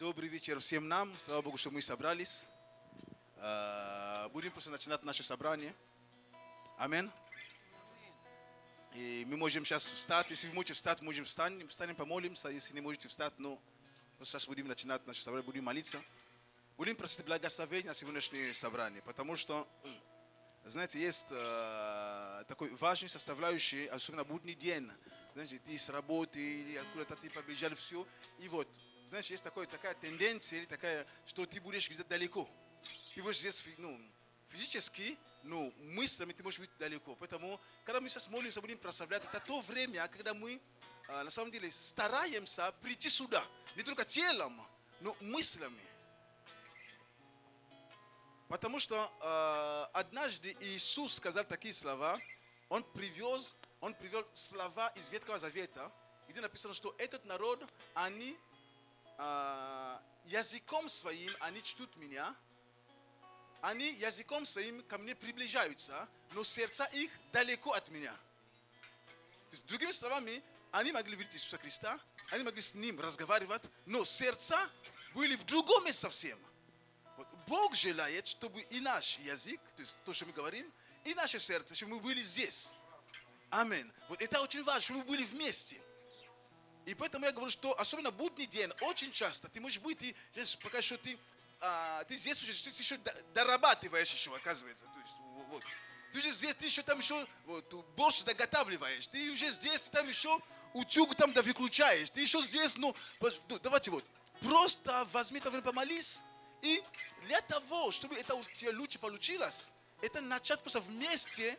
Добрый вечер всем нам. Слава Богу, что мы собрались. Будем просто начинать наше собрание. Аминь. И мы можем сейчас встать. Если вы можете встать, можем встанем, помолимся. Если не можете встать, но сейчас будем начинать наше собрание, будем молиться. Будем просить благословения на сегодняшнее собрание. Потому что, знаете, есть такой важный составляющий, особенно будний день. Знаете, ты с работы или откуда-то ты побежал, все. И вот, знаешь, есть такая тенденция, такая, что ты будешь где-то далеко. Ты будешь здесь, физически, но мыслями ты можешь быть далеко. Поэтому, когда мы сейчас молимся, будем прославлять, это то время, когда мы, на самом деле, стараемся прийти сюда. Не только телом, но мыслями. Потому что однажды Иисус сказал такие слова, Он привел слова из Ветхого Завета, где написано, что этот народ, они языком своим, они чтут меня, они языком своим ко мне приближаются, но сердца их далеко от меня. То есть, другими словами, они могли видеть Иисуса Христа, они могли с Ним разговаривать, но сердца были в другом месте совсем. Вот Бог желает, чтобы и наш язык, то есть то, что мы говорим, и наше сердце, чтобы мы были здесь. Аминь. Вот это очень важно, чтобы мы были вместе. И поэтому я говорю, что особенно в будний день, очень часто ты можешь быть, и пока что ты здесь уже, ты еще дорабатываешь еще, оказывается. То есть, вот. Ты уже здесь, ты еще там еще борщ доготавливаешь. Ты уже здесь, ты там еще утюг там выключаешь. Ты еще здесь, давайте вот. Просто возьми это время, помолись. И для того, чтобы это у тебя лучше получилось, это начать просто вместе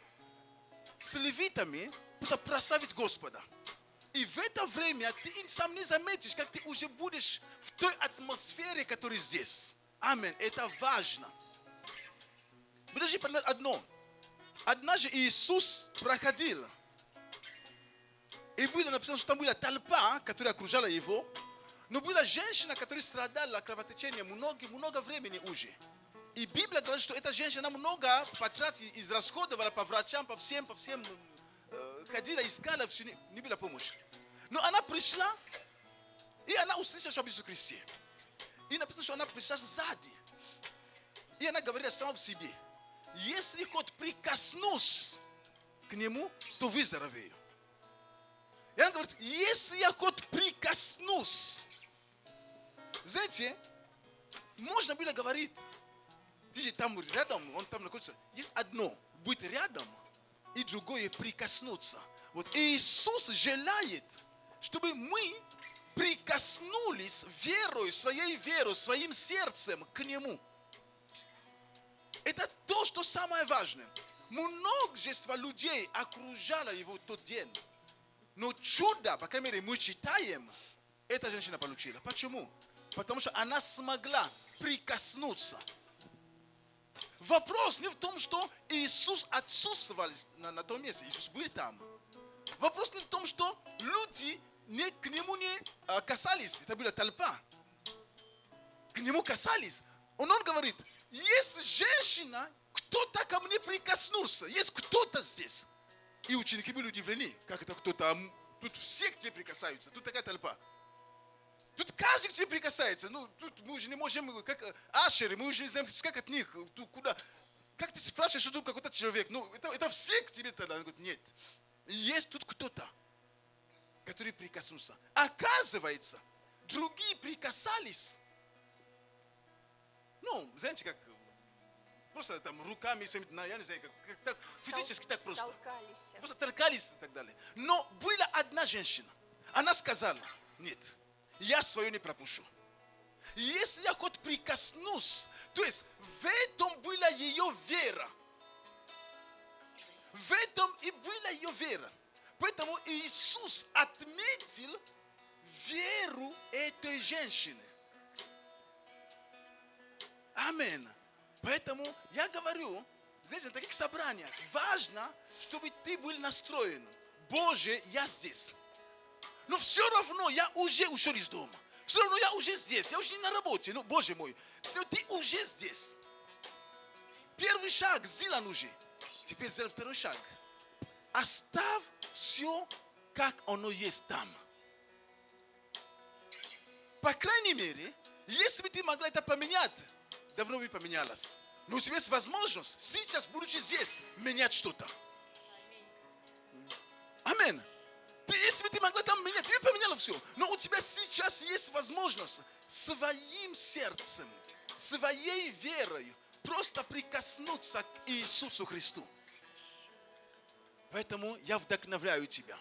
с левитами, просто прославить Господа. И в это время ты сам не заметишь, как ты уже будешь в той атмосфере, которая здесь. Аминь. Это важно. Подожди, одно. Однажды Иисус проходил. И было написано, что там была толпа, которая окружала его. Но была женщина, которая страдала кровотечением много времени уже. И Библия говорит, что эта женщина много потратила, израсходовала по врачам, по всем, ходила, искала, все, не было помощи. Но она пришла, и она услышала, что об Иисусе Христе. И написано, что она пришла сзади. И она говорила сама в себе: если хоть прикоснусь к нему, то выздоровею. И она говорит: если я хоть прикоснусь. Знаете, можно было говорить, ты же там рядом, он там находится. Есть одно, быть рядом, и другое прикоснуться. Вот Иисус желает, чтобы мы прикоснулись верой, своим сердцем к Нему. Это то, что самое важное. Множество людей окружало его тот день. Но чудо, по крайней мере, мы читаем, эта женщина получила. Почему? Потому что она смогла прикоснуться. Вопрос не в том, что Иисус отсутствовал на том месте. Иисус был там. Вопрос не в том, что люди к Нему не касались. Это была толпа. К Нему касались. Он говорит: есть женщина, кто-то ко мне прикоснулся. Есть кто-то здесь. И ученики были удивлены. Как это кто-то? Тут все к тебе прикасаются. Тут такая толпа. Тут каждый к тебе прикасается. Тут мы уже не можем, как ашеры, мы уже не знаем, как от них, куда. Как ты спрашиваешь, что тут какой-то человек? Это все к тебе тогда. Он говорит: нет. Есть тут кто-то, который прикоснулся. Оказывается, другие прикасались. Знаете, как просто там руками, я не знаю, как так, физически так просто. Толкались. Просто толкались и так далее. Но была одна женщина. Она сказала: нет, я свое не пропущу. Если я хоть прикоснусь, то есть в этом была ее вера. В этом и была ее вера. Поэтому Иисус отметил веру этой женщины. Аминь. Поэтому я говорю, здесь на таких собраниях важно, чтобы ты был настроен: Боже, я здесь. Но все равно я уже ушел из дома. Все равно я уже здесь. Я уже не на работе. Боже мой, но ты уже здесь. Первый шаг сделан уже. Теперь сделай второй шаг. Оставь все, как оно есть там. По крайней мере, если бы ты могла это поменять, давно бы поменялось. Но у тебя есть возможность сейчас, будучи здесь, менять что-то. Аминь. Если бы ты могла там менять, ты бы поменяла все. Но у тебя сейчас есть возможность своим сердцем, своей верой просто прикоснуться к Иисусу Христу. Поэтому я вдохновляю тебя.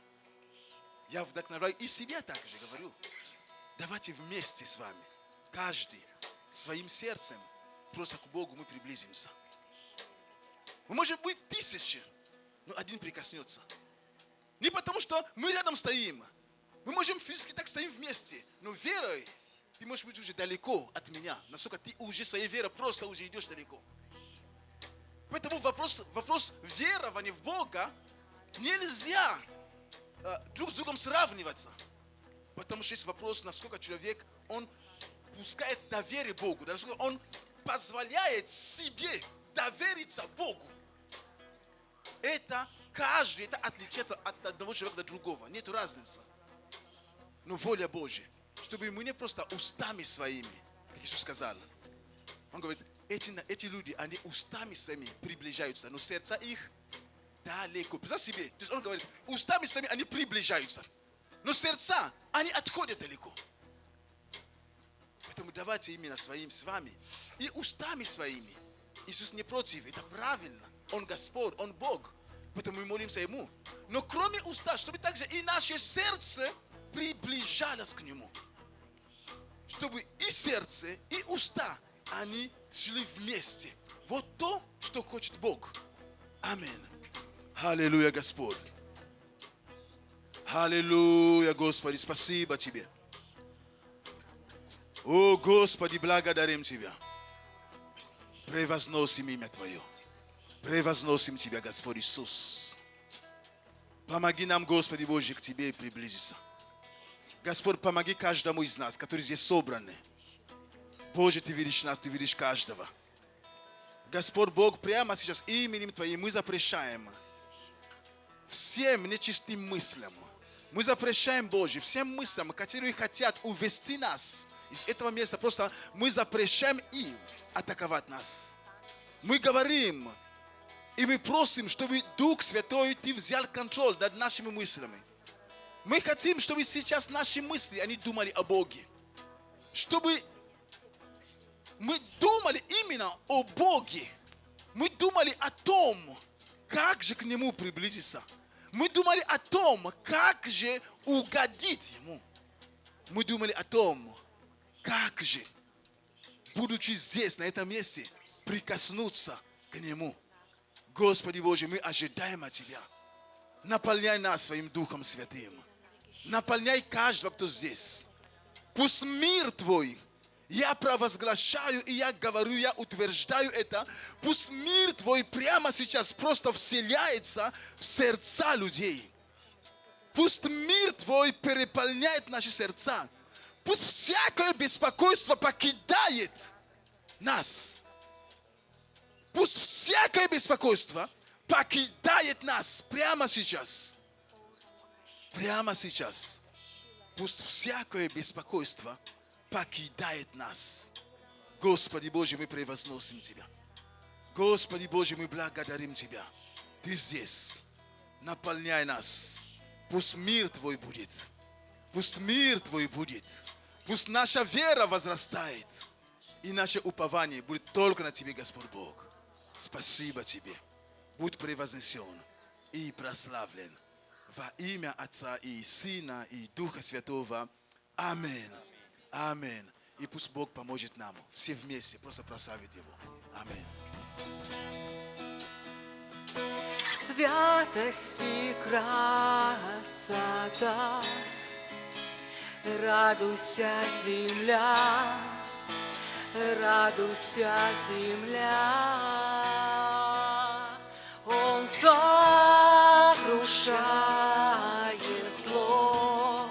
Я вдохновляю и себя также говорю. Давайте вместе с вами, каждый своим сердцем, просто к Богу мы приблизимся. Мы можем быть 1000, но один прикоснется. Не потому, что мы рядом стоим. Мы можем физически так стоим вместе. Но верой ты можешь быть уже далеко от меня. Насколько ты уже своей верой просто уже идешь далеко. Поэтому вопрос верования в Бога нельзя друг с другом сравниваться. Потому что есть вопрос, насколько человек, он пускает доверие Богу. Насколько он позволяет себе довериться Богу. Это каждый, это отличается от одного человека до другого. Нет разницы. Но воля Божья, чтобы мы не просто устами своими, как Иисус сказал. Он говорит, эти люди, они устами своими приближаются, но сердца их далеко. Представь себе, то есть он говорит, устами своими они приближаются, но сердца, они отходят далеко. Поэтому давайте именно своим с вами и устами своими. Иисус не против, это правильно. Он Господь, Он Бог. Поэтому мы молимся Ему. Но кроме уста, чтобы также и наше сердце приближалось к Нему. Чтобы и сердце, и уста, они шли вместе. Вот то, что хочет Бог. Аминь. Аллилуйя, Господь. Аллилуйя, Господи, спасибо Тебе. О, Господи, благодарим Тебя. Превозносим имя Твое. Превозносим Тебя, Господь Иисус. Помоги нам, Господи Божий, к Тебе приблизиться. Господь, помоги каждому из нас, которые здесь собраны. Боже, Ты видишь нас, Ты видишь каждого. Господь Бог, прямо сейчас именем Твоим мы запрещаем всем нечистым мыслям. Мы запрещаем, Боже, всем мыслям, которые хотят увести нас из этого места. Просто мы запрещаем им атаковать нас. Мы говорим, и мы просим, чтобы Дух Святой, Ты взял контроль над нашими мыслями. Мы хотим, чтобы сейчас наши мысли, они думали о Боге. Чтобы мы думали именно о Боге. Мы думали о том, как же к Нему приблизиться. Мы думали о том, как же угодить Ему. Мы думали о том, как же, будучи здесь, на этом месте, прикоснуться к Нему. Господи Боже, мы ожидаем от Тебя. Наполняй нас Своим Духом Святым. Наполняй каждого, кто здесь. Пусть мир Твой, я провозглашаю, и я говорю, я утверждаю это, пусть мир Твой прямо сейчас просто вселяется в сердца людей. Пусть мир Твой переполняет наши сердца. Пусть всякое беспокойство покидает нас. Пусть всякое беспокойство покидает нас прямо сейчас. Прямо сейчас. Пусть всякое беспокойство покидает нас. Господи Боже, мы превозносим Тебя. Господи Боже, мы благодарим Тебя. Ты здесь. Наполняй нас. Пусть мир Твой будет. Пусть мир Твой будет. Пусть наша вера возрастает. И наше упование будет только на Тебе, Господь Бог. Спасибо Тебе. Будь превознесен и прославлен. Во имя Отца и Сына и Духа Святого. Аминь. Аминь. И пусть Бог поможет нам все вместе просто прославить Его. Аминь. Святость и красота, радуйся, земля, радуйся, земля. Он сокрушает зло.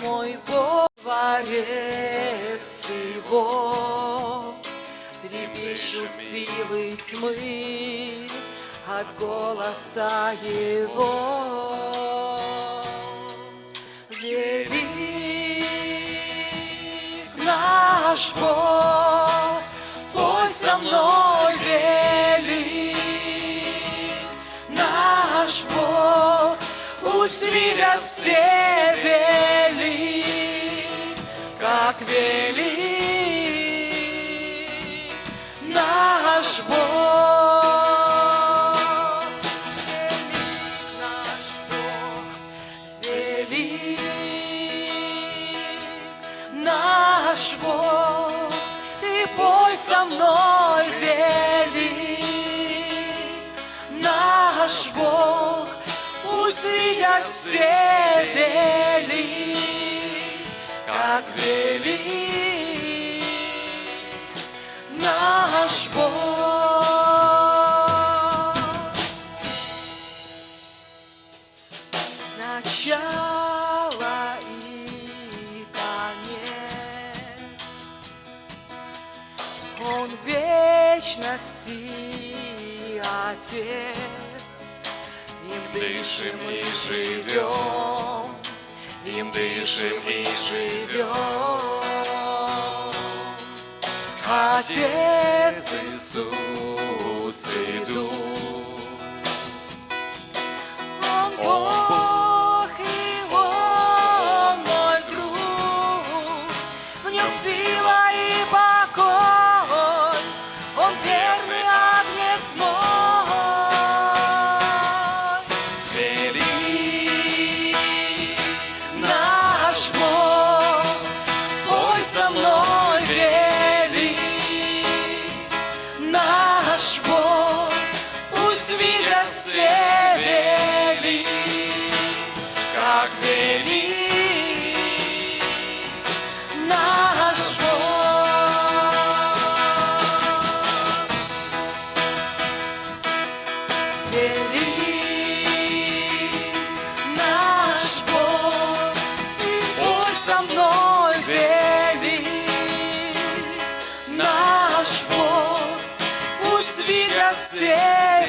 Мой Бог, Творец Его, трепещут силы тьмы от голоса Его. Велик наш Бог, пусть со мной велик. Наш Бог, пусть видят все велик, как велик наш Бог. Наш Бог, и пой со мной велик. Наш Бог, пусть видят все велик, как велик наш Бог. Начало и конец, Он вечности Отец. Им дышим и живем, им дышим и живем. Отец, Иисус и Дух. Он Бог и Он мой друг, в Нем сила и покой, Он верный агнец мой. Велик наш Бог, пой со мной велик. Наш Бог, пусть видят все велик, как велик наш Бог. Велик наш Бог, пой со мной велик. Наш Бог, пусть видят все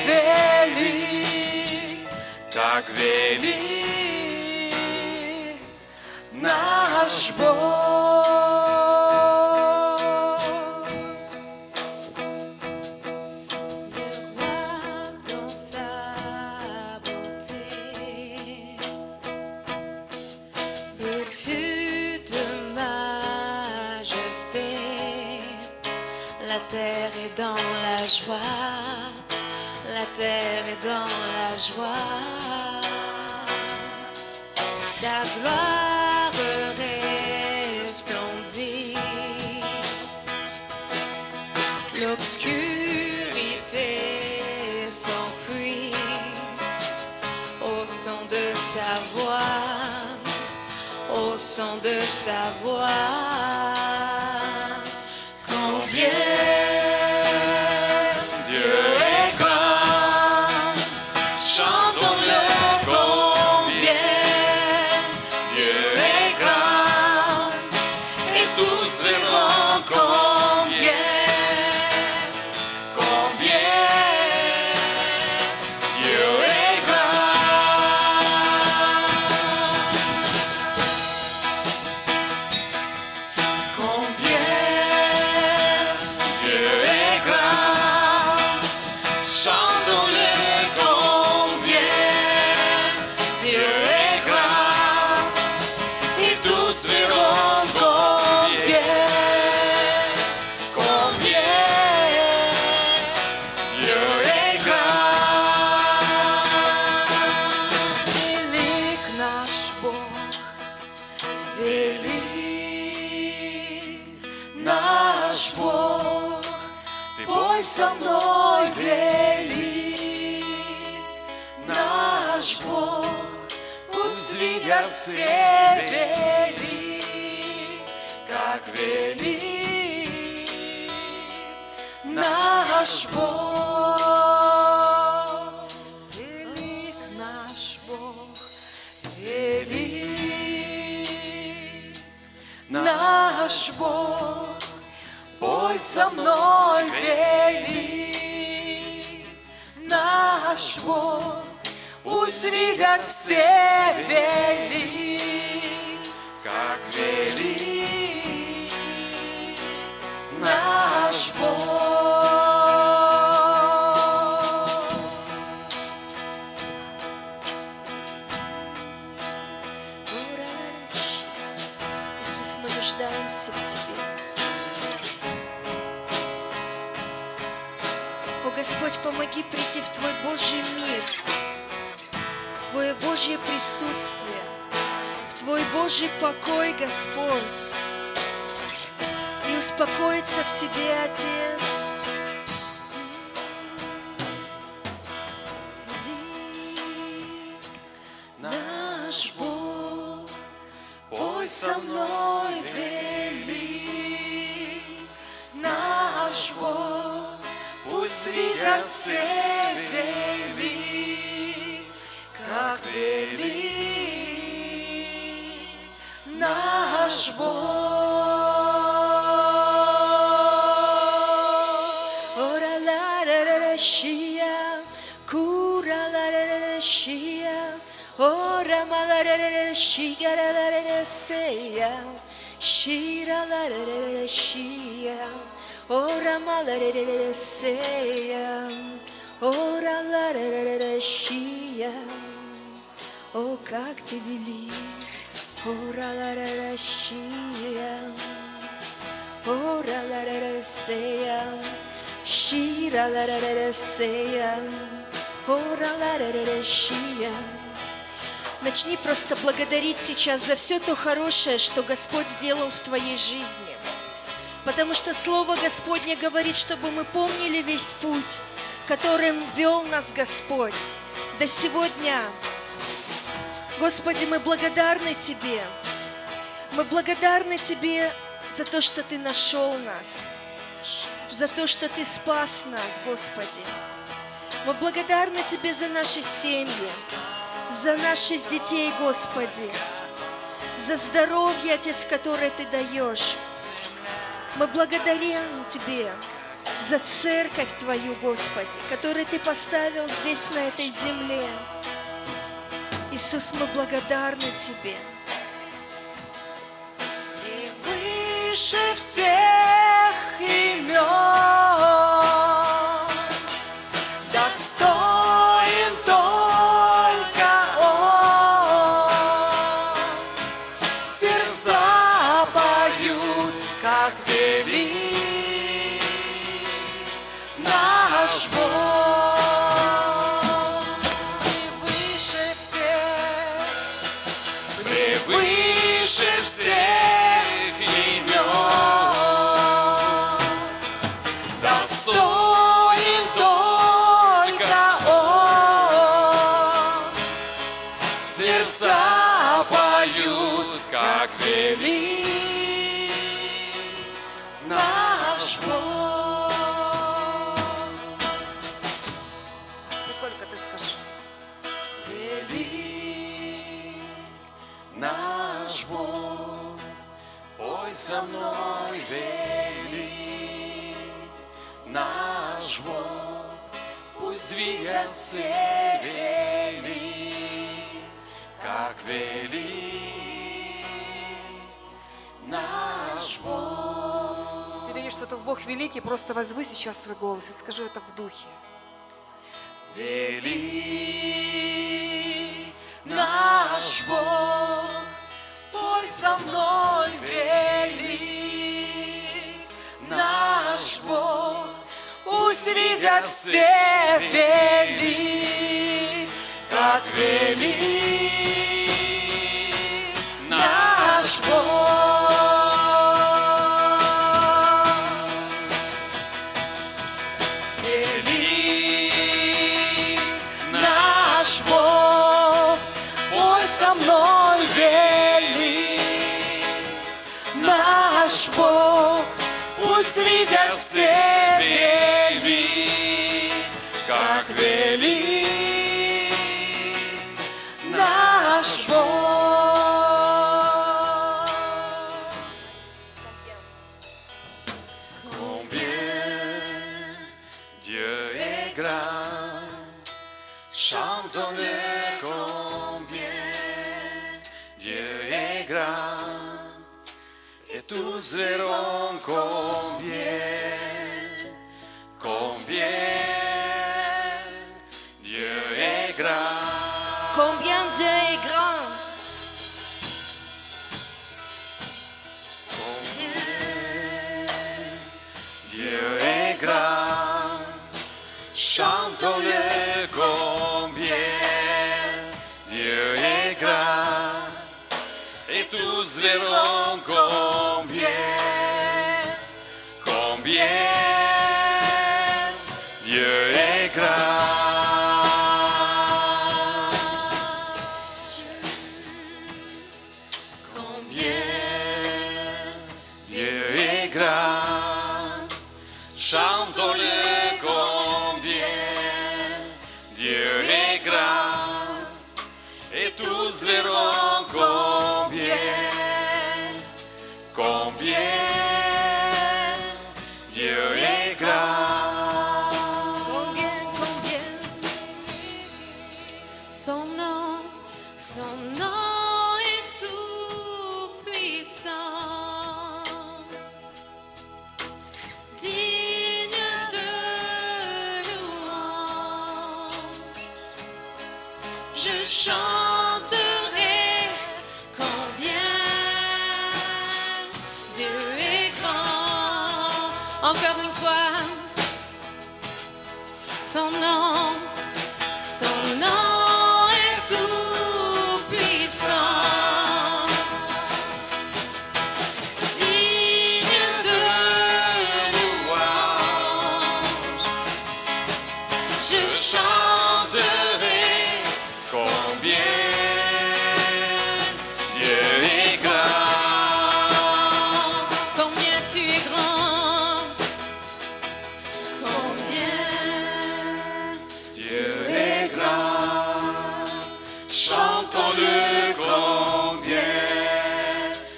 велик, как велик наш Бог. Dans sa beauté, vêtu de majesté, la terre est dans la joie, la terre est dans la joie. Sa gloire resplendit, l'obscurité s'enfuit au son de sa voix, au son de sa voix. Combien Dieu est grand, chantons-le combien Dieu est grand, et tous verront combien Dieu est grand. Combien Dieu est grand, chantons-le combien Dieu est grand, et tous verront combien Dieu est grand. Велик наш Бог, велик наш Бог, Ты пой со мной велик. Наш Бог, пусть видят все велик, как велик наш Бог. Велик наш Бог, велик наш Бог, пой со мной велик. Наш Бог, пусть видят все велик, как велик нуждаемся в Тебе. О Господь, помоги прийти в Твой Божий мир, в Твое Божье присутствие, в Твой Божий покой, Господь, и успокоиться в Тебе, Отец. Наш Бог, пой со мной, велик, наш Бог, пусть видят все, велик, как велик наш Бог. Ора-ла-ра-ра-ра-щия, кура-ла-ра-ра-щия, ора-ма-ла-ра-ра-щия-ра-ра-ра-сея, щира-ла-ра-ра-щия, ора-ма-ла-ра-ра-ра-сея, ора-ла-ра-ра-ра-щия. О, как Ты велик, ора-ла-ра-ра-щия, ора-ла-ра-ра-сея, щира-ла-ра-ра-сея, ора-ла-ра-ра-щия. Начни просто благодарить сейчас за все то хорошее, что Господь сделал в твоей жизни. Потому что Слово Господне говорит, чтобы мы помнили весь путь, которым вел нас Господь до сегодня. Господи, мы благодарны Тебе. Мы благодарны Тебе за то, что Ты нашел нас, за то, что Ты спас нас, Господи. Мы благодарны Тебе за наши семьи, за наших детей, Господи, за здоровье, Отец, которое Ты даешь. Мы благодарим Тебе за церковь Твою, Господи, которую Ты поставил здесь, на этой земле. Иисус, мы благодарны Тебе. Ты выше всех имен, достоин только Он. Сердца поют, как велик наш Бог. Выше всех имен, достоин только Он. Сердца поют, как велик наш Бог. Сколько ты скажешь? Велик наш Бог, пой со мной, велик наш Бог, пусть видят все, велик, как велик наш Бог. Если ты веришь, что это Бог великий, просто возвы сейчас свой голос и скажи это в духе. Велик наш Бог, пой со мной, велик наш Бог, пусть видят все, велик, как велик наш Бог. Велик наш Бог, пой со мной, велик наш Бог, пусть видят все, велик, как велик наш Бог. Combien Dieu est grand, chantons-le, combien Dieu est grand, et tous verront combien Dieu est grand. Combien Dieu est grand. Combien chantons-le combien Dieu est grand, et tous verront combien Dieu est grand. Chantons-le combien Dieu est grand, et tous verront combien Dieu est grand. Combien son nom est tout puissant. Digne de louange, je chanterai combien Dieu est grand. Encore une fois, son nom est tout puissant. Digne de louange, je chanterai Combien Dieu est grand. combien tu es grand. Combien Dieu est grand. Chantons-le combien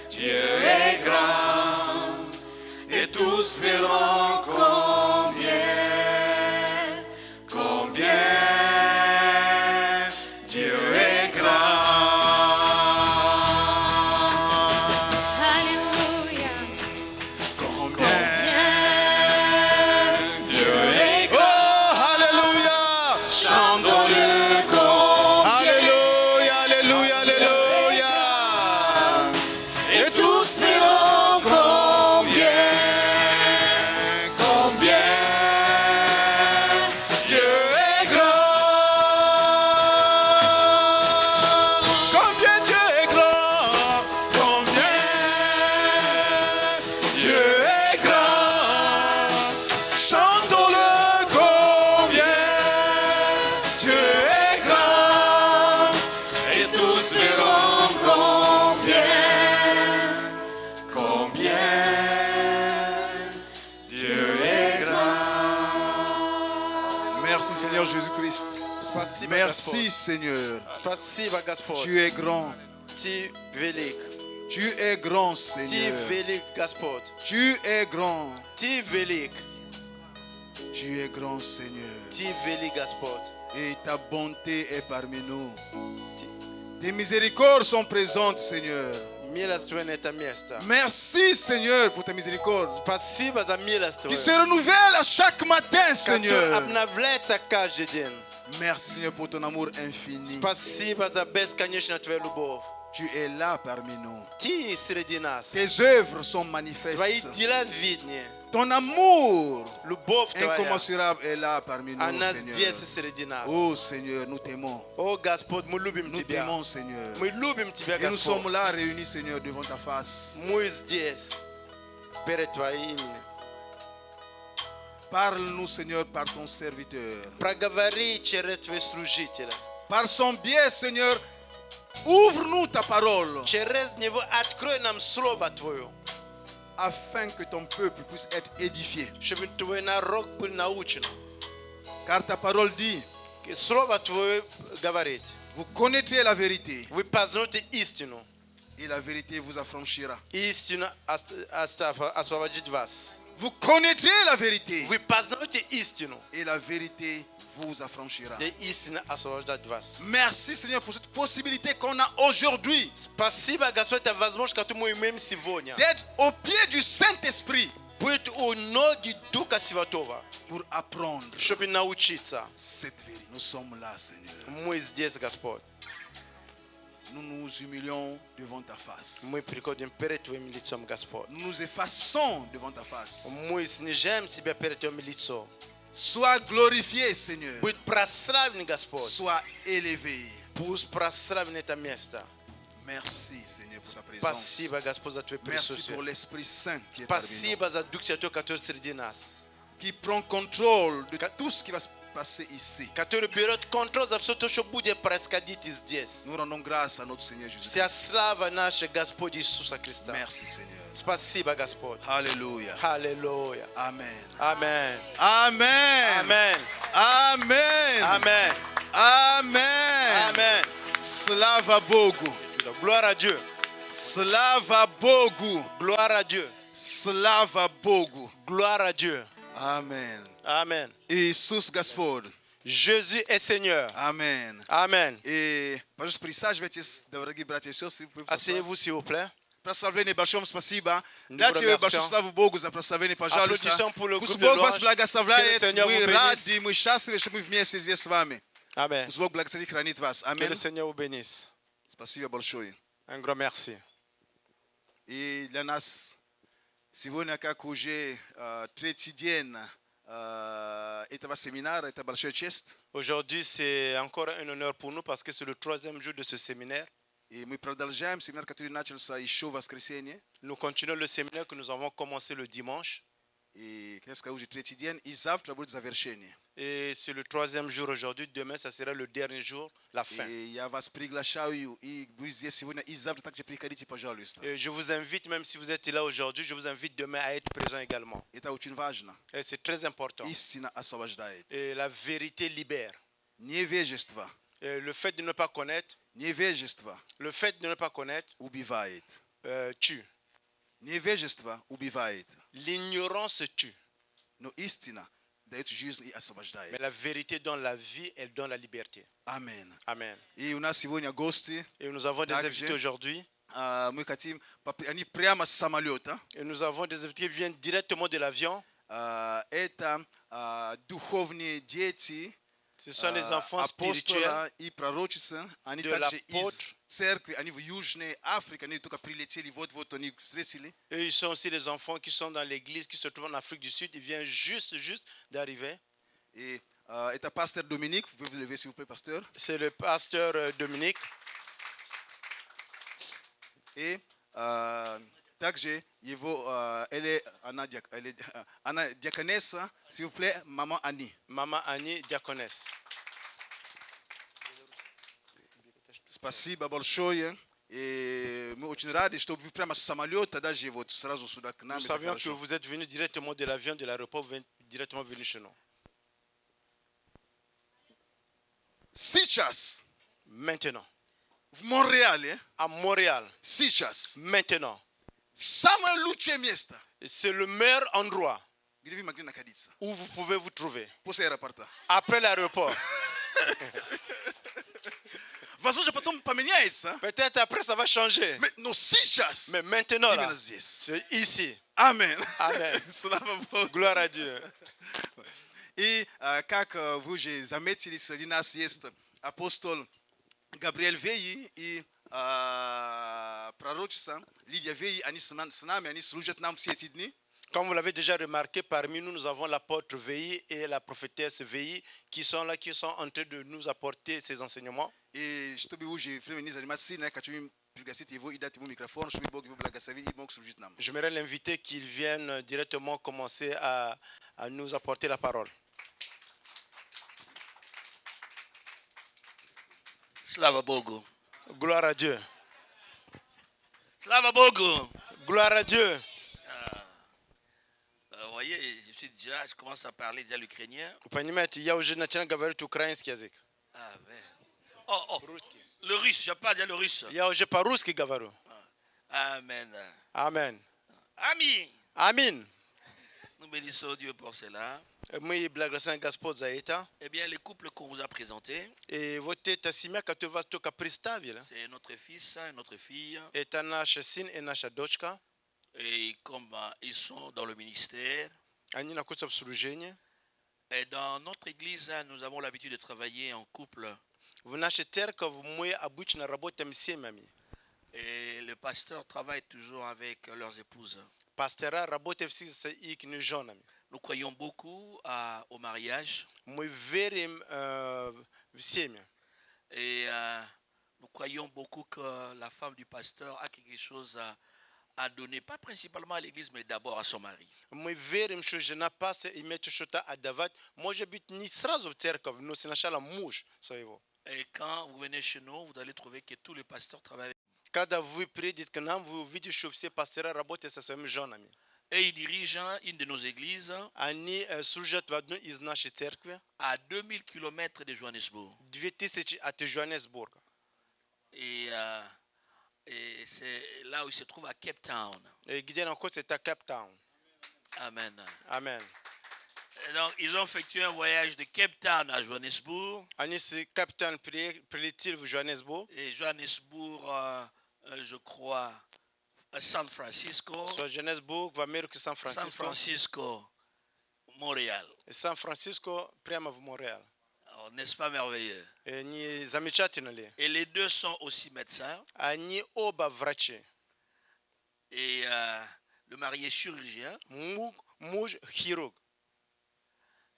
Dieu est grand, et tous verront combien Dieu est grand. Alléluia. Combien Dieu est grand. Oh, Alléluia. Chantons-le combien Alléluia, Alléluia, Alléluia. et tous verront combien Dieu est grand. Combien Dieu est grand. Combien Dieu est grand. Chantons-le combien Dieu est grand. et tous verront combien Dieu est grand. Merci Seigneur Jésus-Christ. Спасибо, Merci Господь. Seigneur. Спасибо, Господь. Tu es grand. Ты велик. Tu es grand Ты Seigneur. велик, Господь. Tu es grand. Ты велик. Tu es grand Seigneur. Ты велик, Господь. Et ta bonté est parmi nous. Tes miséricordes sont présentes Seigneur. Милость Твоя на это место. Merci Seigneur pour ta miséricorde. Спасибо за милость Qui se Твою, renouvelle à chaque matin которая Seigneur. обновляется каждый день. Merci Seigneur pour ton amour infini. Спасибо за бесконечную Твою любовь. Tu es là parmi nous. Ты среди нас. Tes œuvres sont Твои manifestes. дела виднее. Ton amour Любовь Твоя, incommensurable est là parmi nous она Seigneur. здесь среди нас. Oh Seigneur, nous t'aimons. О, Господь, мы любим Nous Тебя. t'aimons Seigneur. Мы любим Тебя, Et nous Господь. sommes là réunis Seigneur devant ta face. Мы здесь, перед Твоим именем. Parle-nous Seigneur par ton serviteur. Проговори через Твоих служителей. Par son biais Seigneur, ouvre-nous ta parole Через него открой нам Слово Твое, afin que ton peuple puisse être édifié. чтобы Твой народ был научен. Car ta parole dit, Слово Твое говорит: vous connaîtrez la vérité вы познаете истину, et la vérité vous affranchira. и истина освободит вас. Vous connaîtrez la vérité Вы познаете истину, et la vérité vous affranchira. и истина освободит вас. Merci Seigneur pour cette possibilité qu'on a aujourd'hui Спасибо, Господь, за возможность, которую мы имеем сегодня. d'être au pied du Saint-Esprit Быть у ноги Духа Святого, pour apprendre чтобы научиться. cette vérité. Nous sommes là Seigneur. Мы здесь, Господь. Nous nous humilions devant ta face. Мы приходим перед Твоим лицом, Господь. Nous nous effaçons devant ta face. Мы снижаем себя перед Твоим лицом. Sois glorifié, Seigneur. Будь прославлен, Господь. Sois élevé. Пусть прославлен это место. Merci, Seigneur, pour ta présence. Спасибо, Господь, за Твое Merci pour присутствие. l'Esprit Saint qui est parmi nous, Спасибо за Дух Святой, который среди нас. qui prend contrôle de tout ce qui va se passer ici. Который берет контроль за все то, что будет происходить здесь. Nous rendons grâce à notre Seigneur Jésus. Вся слава наша Господь Иисуса Христа. Merci, Seigneur. Спасибо, Господь. Alléluia. Аллилуйя. Amen. Amen. Amen. Amen. Amen. Amen. Amen. Amen. Slava Bogu. Gloire à Dieu. Slava Bogu. Gloire à Dieu. Slava Bogu. Gloire à Dieu. Amen. Amen. Иисус Господь. Jésus est Seigneur. Amen. Amen. И, пожалуйста, присаживайтесь, дорогие братья и сестры. Asseyez-vous, s'il vous plaît. Прославление большое спасибо. Мы Дайте благодарим. большую славу Богу за прославление, пожалуйста. Аплодисsements pour le Пусть groupe de Бог вас louange. благословляет. Que le Seigneur Мы vous рады, мы счастливы, что мы вместе здесь с вами. Amen. Пусть Бог благословит и хранит вас. Que Аминь. le Seigneur vous bénisse. Спасибо большое. Un grand merci. И для нас сегодня, как уже третий день этого семинара, это большая честь. Aujourd'hui, c'est encore un honneur pour nous parce que c'est le 3e jour de ce séminaire. И мы продолжаем семинар, который начался еще в воскресенье. Nous continuons le séminaire que nous avons commencé le dimanche. И, как сказал, уже третий день. И завтра будет завершение. Et c'est le 3e jour aujourd'hui. Demain, ça sera le dernier jour, la fin. И я вас приглашаю, и вы здесь сегодня, и завтра также приходите, пожалуйста. Et je vous invite, même si vous êtes là aujourd'hui, je vous invite demain à être présent également. Это очень важно. Et c'est très important. Истина освобождает. Et la vérité libère. Невежество, Et le fait de ne pas connaître, невежество убивает, tue. Невежество убивает. L'ignorance tue. Но истина дает жизнь и освобождает. Mais la vérité donne la vie, elle donne la liberté. Amen. Amen. И у нас сегодня гости. Et nous avons des Также, invités aujourd'hui. Мы хотим, они прямо с самолета. Et nous avons des invités qui viennent directement de l'avion. Это духовные дети. Ce sont les enfants spirituels апостола и пророчица. Они de также l'apôtre. из церкви, они в Южной Африке, они только прилетели, вот они встретили. Et ils sont aussi les enfants qui sont dans l'église, qui se trouvent en Afrique du Sud. Ils viennent juste d'arriver. И это пастор Доминик, vous pouvez vous lever s'il vous plaît, pasteur. C'est le pasteur Dominique. И также его, она диаконесса, s'il vous plaît, maman Annie. Maman Annie, diaconesse. Спасибо большое. И мы очень рады, что вы прямо с самолета даже вот сразу сюда к нам. Nous Это savions que хорошо. vous êtes venus directement de l'avion, de l'aéroport, vous êtes directement venus chez nous. Сейчас Maintenant, в Монреале, à Montréal, сейчас maintenant, самое лучшее место, c'est le meilleur endroit где вы могли находиться, où vous pouvez vous trouver. после аэропорта. Après l'aéroport. Возможно, потом поменяется, Peut-être après ça va changer. но сейчас Mais maintenant, là, именно здесь. c'est ici. Аминь. Amen. Слава Богу. Gloire à Dieu. И как вы уже заметили, среди нас есть апостол Габриэль Веи и пророчица Лидия Веи. Они с нами, они служат нам все эти дни. Comme vous l'avez déjà remarqué, parmi nous, nous avons l'apôtre Veilly et la prophétesse Veilly qui sont là, qui sont en train de nous apporter ces enseignements. И чтобы уже времени заниматься сильно, хочу им пригласить его и дать ему микрофон, чтобы Бог его благословил и мог служить нам. J'aimerais l'inviter qu'il vienne directement commencer à nous apporter la parole. Slava Bogu. Gloire à Dieu. Slava Bogu. Gloire à Dieu. Vous voyez, je commence à parler déjà l'ukrainien. Понимаете, я уже начинаю говорить украинский язык. Ah, ouais. Oh, le russe, je parle déjà le russe. Я уже по-русски говорю. Amen. Amen. Amis, Аминь. nous bénissons Dieu pour cela. Мы благословим Господь за это. Eh bien, les couples qu'on vous a présentés, И вот эта семья, которую вас только представили, c'est notre fils et notre fille. это наш сын и наша дочка. Et comme ils sont dans le ministère, Они находятся в служении. et dans notre église, nous avons l'habitude de travailler en couple. В нашей церкви мы обычно работаем с семьями. Et le pasteur travaille toujours avec leurs épouses. Пастора работают все с их женами. Nous croyons beaucoup au mariage Moi verim visiemi. et nous croyons beaucoup que la femme du pasteur a quelque chose à donner, pas principalement à l'église, mais d'abord à son mari. Moi verim što žena pase i meće što ta adavat, može biti ni srazu v cerkav, no se našala muž sa evo. Et quand vous venez chez nous, vous allez trouver que tous les pasteurs travaillent avec Kada вы придете к нам, вы увидите, что все пастора работают со своими женами. et ils dirigent une de nos églises Они служат в одной из нашей церкви, à 2000 km de Johannesburg. 2000 от Johannesburga. Et c'est là où il se trouve à Cape Town. Где находится, это Cape Town. Amen. Amen. Et donc, ils ont effectué un voyage de Cape Town à Johannesburg. Они с Cape Town прилетели в Johannesburg. Et Johannesburg, je crois, à San Francisco. Soit Johannesburg, в Америку, San San Francisco. Francisco, Montréal. San Francisco прямо в Монреал. Alors, n'est-ce pas merveilleux? Не замечательно ли? Et les deux sont aussi médecins. Они оба врачи. Et le mari est chirurgien. Муж хирург.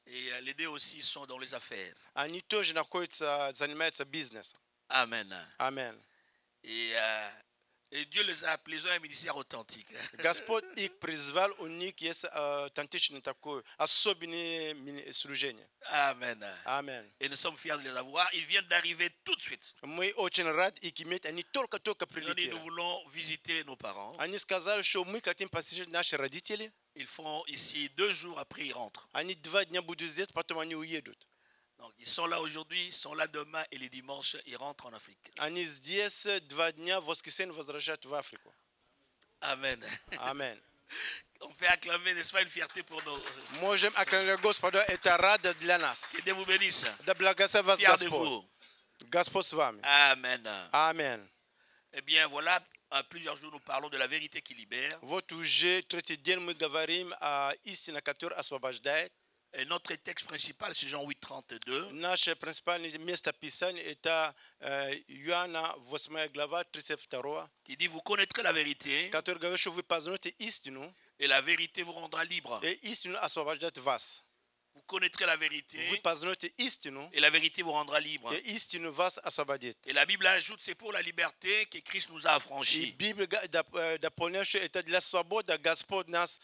Et les deux aussi sont dans les affaires. Они тоже находятся, занимаются бизнесом. Amen. Amen. Et Dieu les a appelés, ils ont un ministère authentique. Господь их призвал, у них есть аутентичное такое особенное служение. Amen. Amen. Et nous sommes fiers de les avoir. Ils viennent d'arriver tout de suite. Мы очень рады их иметь, они только-только Ils ont dit, прилетели. nous voulons visiter nos parents. Они сказали, что мы хотим посетить наши родители. Ils font ici 2 jours, après ils rentrent. Они 2 дня будут здесь, потом они уедут. Donc ils sont là aujourd'hui, ils sont là demain et les dimanches, ils rentrent en Afrique. Они здесь 2 дня, в воскресенье возвращают в Африку. Amen. Amen. On fait acclamer, n'est-ce pas, une fierté pour nous. Можем acclamer Господа, это рада для нас. Que Dieu vous bénisse. Да благословит вас Fiers de Господь. vous. Господь с вами. Amen. Amen. Eh bien, voilà, à plusieurs jours, nous parlons de la vérité qui libère. Вот уже третий день мы говорим о истине, которая освобождает. Et notre texte principal, c'est Jean 8, 32. Наше принципиальное место Писания это Иоанна 8 глава 32, Qui dit, vous connaîtrez la vérité который говорит, что вы познаете истину, et la vérité vous rendra libre. и истину освобождает вас. Vous connaîtrez la vérité Вы познаете истину, et la vérité vous rendra libre. и истину вас освободит. Et la Bible ajoute, c'est pour la liberté que Christ nous a И affranchis. Библия дополняет, что это для свободы Господь нас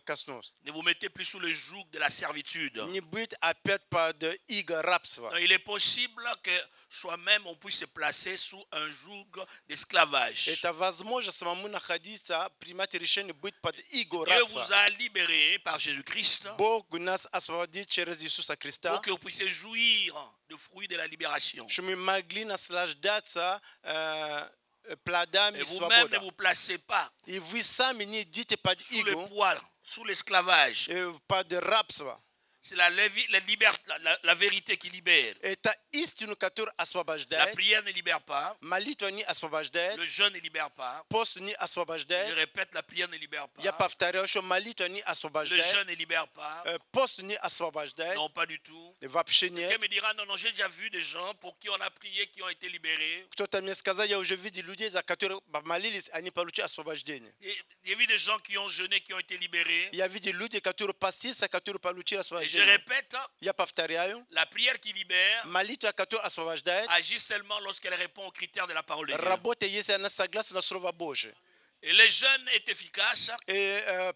коснулся. Ne vous mettez plus sous le joug de la servitude. Не быть опять под иго рабства. Il est possible que soi-même on puisse se placer sous un joug d'esclavage. Это возможно самому находиться, принимать решение быть под иго Dieu рабства. vous a libéré par Jésus-Christ Бог нас освободит через Иисуса Христа, pour que vous puissiez jouir du fruit de la libération. чтобы мы могли наслаждаться плодами Et vous-même ne свободы. vous placez pas И вы сами не идите под sous le иго, poids, sous l'esclavage. под рабство. C'est la vérité qui libère. Это истину, которая La освобождает. prière ne libère pas. Молитва не освобождает. Le jeûne ne libère pas. Пост не Je освобождает. répète, la prière ne libère Я pas. повторяю, что молитва не Le освобождает. jeûne ne libère pas. Пост не освобождает. Non, pas du tout. Вообще Quelqu'un нет. me dira, non, non, j'ai déjà vu des gens pour qui on a prié, qui ont été libérés. Кто-то мне сказал, я уже видел людей, за которых молились, они получили освобождение. J'ai vu des gens qui ont jeûné, qui ont été libérés. Я видел людей, которые постились, которые получили Et je освобождение. répète, Я повторяю, la prière qui libère молитва, которая освобождает, agit seulement lorsqu'elle répond aux critères de la parole de Dieu. работает, если она согласна на Слово Божие. Et le jeûne est efficace И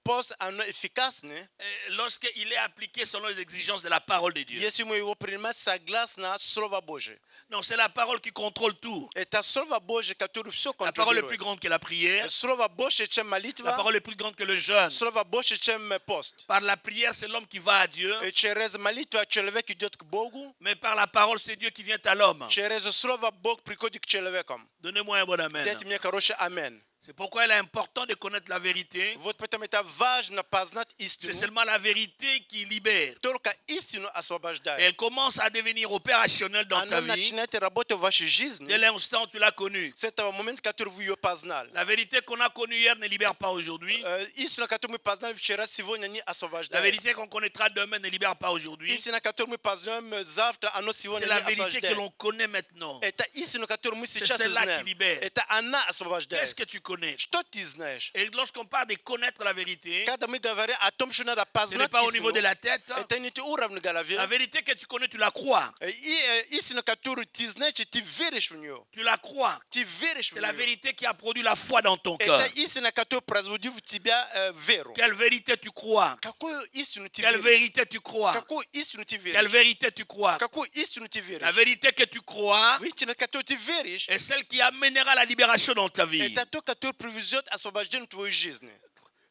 пост, оно эффикасный, lorsqu'il est appliqué selon les exigences de la parole de Dieu. если мы его принимаем согласно Слово Божие. Non, c'est la parole qui contrôle tout. Это Слово Божие, которое все La parole est plus контролирует. grande que la prière. Слово больше, чем La молитва, parole est plus grande que le jeûne. Слово больше, чем пост. Par la prière, c'est l'homme qui va à Dieu. И через молитву человек идет к Богу, Mais par la parole, c'est Dieu qui vient à l'homme. через Слово Бог приходит к человеку. Donnez-moi un bon amen. Дайте мне хороший амен. C'est pourquoi il est important de connaître la vérité. Вот поэтому это важно познать C'est истину. seulement la vérité qui libère. Только истину Et освобождает. elle commence à devenir opérationnelle dans ta Она vie начинает работать в вашей dès жизни l'instant où tu l'as connue. с этого момента, который вы ее познали. La vérité qu'on a connue hier ne libère pas aujourd'hui. Истину, которую мы познали вчера, сегодня не La освобождает. vérité qu'on connaîtra demain ne libère pas aujourd'hui. Истина, которую мы познаем завтра, она сегодня C'est la не vérité que освобождает. l'on connaît maintenant. Это истина, которую мы C'est сейчас celle-là qui знаем. libère. Это она Qu'est-ce освобождает. que tu connais? connaître. Что ты знаешь? Et lorsqu'on parle de connaître la vérité, Когда мы говорим о том, что надо ce n'est познать pas au niveau de истину, la tête. это не уровень головы. La vérité que tu connais, tu la crois. И истина, которую ты знаешь, ты веришь в нее. Tu la crois. Ты веришь в C'est la нее. vérité qui a produit la foi dans ton cœur. Это истина, которая производит в тебя веру. Quelle vérité tu crois? Какую истину ты Quelle веришь? vérité tu crois? Какую истину ты Quelle веришь? vérité tu crois? Какую истину ты La веришь? vérité que tu crois Истина, которую ты веришь, est celle qui amènera la libération dans ta vie. это то, которое приведет освобождение в твою жизнь.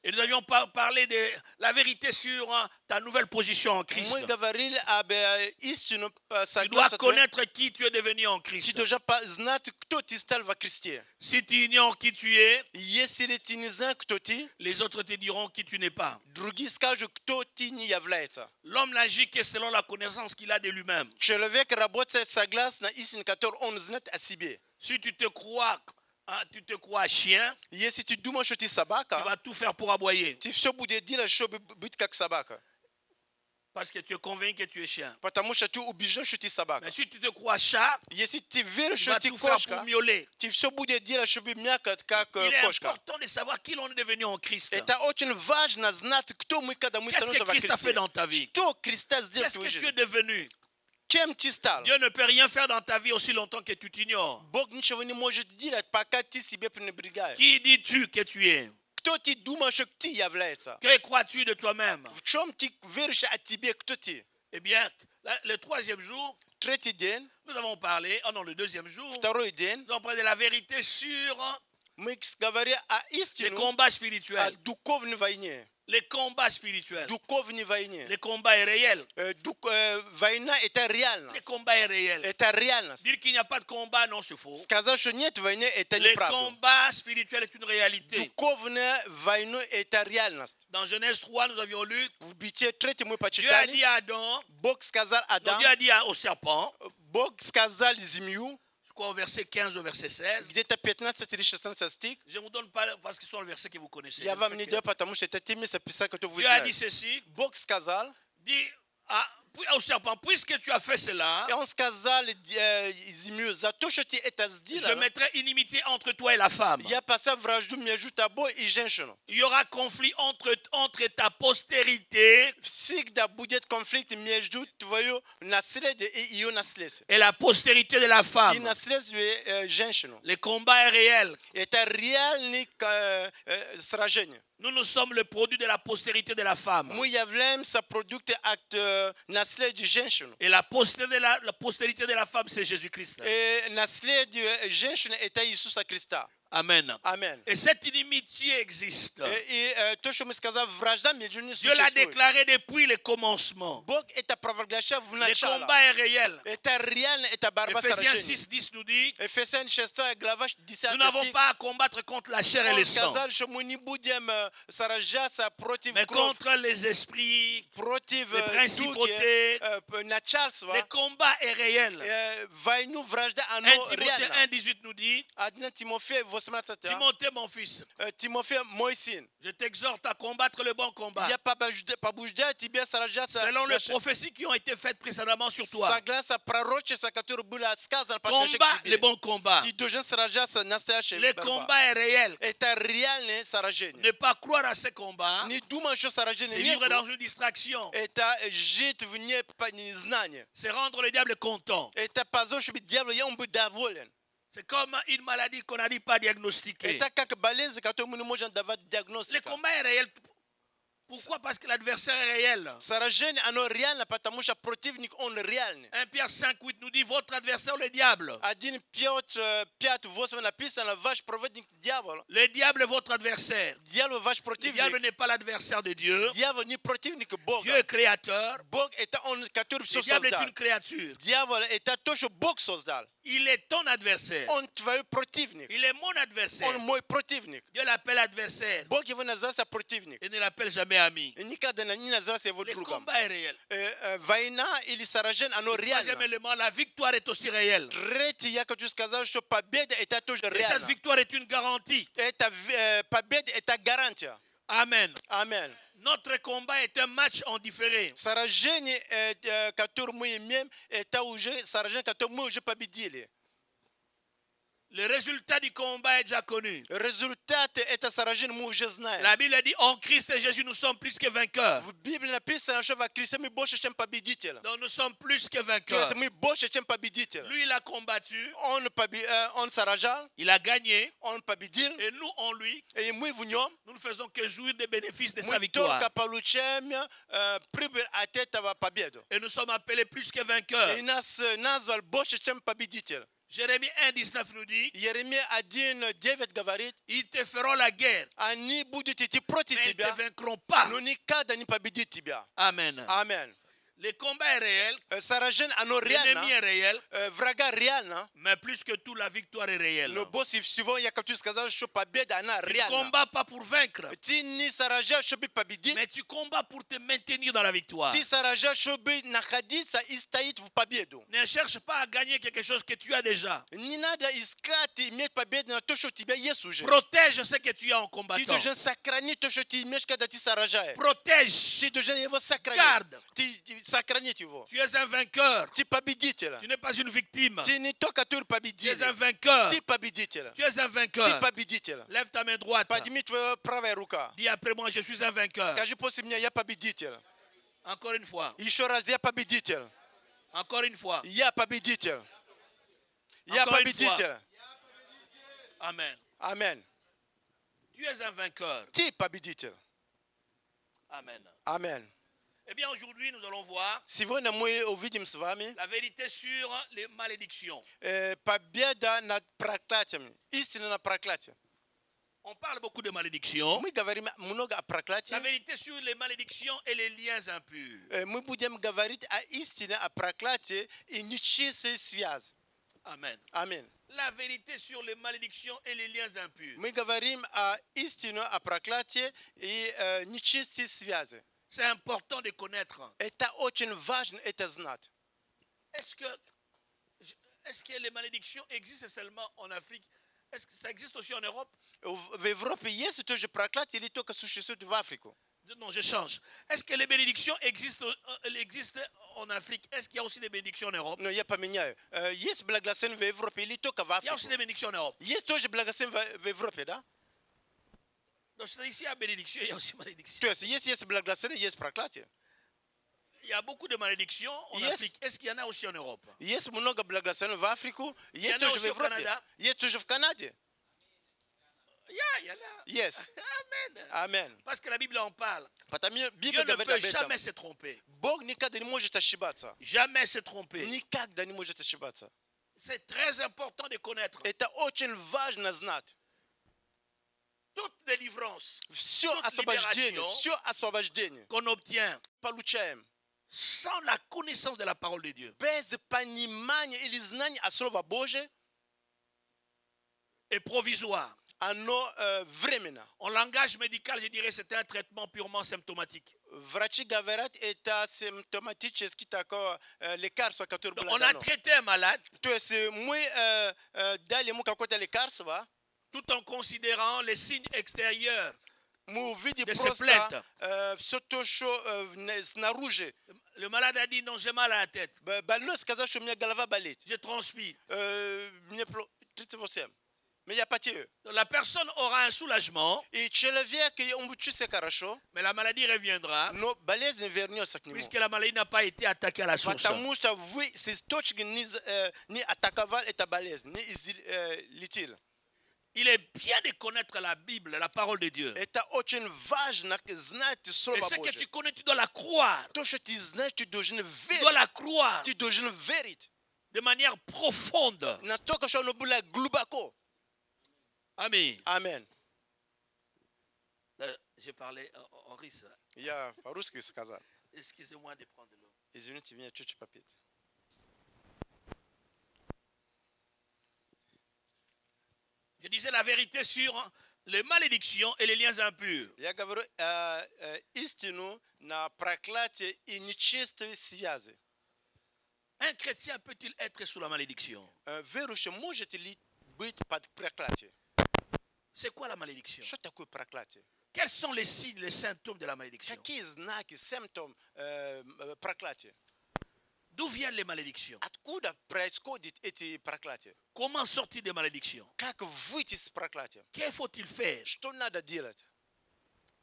Et nous avions parlé de la vérité sur ta nouvelle position en Christ. Мы говорили об истину, Tu dois согласно connaître qui tu es devenu en Ты Christ. должен знать, кто ты стал во Христе. Si tu ignores qui tu es, Если ты не знаешь, кто ты, les autres te diront qui tu n'es pas. другие скажут, кто ты не является. L'homme n'agit que selon la connaissance qu'il a de lui-même. Человек работает согласно истине, которую он знает о себе. Si tu te crois chien, Если ты думаешь, что ты tu собака, vas tout faire pour aboyer. ты все будешь делать, чтобы быть как собака. Parce que tu es convaincu que tu es chien. Потому что ты убежден, что ты собака. Mais si tu te crois chat, Если ты веришь, tu что vas ты tout faire кошка, pour miauler. ты все будешь делать, чтобы мякать, как Il est кошка. important de savoir qui l'on est devenu en Christ. Это очень важно знать, кто мы, когда мы Qu'est-ce становимся que во Christ a fait Христе. dans ta vie? Что Христос сделал в Qu'est-ce твоей que tu es жизни? devenu? Кем ты стал? Dieu ne peut rien faire dans ta vie aussi longtemps que tu t'ignores. Бог ничего не может делать, пока ты себе пренебрегаешь. Qui dis-tu que tu es? Кто ты думаешь, что ты являешься? Que crois-tu de toi-même? В чем ты веришь о тебе, кто ты? Eh bien, le troisième jour, Третий день, nous avons parlé, le deuxième jour, второй день, nous avons parlé de la vérité sur мы говорим о les истине, combats о spirituels. духовной войне. Les combats spirituels. Духовной войне. Les combats est réel. Война – это Les реальность. combats est réel. Это реальность. Dire qu'il n'y a pas de combat, non, c'est faux. Сказать, что нет войны – это Les неправда. combats spirituels est une réalité. Духовная война – это реальность. Dans Genèse 3, nous avions lu, В Бытие 3 мы Dieu a почитали. dit à Adam, Бог сказал non, Адам, Dieu a dit au serpent, Бог сказал змею, je crois au verset 15 au verset 16. где-то 15 или 16 стих. Je ne vous donne pas parce que ce sont les versets que vous connaissez. Я вам не даю, потому что это те места Писания, которые вы Dieu a dit знаете. ceci, Бог сказал, dit au serpent, puisque tu as fait cela, и он сказал змею, за то, что ты это je сделал, mettrai inimitié entre toi et la femme. я поставил вражду между тобой и женщиной. Il y aura conflit entre ta postérité Всегда будет конфликт между твоим наследием и ее наследием. et la postérité de la И femme. наследие женщины. Le combat est réel. Это реальное сражение. Nous sommes le produit de la postérité de la femme. Мы являемся продуктом от наследия женщины. Et la postérité de la femme, c'est Jésus-Christ. И наследие женщины – это Иисуса Христа. Amen. Amen. Et cette inimitié existe. И то, что мы сказали, вражда между ними Dieu l'a существует. déclaré depuis le commencement. Бог это провозглашал в Le начале. combat est réel. Это реально, это борьба Ephésiens сражения. 6:10 nous dit, Ефесян 6 глава 10 nous n'avons стих. pas à combattre contre la chair et Он le sang, сказал, что мы не будем сражаться против mais крови, contre les esprits, против les principautés. начальства. Le combat est réel. Войну, вражда, 1 оно Timothée реально. 1:18 nous dit, 1 Тимофея 18. Timothée mon fils, Тимофей, мой сын, je t'exhorte à combattre le bon combat, я побуждаю тебя сражаться selon les prophéties qui ont été faites précédemment sur toi. согласно пророчеству, которое было сказано по отношению Combat к le тебе. bon combat. Ты должен сражаться настоящей Le борьбой. combat est réel. Это реальное сражение. Ne pas croire à ce combat, Не думай, что сражение c'est нет. vivre dans une distraction. Это жить в незнании. C'est rendre le diable content. Это позор, чтобы дьявол, он был доволен. C'est comme une maladie qu'on n'arrive pas à diagnostiquer. Это как болезнь, которую мы не можем давать Le диагностику. combat est réel. Pourquoi? Parce que l'adversaire est réel. Сражение, оно реально, потому что противник, он реальный. 1 Pierre 5:8 nous dit votre adversaire le diable. 1 Петр 5:8 написано, ваш проводник дьявол. Le diable est votre adversaire. Дьявол ваш Le diable противник. n'est pas l'adversaire de Dieu. Дьявол не противник Dieu Бога. est créateur. Бог это он, который все Le diable est создал. une créature. Дьявол это то, что Бог создал. Il est ton adversaire. Он твой противник. Il est mon adversaire. Он мой противник. Dieu l'appelle adversaire. Бог его называется противник. Il ne l'appelle jamais ami. И никогда не называется его Le другом. combat est réel. Война или сражение, оно Troisième реально. élément, la victoire est aussi réelle. Третий, я хочу сказать, что победа это тоже Et cette реально. victoire est une garantie. Это победа, это гарантия. Amen. Аминь. Notre combat est un match en différé. Сражение, которое мы имеем, это уже сражение, которое мы уже победили. Le résultat du combat est déjà connu. Результаты это сражение мы уже знаем. La Bible dit en Christ Jésus nous sommes plus que vainqueurs. В Библии написано, что во Христе мы больше, чем победители. Donc nous sommes plus que То vainqueurs. есть мы больше, чем победители. Lui il a combattu, Он сражал, il a gagné он победил, et nous en lui, и мы в нем. nous ne faisons que jouir des bénéfices de sa Мы victoire. только получаем прибыль от этого победы. Et nous sommes appelés plus que vainqueurs. И нас назвал больше, чем победитель. Jérémie 1,19 nous dit, Иеремия 1:9 говорит, ils te feront la guerre, они будут идти против mais ils ne te тебя, vaincront pas. но никогда не победит тебя. Amen. Амен. Le combat est réel, Сражение, оно l'ennemi est реально, réel, врага реально, mais plus que tout, la victoire est réelle. но больше всего я хочу сказать, что победа, она Tu ne реальна. combats pas pour vaincre, Ты не сражаешь, чтобы победить, mais tu combats pour te maintenir dans la victoire. ты сражаешь, чтобы находиться и стоять в победу. Ne cherche pas à gagner quelque chose que tu as déjà. Не надо искать и иметь победу на то, что у тебя есть уже. Protège ce que tu as en Ты combattant. должен сохранить то, что ты имеешь, когда ты сражаешь. Protège. Ты должен его сохранить. Garde. Ты сохранить его. Tu es un vainqueur. Ты победитель. Tu n'es pas une victime. Ты не то, который Tu победитель. es un vainqueur. Ты победитель. Tu es un Ты vainqueur. победитель. Lève ta main droite. Подними твою правая рука. Dis après moi, je suis un vainqueur. Скажи после меня, я победитель. Encore une fois. Еще раз, я победитель. Encore une fois. Я победитель. Я Encore une победитель. Amen. Амен. Tu es un vainqueur. Ты победитель. Amen. Амен. Eh bien, aujourd'hui, nous allons voir Сегодня мы увидим с вами la vérité sur les malédictions. победа над проклятиями. Истина над проклятием. On parle beaucoup de malédictions. Мы говорим много о La проклятии. vérité sur les malédictions et les liens impurs. Мы будем говорить о истине, о проклятии и нечистой связи. Amen. Аминь. La vérité sur les malédictions et les liens impurs. Мы говорим о истине, о проклятии и нечистой связи. C'est important de connaître. Это очень важно, это знать. Est-ce que les malédictions existent seulement en Afrique? Est-ce que ça existe aussi en Europe? В Европе есть тоже проклятие или только существует в Африку? Non, je change. Est-ce que les bénédictions existent en Afrique? Est-ce qu'il y a aussi des bénédictions en Europe? Но я поменяю. Есть благословение в Европе или только в Il y a aussi Африке? des bénédictions en Europe. Есть тоже благословение в Европе, да? Donc, ici, il y a bénédiction, il y a aussi malédiction. То есть есть благословение, есть проклятие. Il y a beaucoup de malédictions en Yes. Afrique. Est-ce qu'il y en a aussi en Europe? Есть много благословений в Африку, есть en a тоже в aussi au Европе. Canada. Есть тоже в Канаде. Il y en a. Есть. Amen. Амен. Parce que la Bible en parle. Потому Dieu Библия ne говорит peut об этом. jamais se tromper. Бог никогда не может ошибаться. Jamais se tromper. Никогда не может ошибаться. C'est très important de connaître. Это очень важно знать. Toute délivrance Все Toute освобождение, libération. все освобождение qu'on obtient получаем sans la connaissance de la parole de Dieu без понимания или знания о Слове Божьем, est provisoire. оно временно. En langage médical, je dirais c'est un traitement purement symptomatique. Врачи говорят, это симптоматически такое лекарство, которое Donc, было on a дано. traité un malade То есть мы дали ему какое-то лекарство, tout en considérant les signes extérieurs. мы увидели De ses просто plaintes. все то, что снаружи. Le malade a dit non, j'ai mal à la tête, Больной сказал, что у меня голова болит. je transpire. Мне 38. Mais я потею. Donc, la personne aura un soulagement, И человек, он будет чувствовать хорошо, mais la maladie reviendra но болезнь вернется к нему. puisque la maladie n'a pas été attaquée à la source. Потому что вы с источника не атаковали эту болезнь, не излетели. Il est bien de connaître la Bible, la parole de Dieu. Это очень важно знать Et Слово ce que tu Божье. connais, tu dois la croire. То, что ты знаешь, ты должен Tu dois верить. la croire Ты должен верить. de manière profonde. Настолько, что оно было глубоко. Amen. Аминь. J'ai parlé en russe. Я по-русски сказал. Excusez-moi de prendre l'eau. Извините меня, чуть-чуть попить. Je disais la vérité sur les malédictions et les liens impurs. Я говорю истину на проклятие и нечистые связи. Un chrétien peut-il être sous la malédiction? Верующий может ли быть под проклятием? C'est quoi la malédiction? Что такое проклятие? Quels sont les signes, les symptômes de la malédiction? Какие знаки, симптомы проклятия? D'où viennent les malédictions? Откуда происходит эти проклятия? Comment sortir des malédictions? Как выйти из проклятия? Qu'est-ce faut-il faire? Что надо делать?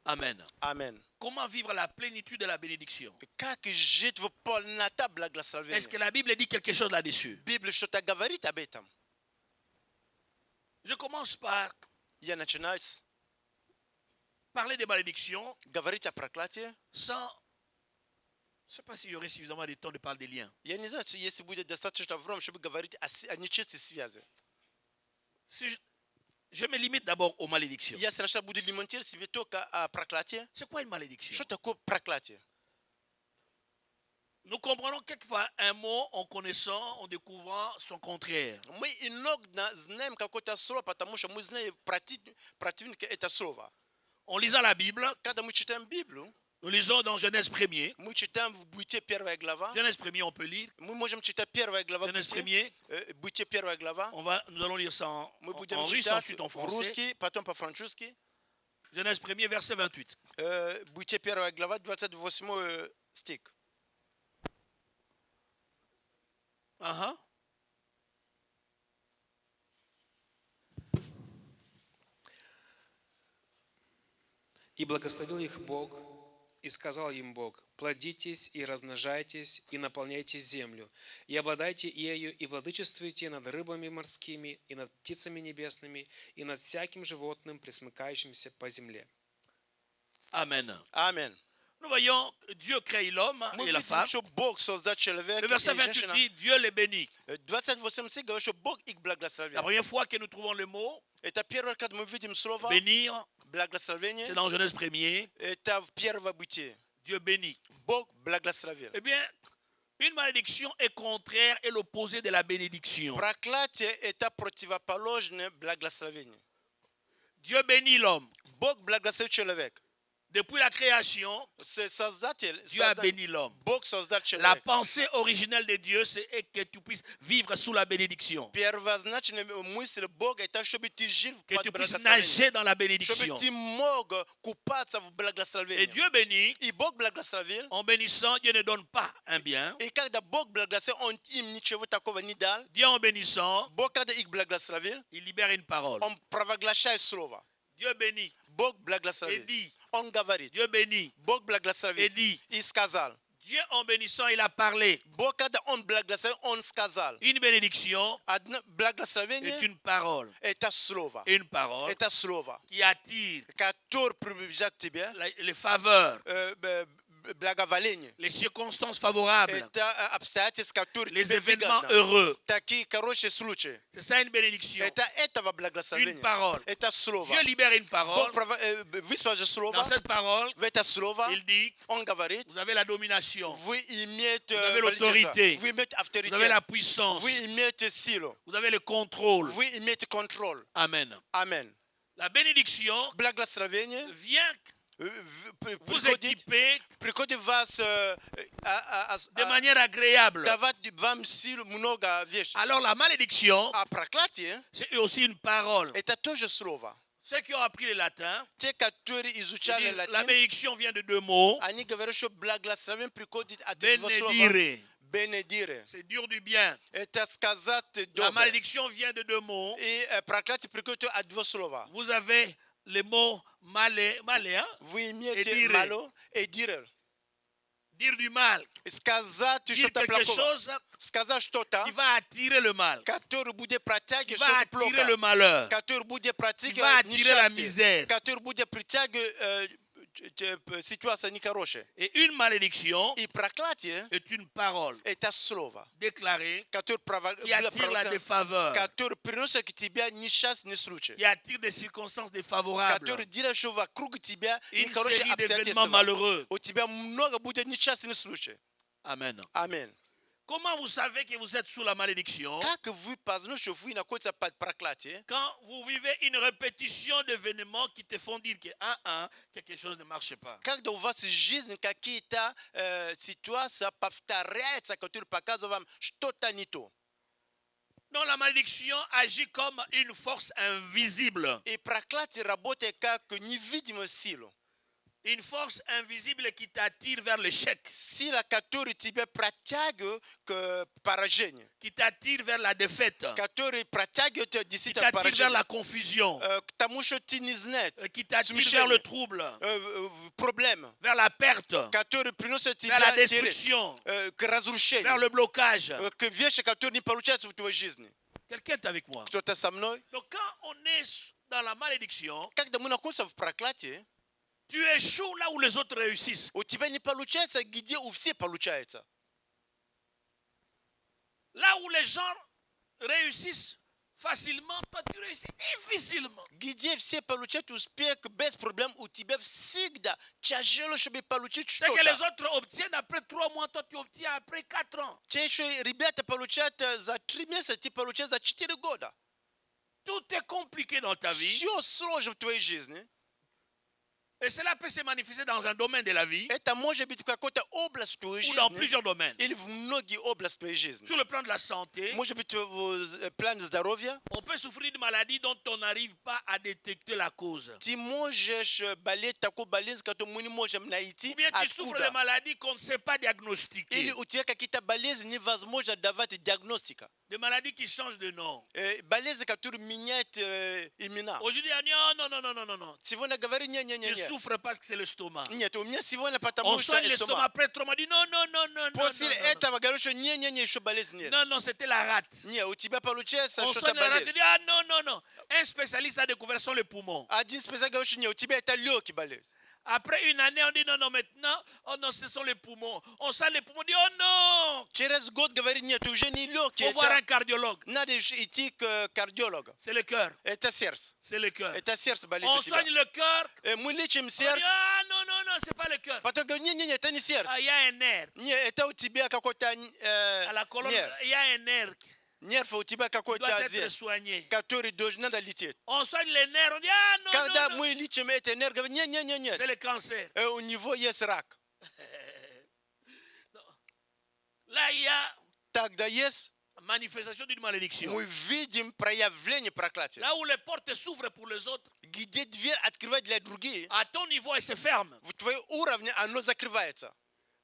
Amen. Amen. Comment vivre la plénitude de la bénédiction? Как жить в полноте Est-ce благословения? que la Bible dit quelque chose là-dessus? Библия что-то говорит об этом. Je commence par Я начинаю parler des malédictions говорить о проклятии. sans... Je ne sais pas s'il y aurait suffisamment de temps de parler des liens. Я не знаю, если будет достаточно времени, чтобы говорить о нечистой связи. Si je me limite d'abord aux malédictions. Я сначала буду лимитировать себе только о проклятии. C'est quoi une malédiction? Что такое проклятие? Nous comprenons quelquefois un mot en connaissant, en découvrant son contraire. Мы иногда знаем какое-то слово, потому что мы знаем противника это слово. En lisant la Bible, Когда мы читаем Библию, nous lisons dans Genèse 1er. мы читаем в Бытие 1 глава. Genèse 1er, on peut lire. Мы можем читать 1 глава Genèse 1er, Бытие 1 глава. nous allons lire ça Мы en будем russe, читать ensuite en français. по-русски, потом по-французски. Genèse 1er, verset 28. Бытие 1 глава, 28 стих. Aha. И благословил их Бог, и сказал им Бог: плодитесь и размножайтесь, и наполняйте землю, и обладайте ею, и владычествуйте над рыбами морскими, и над птицами небесными, и над всяким животным, пресмыкающимся по земле. Amen. Amen. Nous voyons que Dieu crée l'homme Мы et la видим, femme. что Бог создал человека Le и verset 28 женщину. dit Dieu les bénit. 28 стих говорит, что Бог их La благословил. première fois que nous trouvons le mot Это первое, когда мы видим слово bénir, благословение. c'est dans Genèse 1er. Это в первое бытие. Dieu bénit. Бог благословил. Eh bien, une malédiction est contraire et l'opposé de la bénédiction. Проклятие – это противоположное благословение. Dieu bénit l'homme. Бог благословил человека. Depuis la création, C'est Создатель. Dieu a béni l'homme. Бог создал La человека. pensée originelle de Dieu, c'est que tu puisses vivre sous la bénédiction. Первозначная мысль Бога – это чтобы ты жил Que под tu puisses благословением. nager dans la Чтобы bénédiction. ты мог купаться в Et благословении. Dieu bénit. И Бог благословил. En bénissant, Dieu ne donne pas un bien. И когда Бог благословил, Он им ничего такого не дал. Dieu, en bénissant, Бог, когда их благословил, il libère une parole. Он провозглашает слово. Dieu bénit Бог et благословил. dit. Он говорит. Dieu bénit Бог et благословил. dit. И сказал. Dieu, en bénissant, il a parlé. Бог, когда Он благословил, Он сказал. Une bénédiction Одно est благословение une parole. – это слово. Une parole Это слово, qui attire которое приближает к тебе les faveurs, благоволение. les circonstances favorables, Это обстоятельства, которые les тебе événements выгодны. heureux. Такие хорошие случаи. C'est ça une bénédiction. Это этого Une благословения. parole. Это слово. Dieu libère une parole. Бог высвобождает слово. Dans cette parole, В это слово il dit, Он говорит, vous avez la domination, вы имеете Vous avez величество, l'autorité. вы имеете vous авторитет, avez la puissance, вы имеете силу, vous avez le contrôle. вы имеете контроль. Amen. Аминь. La bénédiction Благословение vient vous приходит, équiper приходит вас de manière agréable. давать вам силу много вещей. Alors la malédiction, А проклятие c'est aussi une parole. это тоже слово. Ceux qui ont appris le latin, Те, которые изучали disent, la латин, bénédiction vient de deux mots. они говорят, что благословение приходит от этого слова. Benedire, Бенедире. c'est dur du bien. Это сказать La доброе. malédiction vient de deux mots. И проклятие приходит от двух слов. Vous avez le mot malé, hein? Вы имеете dire. мало и dire. Dire du mal. Сказать Dire что-то quelque плохое. chose Сказать что-то, qui va attirer le mal, который будет притягивать qui va что-то attirer le плохое. malheur, Который будет qui va притягивать attirer la несчастье. misère. Который будет притягивать ситуация нехорошая. Et une malédiction И проклятие est une parole это слово, déclarée которое qui attire la défaveur, который приносит к тебе несчастный случай. qui attire des circonstances défavorables, Который делает, что вокруг тебя une нехорошие série d'événements обстоятельства. malheureux. У тебя много будет несчастных случаев. Amen. Аминь. Comment vous savez que vous êtes sous la malédiction? Как вы познаете, что вы находитесь под проклятием? Quand vous vivez une répétition d'événements qui te font dire que quelque chose ne marche pas. Когда у вас в жизни какие-то ситуации повторяются, которые показывают вам что-то не то. Donc la malédiction agit comme une force invisible И проклятие работает как невидимая сила. Une force invisible qui t'attire vers l'échec, Si la который тебе протягивает к поражению, qui t'attire vers la défaite, который протягивает тебя qui действительно к t'attire vers la поражению, confusion, к тому, что ты не знаешь, qui t'attire смущение, vers le trouble, проблемы, vers la perte, которые приносят vers la тебя destruction, к разрушению, vers le blocage. к вещи, которые не получаются в твоей жизни. Quelqu'un est avec moi. Кто-то со мной? Donc quand on est dans la malédiction, Когда мы находимся в проклятии, tu échoues là où les autres réussissent. у тебя не получается, где у всех получается. Là où les gens réussissent facilement, toi tu réussis difficilement. Где все получают успех без проблем, у тебя всегда тяжело, чтобы получить C'est que les что-то. autres obtiennent après 3 mois, toi tu obtiens après 4 ans. Те еще ребята получают за 3 месяца, ты получаешь за 4 года. Tout est compliqué dans ta vie. Все сложно в твоей жизни. Et cela peut se manifester dans un domaine de la vie Это может быть в какой-то области в твоей ou dans жизни plusieurs domaines. или в многие области твоей жизни. Sur le plan de la santé, Может быть в плане здоровья. on peut souffrir de maladies dont on n'arrive pas à détecter la cause. Ты можешь болеть такой болезнью, которую мы не можем найти Ou bien tu souffres de откуда. maladies qu'on ne sait pas diagnostiquer. Или у тебя какие-то болезни невозможно давать диагностика. Des maladies qui changent de nom. Болезни, которые меняют имена. Aujourd'hui, on dit oh, non, non, non, non, non, non. Сегодня говорю, Tu не-не-не. souffres parce que c'est l'estomac. Нет, у меня сегодня On потому что soigne l'estomac, эстома. après trop, on dit non, non, non, non, non, После non, non, этого говорю, что не-не-не, еще болезнь нет. non, non, c'était la rate. Не, у тебя получается On что-то soigne la rate, болезнь. tu dis ah non, non, non. Un spécialiste a découvert sur les poumons. Один специалист говорит, что нет, у тебя это легкий болезнь. Après une année, on dit non, non, maintenant, oh non, ce sont les poumons. On sent les poumons, on dit oh non, Через год говорит, нет, уже не il легкий. faut voir un Это... cardiologue. Надо идти к кардиологу. C'est le cœur, Это сердце. c'est le cœur. Это сердце болит On у тебя. soigne le cœur, Мы лечим on dit сердце. ah non, non, non, c'est pas le cœur. Потом говорит, не-не-не, это не сердце. Ah, il y a un nerf. Не, это у тебя какой-то À la colonne, нерв. il y a un nerf qui Нерв у тебя doit какой-то être здесь, soigné. который должен надо лететь. On soigne les nerfs, on dit ah non, Когда non, non. мы лечим эти нервы, говорит, не-не-не, C'est le cancer. у него есть рак. Là, il y a Тогда есть, manifestation d'une malédiction. мы видим проявление проклятия. Là où les portes s'ouvrent pour les autres, Где дверь открывает для других, à ton niveau, elles se ferment. в твоем уровне оно закрывается.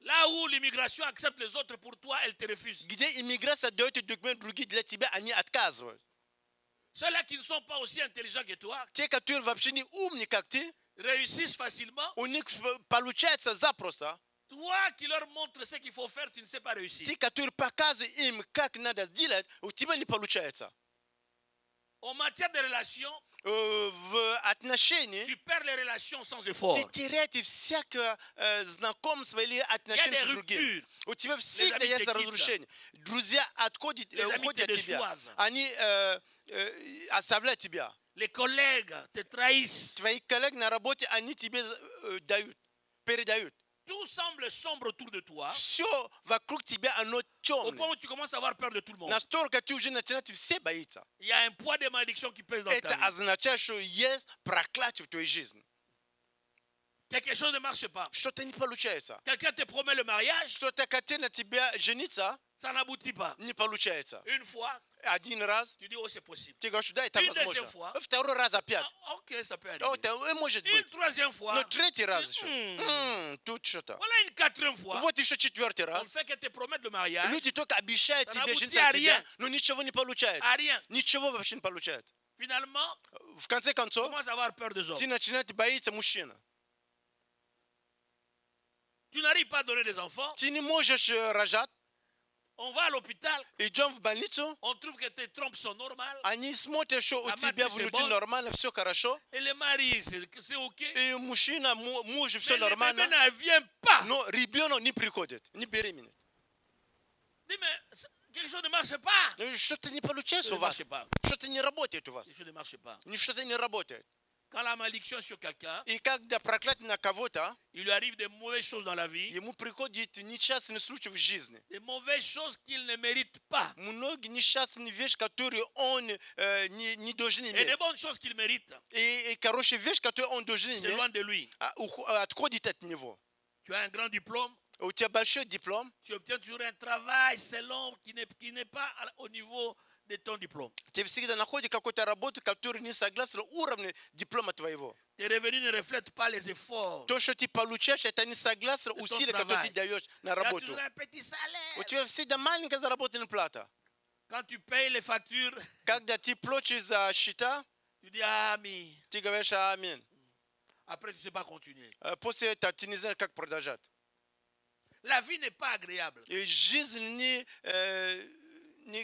Là où l'immigration accepte les autres pour toi, elle te refuse. Где иммиграция дает документы другие для тебя, они отказывают. Ceux-là qui ne sont pas aussi intelligents que toi Те, которые вообще не умные, как ты, réussissent facilement. у них получается запросто. Toi qui leur montres ce qu'il faut faire, tu ne sais pas réussir. Те, которые показывают им, как надо сделать, у тебя не получается. En matière de relations, В отношении tu perds les relations sans effort. ты теряешь всякое знакомство или Il y a отношения des с другим. ruptures. У тебя всегда amis есть te quittent. разрушение. Друзья отходят, Les amis уходят te от тебя. déçoivent. Они оставляют тебя. Les collègues te trahissent. Твои коллеги на работе, они тебе дают, передают. Tout semble sombre autour de toi, Все вокруг тебя, оно au темное. point où tu commences à avoir peur de tout le monde. Настолько ты уже начинаешь все боиться. Il y a un poids de malédiction qui pèse dans Это ta vie. означает, что есть проклятие в твоей жизни. Quelque chose ne marche pas. Что-то не получается. Quelqu'un te promet le mariage, Что-то хотел на тебя жениться, ça n'aboutit pas. не получается. Une fois, Один раз, tu dis, oh, c'est possible. ты говоришь, да, это Une возможно. deuxième fois. Второй раз опять. Ah, ok, ça peut О, arriver. это может Une быть. troisième fois, Но третий раз еще. Тут что-то. voilà une quatrième fois, Вот еще четвертый on раз. ne fait que te promettre le mariage, Люди только обещают Ça тебе n'aboutit жениться à от тебя, rien. но ничего не получают. à rien. Ничего вообще не получают. Finalement, В конце tu концов, commences à avoir peur des hommes. ты начинаешь бояться мужчины. Tu n'arrives pas à donner des enfants, Ты не можешь рожать. on va à l'hôpital, Идем в больницу. on trouve que tes trompes sont normales, Они смотрят, что у La тебя matrice est внутри bonne. нормально, все хорошо. et le mari, c'est ok, И мужчина, муж, mais все le bébé нормально. ne vient pas. Но ребенок не приходит, не беременен. Dis, mais quelque chose ne marche pas. Что-то не получается Что-то у вас. не marche Что-то не работает у вас. Quelque chose ne marche pas. Что-то не работает. Quand la malédiction est sur quelqu'un, И когда проклятие на кого-то, il lui arrive des mauvaises choses dans la vie, ему приходит несчастный случай в жизни. des mauvaises choses qu'il ne mérite pas, Многие несчастные вещи, которые он не должен et иметь. des bonnes choses qu'il mérite И хорошие вещи, которые он должен иметь, s'éloignent de lui. отходит от него. Tu as un grand diplôme, У тебя большой диплом, tu obtiens toujours un travail selon qui n'est pas au niveau de ton diplôme. Tivisikiza nahoji kakota работу, который не согласен уровню диплома твоего. Tes revenus ne reflètent pas les efforts. То, что ты получаешь, это не согласно усилия, которые ты даешь на Tu as работу. toujours un petit salaire. У тебя всегда маленькая заработанная плата. Quand tu payes les factures, Когда ты платишь за счета, tu dis Ami. ты говоришь амин. Après, tu ne sais pas continuer. После этого ты не знаешь, как продолжать. La vie n'est pas agréable. И жизнь не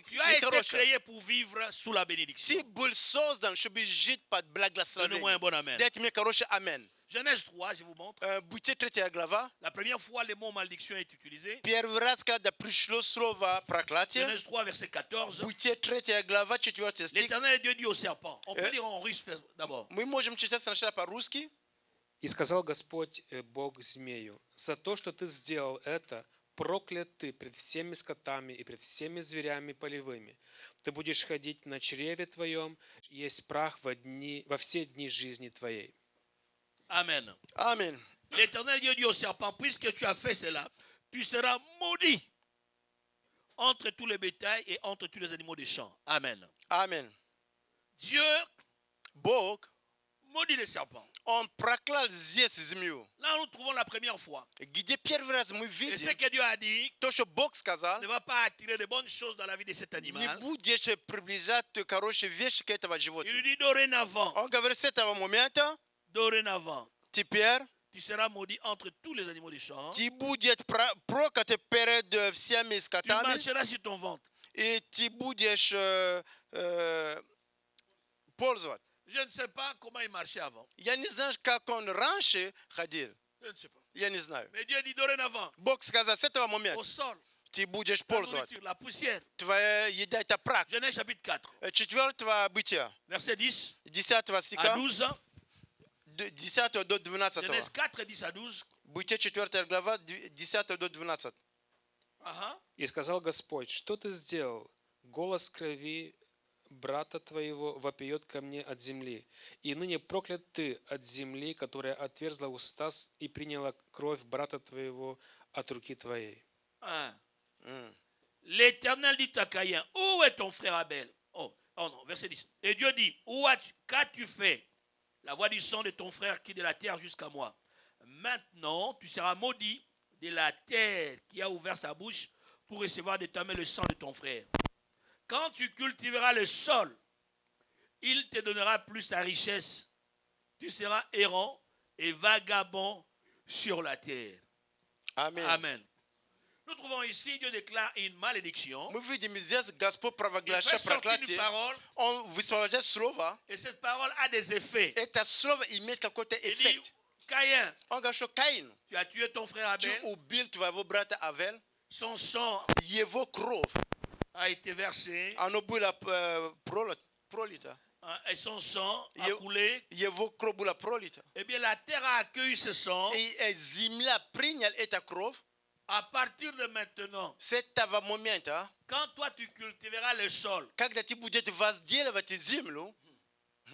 Tu as été créé pour vivre sous la bénédiction. Ты был создан, чтобы жить под Donnez-moi un благословением. bon amen. Дайте мне хороший амен. Genèse 3, je vous montre. Бытие 3 глава. La première fois, le mot malédiction est utilisé. Первый раз, когда пришло слово проклятие, Genèse 3, verset 14. Бытие 3 глава, 4 стих. L'éternel Dieu dit au serpent. On peut lire en russe d'abord. Мы можем читать сначала по-русски. И сказал Господь Бог змею: за то, что ты сделал это, проклят ты пред всеми скотами и пред всеми зверями полевыми. Ты будешь ходить на чреве твоем, есть прах во все дни жизни твоей. Amen. Amen. L'éternel Dieu dit au serpent, puisque tu as fait cela, tu seras maudit entre tous les bétails et entre tous les animaux des champs. Amen. Amen. Dieu Бог, maudit le serpent. он проклял здесь змею. Là, nous trouvons la première fois. Где первый раз мы Et ce видим que Dieu a dit то, что Бог сказал, ne va pas attirer de bonnes choses dans la vie de cet не animal. будешь приближать хорошие вещи к этому Il животному. lui dit dorénavant, Он говорит, с этого момента, dorénavant, теперь tu seras maudit entre tous les animaux des champs. ты будешь проклят перед всеми Tu скотами, marcheras sur ton ventre. и ты будешь пользоваться. Je ne sais pas comment il marchait avant. Я не знаю, как он раньше ходил. Je ne sais pas. Я не знаю. Mais Dieu dit dorénavant, Бог сказал, с этого au момента sol, ты будешь la пользоваться. nourriture, la poussière. Твоя еда это прах. Genèse chapitre 4, 4 бытия, verset 10 10 à стиха, 12. 10 до 12. Genèse 4, 10 à 12. Бытие 4 глава, 10 до 12. Ага. И сказал Господь: что ты сделал? Голос крови брата твоего вопиет ко мне от земли. И ныне проклят ты от земли, которая отверзла уста и приняла кровь брата твоего от руки твоей. Ah. L'Éternel dit à Caïn, où est ton frère Abel? Oh non, verset 10. Et Dieu dit, qu'as-tu fait? La voix du sang de ton frère qui est de la terre jusqu'à moi. Maintenant, tu seras maudit de la terre qui a ouvert sa bouche pour recevoir de ta main le sang de ton frère. Quand tu cultiveras le sol, il te donnera plus sa richesse. Tu seras errant et vagabond sur la terre. Amen. Amen. Nous trouvons ici, Dieu déclare une malédiction. Мы видим здесь Господь Il провозглашает fait sortir une проклятие. parole Он высвобождает слово. et cette parole a des effets. Это слово имеет какой-то Il dit, эффект. Caïn, Он говорит, что Каин, tu as tué ton frère tu Abel, убил твоего брата Авель, son sang его кровь, a été versé оно было пролито. et son sang a Yo- coulé. Его кровь была пролита. Eh bien, la terre a accueilli ce sang. И земля приняла эту кровь. À partir de maintenant, С этого момента, quand toi tu cultiveras le sol, когда ты будешь возделывать землю,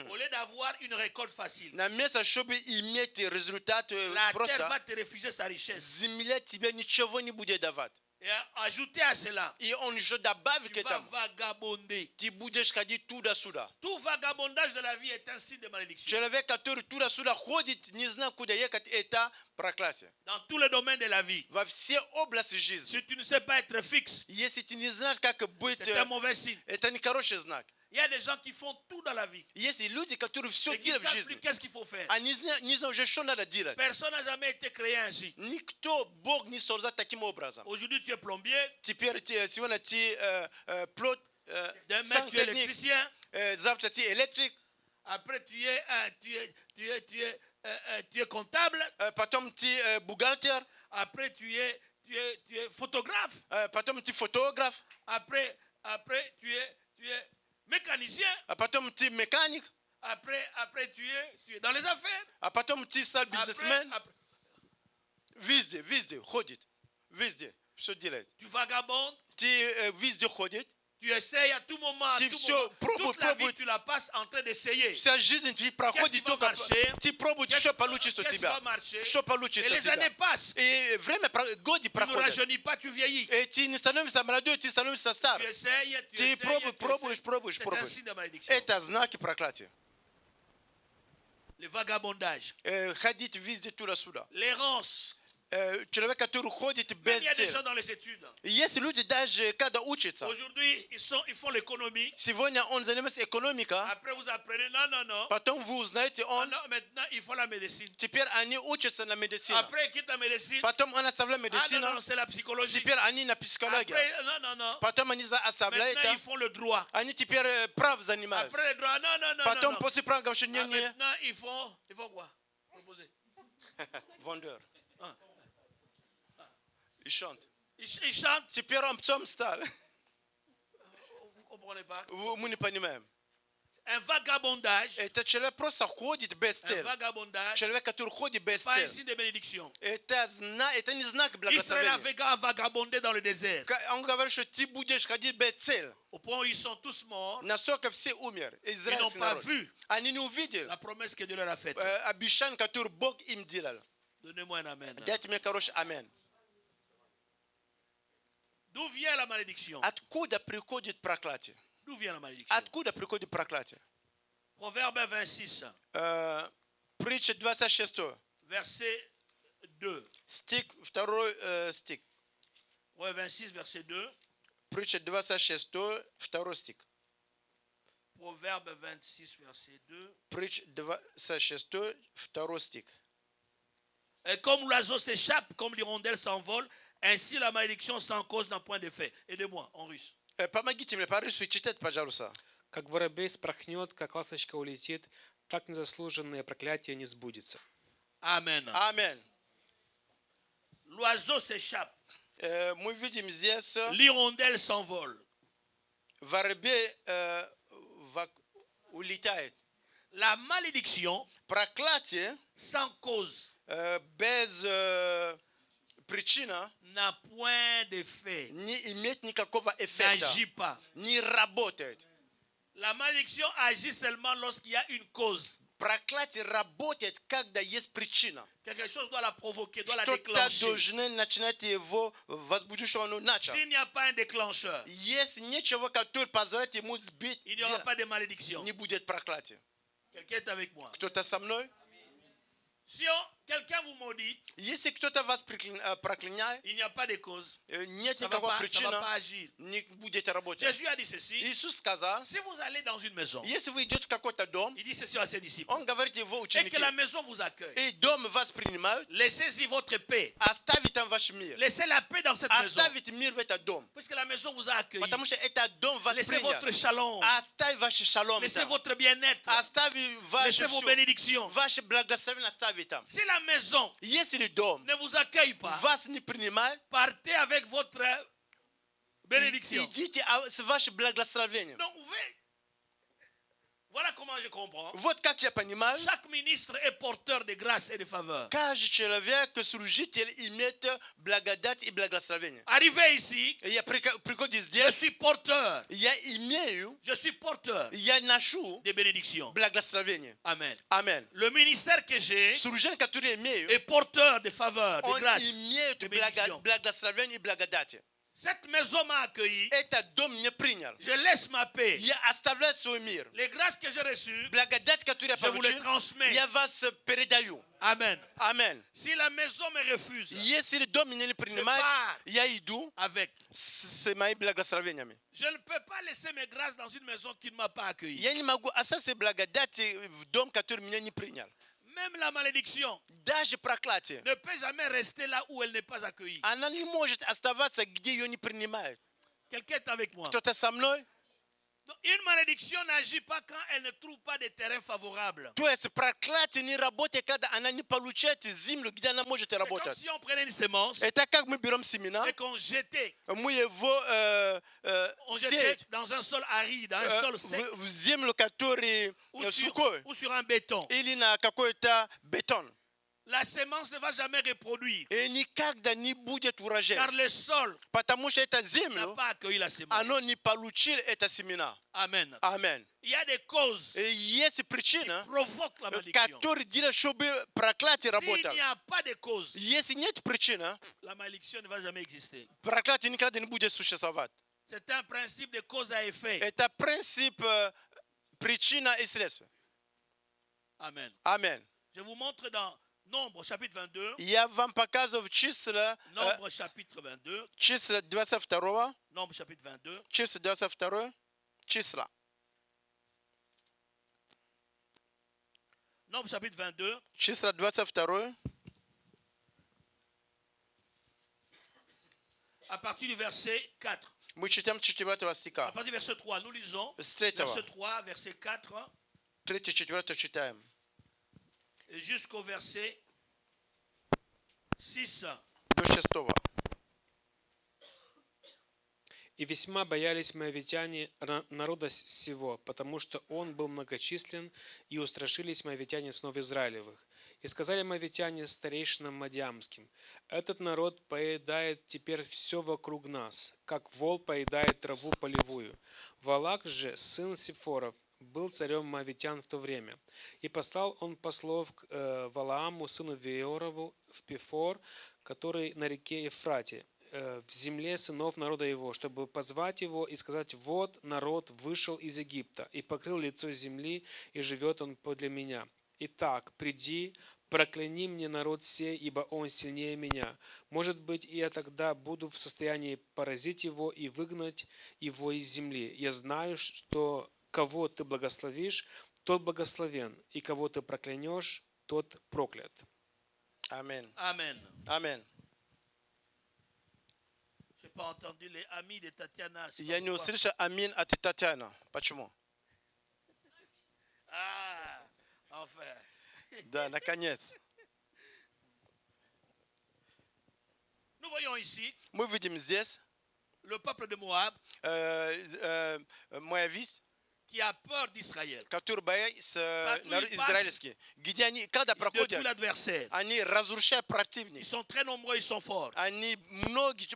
au lieu d'avoir une récolte facile, на место, чтобы иметь результат la terre просто, va te refuser sa richesse. земля тебе ничего не будет давать. Et ajouter à cela, И он еще добавит к tu vas этому. vagabonder. Ты будешь ходить туда-сюда. Tout vagabondage de la vie est un signe de malédiction. Человек, который туда-сюда ходит, не знает, куда ехать, это проклятие. Dans tous les domaines de la vie, Во все области жизни. si tu ne sais pas être fixe, Если ты не знаешь, как быть, c'est un mauvais signe. это не хороший знак. Il y a des gens qui font tout dans la vie Есть люди, которые все et qui ne делают в savent plus жизни. qu'est-ce qu'il faut faire. Они не знают уже, что надо делать. Personne n'a jamais été créé ainsi. Никто, Бог не создал таким образом. Aujourd'hui, tu es plombier, Теперь сегодня ты плод, demain, tu es сантехник, électricien, завтра ты электрик, après, tu es comptable, потом ты бухгалтер, après, tu es photographe, потом ты фотограф, après tu es mécanicien, потом ты механик, après tu es dans les affaires. потом ты стал Après, бизнесмен. après, Везде ходит. Везде. Все делает. tu vagabondes Ты везде ходит. Tu essayes à tout moment, Tu toute la vie pробуй. tu la passes en train d'essayer. Вся жизнь ты проходит Qu'est-ce qui va только... marcher? Ты пробуешь, что получится у Qu'est-ce qui тебя. va marcher? Что получится Et у les тебя. années passent. И время, годы Tu ne проходят. rajeunis pas, tu vieillis. И ты не становишься молодой, ты становишься стар. Tu essayes, tu Ты essayes, пробуешь. C'est un signe de malédiction. Это знаки проклятия. Le vagabondage, Ходить везде туда-сюда. l'errance. Человек, который ходит Même без il y a des цели. gens dans les études. Есть люди даже, когда учатся. Aujourd'hui, ils font l'économie. Сегодня он занимается экономикой, Après, vous apprenez, non. потом вы узнаете, он Non, maintenant, ils font la médecine. теперь они учатся на медицине. Après, ils quittent la médecine. Потом он оставляет Ah медицину, non, c'est la psychologie. теперь они на психологии. Après, non. Потом они оставляют Maintenant, ils это, font le droit. они теперь прав занимаются. Après le droit, non. Потом после права говорят, Ah, не, maintenant, ils font quoi? Proposer. Вандер. Ah. Ils chantent. Ils chantent. Теперь он псом стал. Vous comprenez pas? Мы не понимаем. Un vagabondage. Это человек просто ходит без Un цели. vagabondage. Человек, который ходит без Pas un цели. signe de bénédiction. Это не знак Israël благословения. avait vagabondé dans le désert. Он говорит, что ты будешь ходить без цели. Au point où ils sont tous morts. Настолько все умерли. Ils n'ont Израильский pas народ. vu Они не увидели la promesse que Dieu leur a faite. обещание, которое Бог им делал. Donnez-moi un amen. Дайте мне хороший амен. D'où vient la malédiction? Откуда приходит проклятие? D'où vient la malédiction? Откуда приходит проклятие? Proverbe 26, Притча 26, verset 2. стих, второй стих. Ouais, 26, verset 2. Притча 26, второй стих. Proverbe 26, verset 2. Притча 26, второй стих. Et comme l'oiseau s'échappe, comme l'hirondelle s'envole, ainsi la malédiction sans cause n'a point d'effet. Aidez-moi en russe. Помогите мне по-русски читать, пожалуйста. Как воробей спорхнет, как ласточка улетит, так незаслуженное проклятие не сбудется. Amen. Амен. L'oiseau s'échappe, Мы видим здесь l'hirondelle s'envole. воробей улетает. La malédiction Проклятие sans cause без причины n'a point d'effet, не имеет никакого эффекта, n'agit pas. не работает. La malédiction agit seulement lorsqu'il y a une cause. Проклятие работает, когда есть причина. Quelque chose doit la provoquer, doit la Что-то déclencher. должно начинать его возбудить, что оно начало. S'il n'y a pas un déclencheur, Если нечего, которое позволяет ему сбить, il n'y aura pas de malédiction. не будет проклятия. Quelqu'un est avec moi. Кто-то со мной? Si quelqu'un vous maudit, Если кто-то вас проклиняет, il n'y a pas de cause. нет Ça ne va, никакой pas причины, agir. не будет работать. Jésus a dit ceci. Иисус сказал, Si vous allez dans une maison, если вы идете в какой-то дом, il dit ceci à ses disciples, он говорит его et que ученики, la maison vous accueille, и дом вас принимают, laissez-y votre paix. оставить там ваш мир. Laissez la paix dans cette maison. Оставить мир в этот дом. Puisque la maison vous a accueilli. Потому что этот дом вас Laissez принял. votre shalom. Оставь ваш шалом Laissez там. votre bien-être. Оставь ваше Laissez vos все. bénédictions. Ваше благословение оставить там. Si la maison Если дом ne vous accueille pas, вас не принимает, partez avec votre bénédiction. идите с вашим благословением. Donc, vous voyez, voilà comment je comprends. Вот как я понимаю, Chaque ministre est porteur de grâce et de faveur. каждый человек, служитель, имеет благодать и благословение. Arrivé ici, И я приходит je здесь, suis porteur. я имею, Je suis porteur я ношу des bénédictions. благословение. Amen. Амен. Le ministère que j'ai Служение, которое имею, est porteur de faveur, de он grâce, имеет de bénédiction. благословение и благодати. Cette maison m'a accueilli. Этот дом не принял. Je laisse ma paix. Я оставляю свой мир. Les grâces que j'ai reçues, Благодать, которую я je vous les получил, transmets. я вас передаю. Amen. Амен. Si la maison me refuse, Если дом меня не принимает, pars. я иду avec. с моими благословениями. Je ne peux pas laisser mes grâces dans une maison qui ne m'a pas accueilli. Я не могу оставить благодати в дом, который меня не принял. Même la malédiction Даже проклятие. ne peut jamais rester là où elle n'est pas accueillie. Она не может оставаться, где ее не принимают. Quelqu'un est avec moi. Кто-то со мной? Donc, une malédiction n'agit pas quand elle ne trouve pas de terrain favorable. То есть проклятие не работает, когда она не получает землю, где она может C'est comme работать. si on prenait une sémence Это как мы берем семена, et qu'on jetait, мы его on сеем jetait dans un sol aride, un sol sec, в землю, который ou сухой, sur un béton. или на какой-то бетон. la sémence ne va jamais reproduire. И никогда не будет урожая. Car le sol Потому что эта n'a земля, pas accueilli la sémence. оно не получило это семена. Amen. Амен. Il y a des causes И есть причина, qui provoquent la malédiction. которая делает, чтобы проклятие S'il работало. n'y a pas de cause, Если нет причины, la malédiction ne va jamais exister. проклятие никогда не будет существовать. C'est un principe de cause à effet. Это принцип причина и следствие. Amen. Амен. Je vous montre dans Nombre chapitre 22. Я вам показываю числа, Nombre chapitre 22. числа 22, Nombre chapitre 22. числа 22, числа. Nombre chapitre 22. Числа 22, À partir du verset 4. мы читаем 4 À стиха. partir du verset 3, nous lisons. С 3, Verset 3, verset 4 3-4 читаем. et jusqu'au verset 6. До 6. И весьма боялись моавитяне народа сего, потому что он был многочислен, и устрашились моавитяне снов Израилевых. И сказали моавитяне старейшинам мадиамским: этот народ поедает теперь все вокруг нас, как вол поедает траву полевую. Валак же, сын Сифоров, был царем моавитян в то время. И послал он послов к Валааму, сыну Веорову, в Пифор, который на реке Ефрате, в земле сынов народа его, чтобы позвать его и сказать: вот народ вышел из Египта и покрыл лицо земли, и живет он подле меня. Итак, приди, прокляни мне народ сей, ибо он сильнее меня. Может быть, и я тогда буду в состоянии поразить его и выгнать его из земли. Я знаю, что кого ты благословишь, тот благословен, и кого ты проклянешь, тот проклят. Amen. Amen. Amen. Je n'ai pas entendu les amis de Tatiana. Je sais Я pas не pourquoi. услышал амин от Татьяны. Почему? Ah, enfin. Да, наконец. Nous voyons ici Мы видим здесь le peuple de Moab моавист, qui a peur d'Israël, который боится Partout народ ils passent. израильский, где они, когда de tout проходят, l'adversaire. они разрушают Ils противника. sont très nombreux, ils sont forts. Они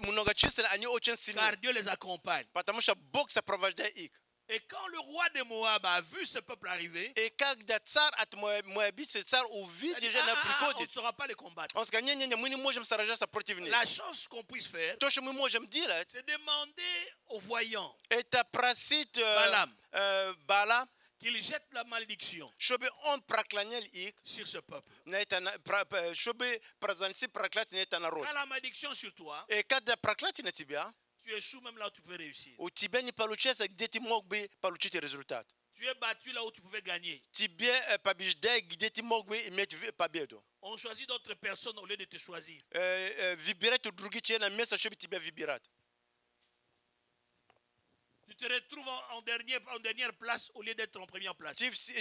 многочисленны, они очень сильны, Car Dieu les accompagne. потому что Бог сопровождает их. Et quand le roi de Moab a vu ce peuple arriver, И когда царь от Моабита, царь il a увидит, dit, что on она ne приходит, saura pas les combattre. он сказал: не, мы не можем сражаться против них. La chose qu'on puisse faire, То, что мы можем делать, c'est demander aux voyants это просить Балам. Бала, qu'il jette la malédiction чтобы он проклонял их, sur ce peuple. чтобы прозвонить проклятие на это народ. Quand la malédiction sur toi, И когда проклятие на тебя, tu échoues même là où tu peux réussir. у тебя не получается, где ты мог бы получить результат. Tu es battu là où tu pouvais gagner. Тебе побеждай, где ты мог бы иметь победу. On choisit d'autres personnes au lieu de te choisir. Выбирать другие члены места, чтобы тебя выбирать. Tu te retrouves en dernière place au lieu d'être en première place.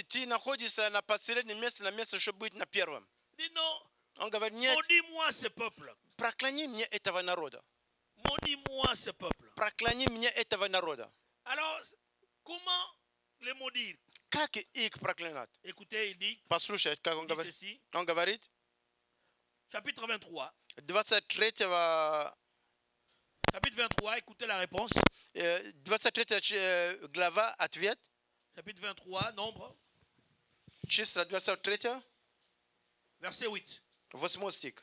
Ты находишься на последнем месте, на месте, чтобы быть на первом. Dis non, Он говорит: нет, maudis-moi ce peuple. прокляни мне этого народа. Maudis-moi ce peuple. Прокляни мне этого народа. Alors, comment les maudire? Как их проклинать? Écoutez, il dit, Послушай, как он dit говорит. ceci, Он говорит, chapitre 23. 23 Chapitre 23, écoutez la réponse. 23 глава, ответ, Chapitre 23, nombre, числа 23, verset 8. 8 стих.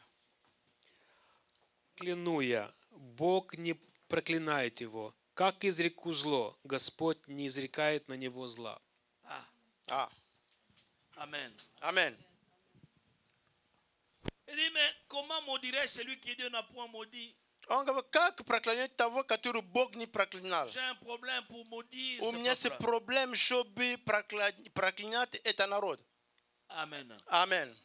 Кляну я, Бог не проклинает его. Как изреку зло, Господь не изрекает на него зла. А, Amen. Амен. Il dit, mais comment maudirait celui qui Dieu n'a point maudit? Он говорит: как проклинать того, который Бог не проклинал? J'ai un problème pour maudire У меня ce есть peuple. проблем, чтобы проклинать этот народ. Amen. Амен.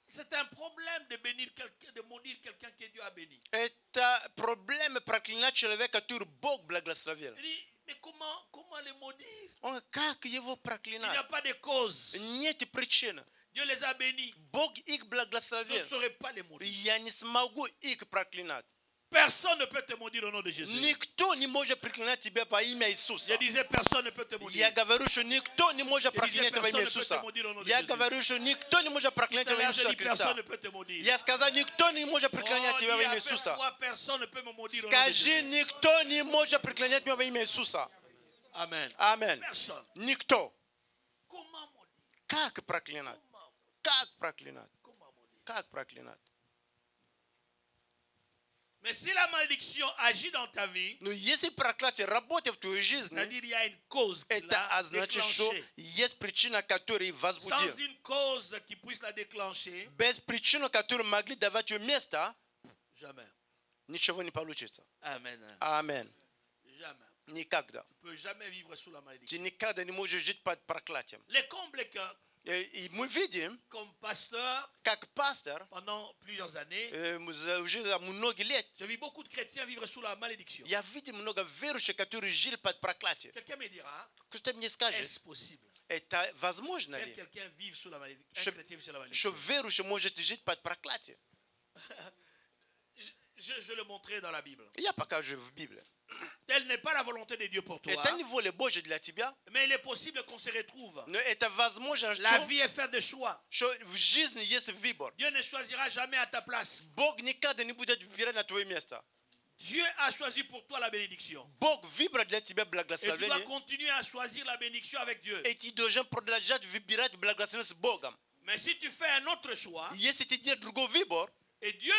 C'est un problème de bénir quelqu'un, de maudire quelqu'un que Dieu a béni. Это проблема проклинать человека, который Бог благословил. Il dit, mais comment les maudire? Он говорит: как его Il n'y проклинать? a pas de cause. Нет причины. Dieu les a bénis. Бог их Je ne благословил. saurais pas les maudire. Я не смогу их проклинать. Personne ne peut te maudire au nom de Jésus. Никто не может проклинать тебя во имя Je Иисуса. disais, personne ne peut te maudire. Я говорю, что никто не может проклинать во имя Иисуса. Я говорю, что никто не может проклинать во имя Иисуса Христа. Personne ne peut te maudire. Я сказал, никто не может проклинать тебя во имя Иисуса. Personne ne peut me maudire au nom de Скажи, Jésus. никто не может проклинать меня во имя Иисуса. Amen. Аминь. Personne. Никто. Comment maudire? Как проклинать? Как проклинать? Comment maudire? Как проклинать? Mais si la malédiction agit dans ta vie, Но если проклятие работает в твоей жизни, c'est-à-dire il y a une cause qui это l'a значит, что déclenchée. есть причина, которая возбудила. Sans une cause qui puisse la déclencher, Без причины, которые могли давать тебе место, jamais. ничего не получится. Amen. Аминь. Jamais. Никогда. Tu ne peux jamais vivre sous la malédiction. Ты никогда не можешь жить под проклятием. Les combles que, И мы видим, comme pasteur, как пастор, pendant plusieurs années, уже за много лет, j'ai vu beaucoup de chrétiens vivre sous la malédiction. я видел много верующих, которые жили под проклятием. Quelqu'un me dira, Кто-то мне скажет, est-ce possible это возможно que ли, quelqu'un vive sous la malédiction, un Je- chrétien vive sous la что malédiction? верующий может жить под проклятием? Je le montrerai dans la Bible. Я покажу в Библии. Telle n'est pas la volonté de Dieu pour toi, Это не воля Божья для тебя, mais il est possible qu'on se retrouve. но это возможно, La vie est faite de choix. что в жизни есть выбор. Dieu ne choisira jamais à ta place. Бог никогда не будет выбирать на твое место. Dieu a choisi pour toi la bénédiction. Бог выбрал для тебя Et tu dois благословение, continuer à choisir la bénédiction avec Dieu. и ты должен продолжать выбирать благословение с Богом. Mais si tu fais un autre choix, Если ты делаешь другой выбор, et Dieu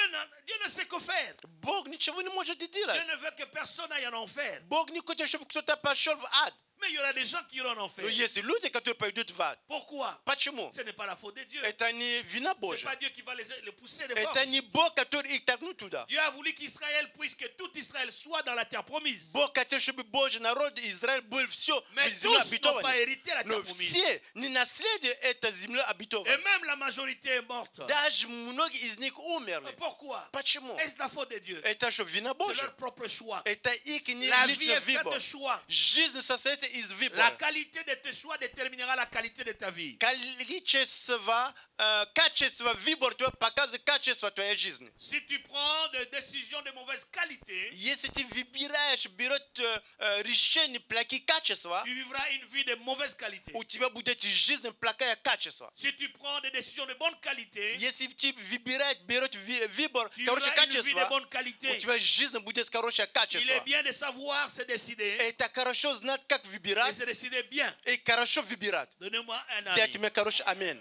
ne sait que faire. Бог ничего не может Dieu делать. ne veut que personne aille en enfer. Бог не хочет, чтобы кто-то пошел в ад. Mais il y aura des gens qui iront en enfer. Но есть люди, которые пойдут в ад. Pourquoi? Почему? Ce n'est pas la faute de Dieu. Это не вина Ce n'est Божья. pas Dieu qui va les pousser de Это force. не Бог, который их тягнул туда. Dieu a voulu qu'Israël, puisque tout Israël soit dans la terre promise. Бог хотел, чтобы Божий народ, Израиль, был все Mais в земле tous n'ont pas обетованной. hérité la terre Но promise. все не наследие этой земли Et обетованной. même la majorité est morte. Даже многие из них умерли. Pourquoi? Почему? Est-ce la faute de Dieu? Это что, вина C'est Божья? leur propre choix. Это их La vie личный est faite выбор. de choix. Жизнь состоит из La выбора. qualité de tes choix déterminera la qualité de ta vie. Качество выбора твоего показывает качество твоей жизни. Si tu prends des décisions de mauvaise qualité, Если ты выбираешь, берешь решение плохие качества, tu vivras une vie de mauvaise qualité. у тебя будет жизнь плохое качество. Si tu prends des décisions de bonne qualité, Если ты выбираешь, берешь выбор tu хорошее vivras une vie de качество, bonne qualité. у тебя жизнь будет хорошее Il качество. est bien de savoir se décider Это хорошо знать, как et выбирать, se décider bien. и хорошо выбирать. Donnez-moi un Дайте ami. мне хороший аминь.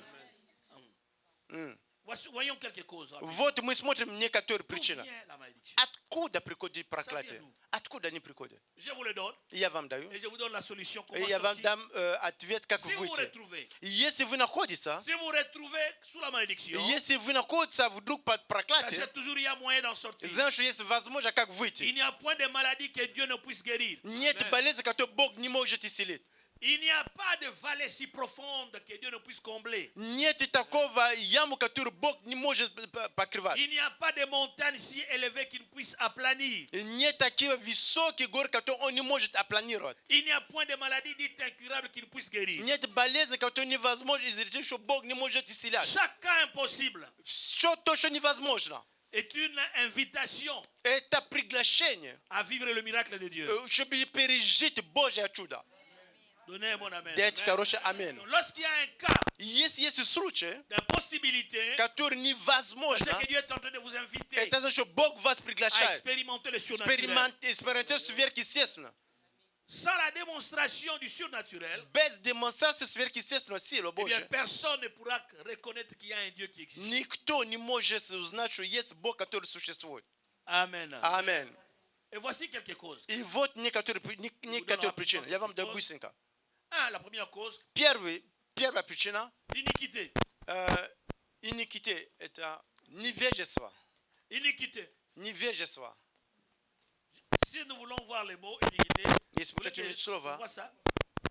Voyons quelque chose. Вот мы смотрим некоторые D'où причины. vient la malédiction? Откуда приходит проклятие? Откуда они приходят? Je vous le donne Я вам даю. et je vous donne la solution. И Comment я вам sortir. дам ответ, как Si vous выйти. retrouvez, И если вы находитесь, si vous retrouvez sous la malédiction, если вы находитесь вдруг под проклятием, sachez toujours il y a moyen d'en sortir. знаешь, что есть возможность, как Il выйти. n'y a point de maladie que Dieu ne puisse guérir. Нет Amen. болезни, которую Бог не может исцелить. Il n'y a pas de vallée si profonde que Dieu ne puisse combler. Нет и такого яму, которую Бог не может покрывать. Il n'y a pas de montagne si élevée qu'il ne puisse aplanir. И нет таких высоких гор, которые Он не может опланировать. Il n'y a point de maladie dite incurable qu'il ne puisse guérir. Нет болезни, которые невозможно излечить, что Бог не может исцелять. Chaque cas impossible Все то, что невозможно, est une invitation это приглашение, à vivre le miracle de Dieu. чтобы пережить Божье чудо. Donnez mon amen. Дайте хороший аминь. Lorsqu'il y a un cas Если есть случай, d'impossibilité, который c'est невозможно, que Dieu est en train de vous inviter это значит, что Бог вас à приглашает. expérimenter le surnaturel. Экспериментировать сверхъестественно. Sans la démonstration du surnaturel, Без демонстрации сверхъестественной силы eh bien, Божьей, personne ne pourra reconnaître qu'il y a un Dieu qui existe. никто не может узнать, что есть Бог, который существует. Amen. Аминь. Et voici quelque chose. И вот некоторые причины. Я вам даю быстренько. La première cause, Первая причина l'iniquité. iniquité, это невежество. Iniquité. Невежество. Si nous voulons voir les mots iniquité, Если vous voulez какие-нибудь que- слова, on voit ça?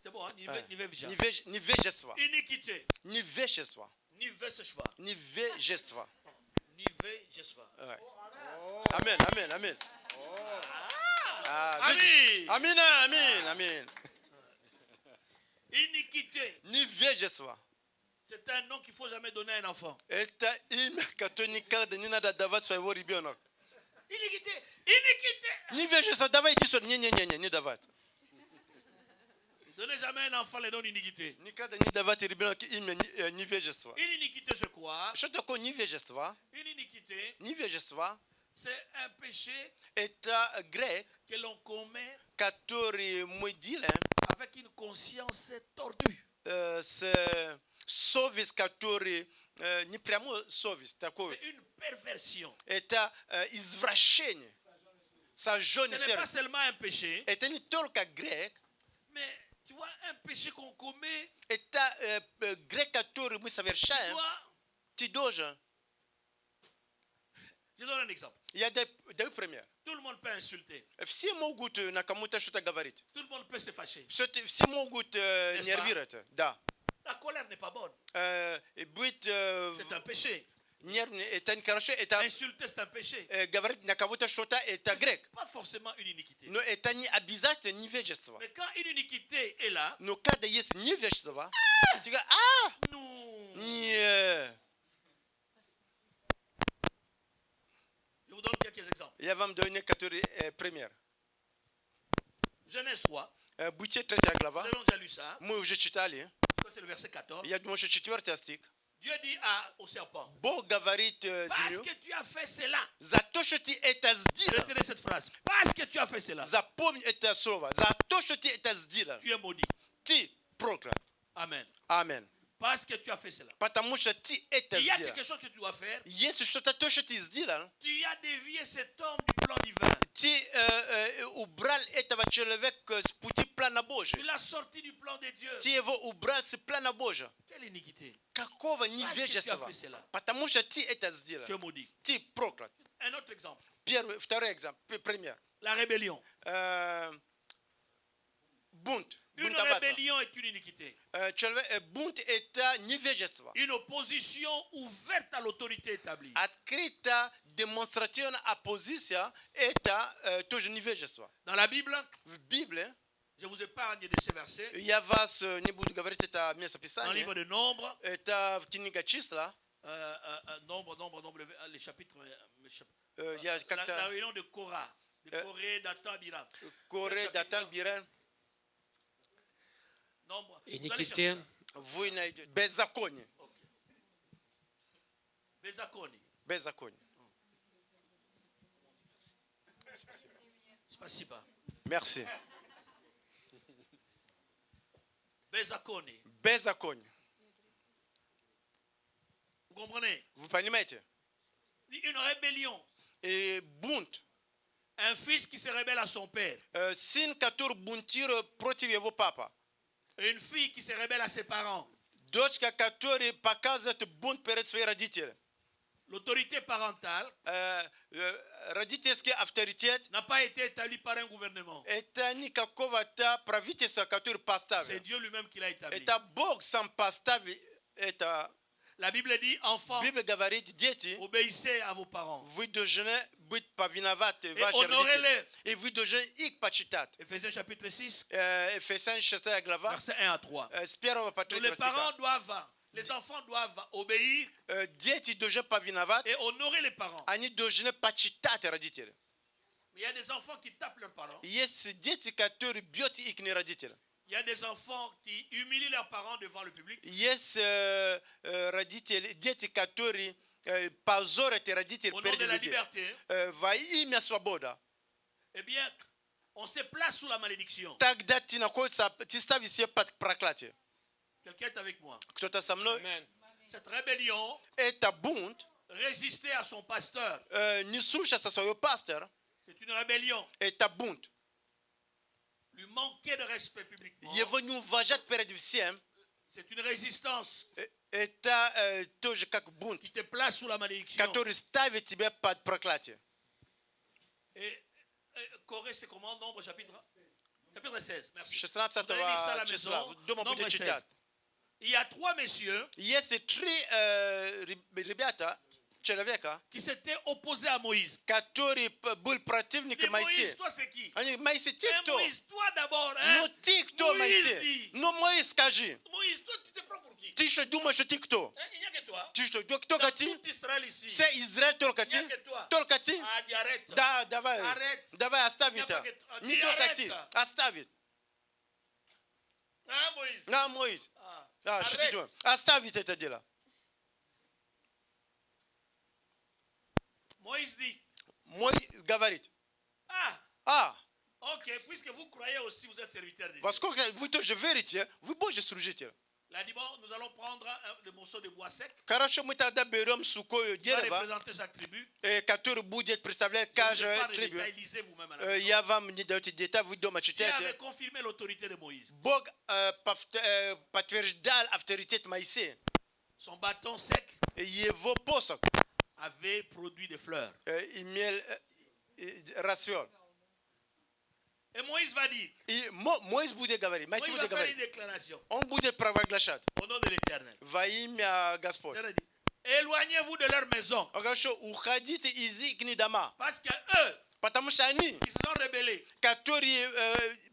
C'est bon, hein? Невежа. невежество. Iniquité. Невежество. Невежество. Невежество. Невежество. Ouais. Amen, amen, amen. Amen. Amen, amen, amen. Iniquité. Невежество. C'est un nom qu'il ne faut jamais donner à un enfant. Это имя, которое никогда не надо давать своего ребенка. Iniquité. Iniquité. Невежество, давайте сюда. Не давать. Ne donnez jamais un enfant les noms d'iniquité. Никогда не давайте ребенку имя невежество. Une iniquité, c'est quoi? Что такое невежество? Une iniquité, Невежество c'est un péché – это грех, que l'on commet который мы делаем, avec une conscience tordue. с совесть, который не прямой совесть, такой. C'est une perversion. Это извращение, сожжение Ce n'est pas сердца. seulement un péché, Это не только грех, mais tu vois, un péché qu'on commet, это грех, который мы tu совершаем. dois... Ты должен. Je donne un exemple. Я даю пример. Tout le monde peut insulter. Все могут на кому-то что-то говорить. Tout le monde peut se fâcher. Все могут нервировать. Да. La colère n'est pas bonne. Быть C'est un péché. нервным, это нехорошо. Это Insulter, c'est un péché. говорить на кого-то что-то, это грех. Pas forcément une iniquité. Но это не обязательно невежество. Mais quand une iniquité est là, Но когда есть невежество, ты говоришь, nous... не. Je vous donne quelques exemples. Я вам даю некоторые примеры. Genèse 3. Бытие 3 глава. Nous avons déjà lu ça. Мы уже читали. Je crois que c'est le verset 14. Я думаю, что 4 стих. Dieu dit au serpent, Бог говорит parce землю, que tu as fait cela. за то, что ты это сделал. Retenez cette phrase. Parce que tu as fait cela, Запомни это слово. За то, что ты это сделал. tu es maudit. Ты проклят. Amen. Аминь. Parce que tu as fait cela. Потому что ты это Il y a сделал. quelque chose que tu dois faire. Если что-то то, что ты сделал, Tu as dévié cet homme du plan divin. ты убрал этого человека с пути плана Tu Божьего. l'as sorti du plan de Dieu. Ты его убрал с плана Божьего. Quelle iniquité. Какого Parce que tu as невежества? fait cela. Потому что ты это сделал. Tu es maudit. Ты проклят. Un autre exemple. Второй экземпляр, пример. La rébellion. Бунт. Une Бунтоваться. rébellion est une iniquité. Бунт – это невежество. Une opposition ouverte à l'autorité établie. Открыто демонстративная оппозиция – это тоже невежество. Dans la Bible, В Библии, je vous épargne de ces versets. я вас не буду говорить это Dans le местописание, livre de Nombre, это в книге числа. Nombre, les chapitres. Я La как-то réunion de Korah, de Corée, Dathan, Abiram. Коре, Датан, Бирен, Nombre. И Vous allez chercher Никите, ça. вы найдете. Беззаконие. Беззаконие. Беззаконие. Спасибо. Merci. Беззаконие. Беззаконие. Vous comprenez? Вы понимаете? Une rébellion. И бунт. Un fils qui se rebelle à son père. Сын, который бунтирует против его папы. Une fille qui se rebelle à ses parents. Дочка, которая показывает бунт перед своими родителями. L'autorité parentale Родительский авторитет n'a pas été établie par un gouvernement. это не какого-то правительства, который C'est поставил. Dieu lui-même qui l'a établi. Это Бог сам поставил это. La Bible dit, enfants, Библия говорит, дети, obéissez à vos parents. вы должны быть повиноваты Et вашим родителям. honorez-les. И вы должны их почитать. Éphésiens chapitre 6, Ефесян 6 глава, versets 1 à 3. с 1 по 3 Les parents стиха. doivent, les enfants doivent obéir Дети должны повиновать, et honorer les parents. они должны почитать родителей. Mais il y a des enfants qui tapent leurs parents. Есть дети, которые бьют их родителей. Il y a des enfants qui humilient leurs parents devant le public. Есть родители, дети, которые позорят родителей Au nom перед de la людьми. liberté, Во имя свободы. eh bien, on se place sous la malédiction. Тогда ты находишься, ты ставишь себя под проклятие. Quelqu'un est avec moi. Кто-то со мной? Амен. Cette rébellion, Это бунт, résister à son pasteur, не слушаться своего пастора. c'est une rébellion. Это бунт. Lui manquer de respect publiquement, Его не уважать перед всем. c'est une résistance Это тоже как бунт, qui te place sous la malédiction. который ставит тебя под проклятие. Et Corée, c'est comment? Nombre chapitre 16. Merci. 16 Vous allez lire ça à la числа. maison. Дома Nombre будет 16. читать. Il y a trois messieurs Есть три ребята, человека, qui s'était opposé à Moïse. который был противник Mais Moïse, Моисея. toi c'est qui? Они, Моисей, ты Eh, кто? Moïse, toi d'abord. Ну Hein? ты кто, Moïse Моисей? dit. Ну, Моисей, скажи. Moïse, toi tu te prends pour qui? Ты что думаешь, что ты кто? Hein, il n'y a que toi. Ты что, Dans только ты? tout Israël ici. Все Израиль только Il n'y a ты? que toi. Только ты? Ah, dis arrête. Да, давай. Arrête. Давай, оставь Il n'y a это. pas que- Не Dis только arrête. ты. Оставить. Hein, Moïse? На, Моисей. Ah. Что ты Arrête. думаешь? Оставить это дело. Moïse dit, Моисей говорит. ah, ok, puisque vous croyez aussi, vous êtes serviteur de Dieu. Поскольку вы тоже верите, вы Божий служитель. Il a dit, bon, nous allons prendre des morceaux de bois sec. Хорошо, мы тогда берем сухое On va дерево, représenter chaque tribu. которое будет представлять Je ne каждую pas de трибу. détails, lisez vous-même à la maison. Я вам не даю детали, вы дома Qui читаете. avait confirmé l'autorité de Moïse. Бог подтверждал авторитет Моисея. Son bâton sec Его посох avait produit des fleurs. имел расцвел. Et Moïse va dire, И Моисей будет говорить, Моисей Moïse va будет faire une говорить. déclaration Он будет провозглашать au nom de l'Éternel. во имя Господь. Il a dit, éloignez-vous de leur maison. Хорошо, уходите из их дома, Parce qu'eux, потому что они, ils se sont rebellés. которые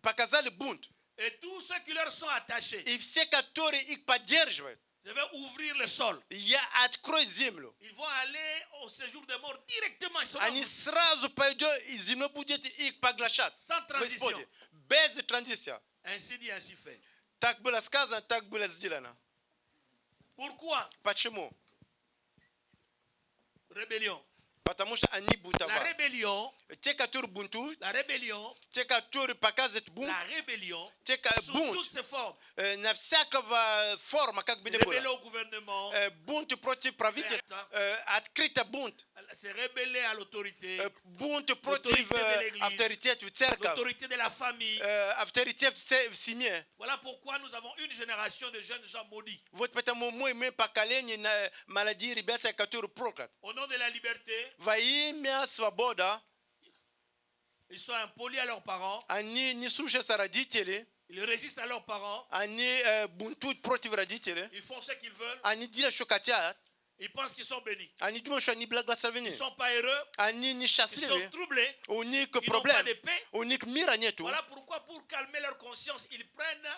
показали бунт, Et tous ceux qui leur sont attachés, и все, которые их поддерживают, je vais ouvrir le sol. я открою землю. Ils vont aller au séjour des morts directement. Ils sont Они сразу пойдут, и земля будет их поглощать. sans transition. Господи, без транзиции. Ainsi dit, ainsi fait. Так было сказано, так было сделано. Pourquoi? Почему? Rébellion. Потому что они La бунтовали. rébellion, Те, которые бунтуют, la rébellion, те, которые показывают бунт, la rébellion, те, sous бунт, toutes ses formes. на всякого форма, как бы ни Se rebeller было. au gouvernement, Бунт против правительства, открытый бунт, se rebeller à l'autorité, бунт против авторитета в церкви, l'autorité de la famille. авторитет в семье. Voilà pourquoi nous avons une génération de jeunes gens maudits. Вот поэтому мы имеем поколение молодые ребята, которые прокляты. Au nom de la liberté, Во имя свобода, ils sont impolis à leurs parents, они не слушаются родителей, ils résistent à leurs parents, они бунтуют против родителей, ils font ce qu'ils veulent, они делают, что хотят, ils pensent qu'ils sont bénis. они думают, что они благословены, Ils ne sont pas heureux, они ils sont несчастливы, troublés, у них ils n'ont pas проблем, de paix. у них мира нету. Voilà pourquoi, pour calmer leur conscience, ils prennent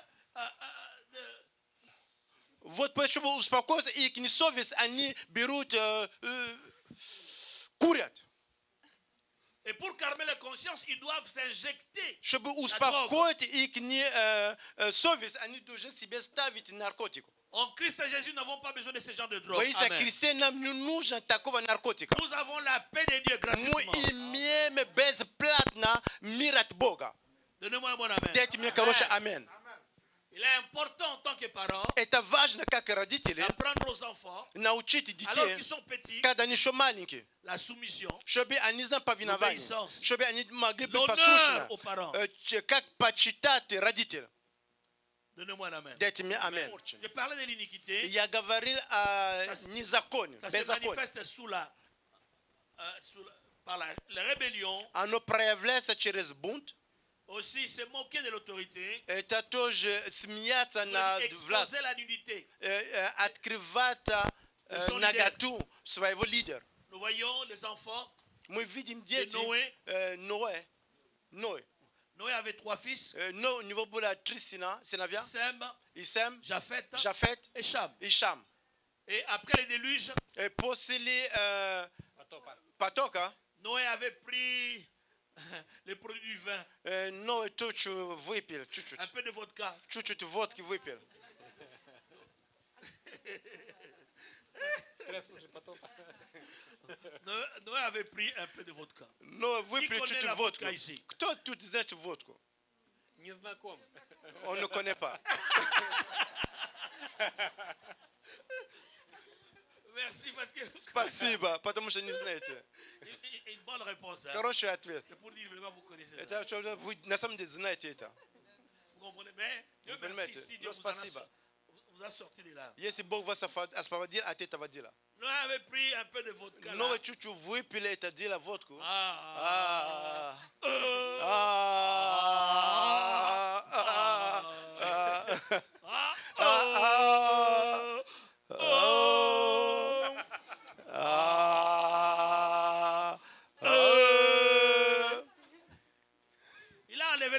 Вот почему успокоиться их несовесть, они берут, курят. et pour calmer leur conscience, ils doivent s'injecter. Чтобы успокоить их совесть, они должны себе ставить наркотику. En Christ Jésus, nous n'avons pas besoin de ce genre de drogue. Во Иисуса Amen. Христе нам не нужно такого наркотика. Nous avons la paix de Dieu Мы gratuitement. имеем бесплатно мир от Бога. Donnez-moi un bon amen. Дайте мне хороший амин. Il est important en tant que parent Это важно, как родители, d'apprendre aux enfants, научить alors детей, qu'ils sont petits, когда они еще маленькие, la soumission, чтобы они знали повиновение, L'obéissance. чтобы они могли быть l'honneur послушны, aux parents. как почитать родителей. Donnez-moi un amen. Дайте мне амин. Je parlais de l'iniquité. Я говорил о незаконии, Ça se беззаконии. manifeste par la rébellion. Оно проявляется через бунт. Aussi, se moquer de l'autorité. Это тоже смеяться над властью, Exposer la nudité. открывать наготу своего лидера. Nous voyons les enfants. Мы видим дети Ноэ. Noé avait 3 fils. У него было 3 сыновья. Sem, Исем, Japheth Japheth et Cham. и Шам. Et après le déluge, После потока Noé avait pris le produit du vin, Ноэ чуть-чуть выпил, чуть-чуть. un peu de vodka. Чуть-чуть водки выпил. Noé avait pris un peu de vodka. Но выпил connaît чуть-чуть la водку. vodka ici? Кто тут знает водку? Не знаком. Он не connaît pas. Merci parce que Спасибо, потому что не знаете. une bonne réponse. Hein? Хороший ответ. C'est pour dire vraiment vous connaissez ça. Это что вы на самом деле знаете это. Vous comprenez? Mais Dieu Vous merci permettez? si Dieu Dieu vous, спасибо. vous a sorti de là. Если Бог вас освободил от этого дела. Noé avait pris un peu de vodka. Но Là. вы чуть-чуть выпили это дело водку. Ah.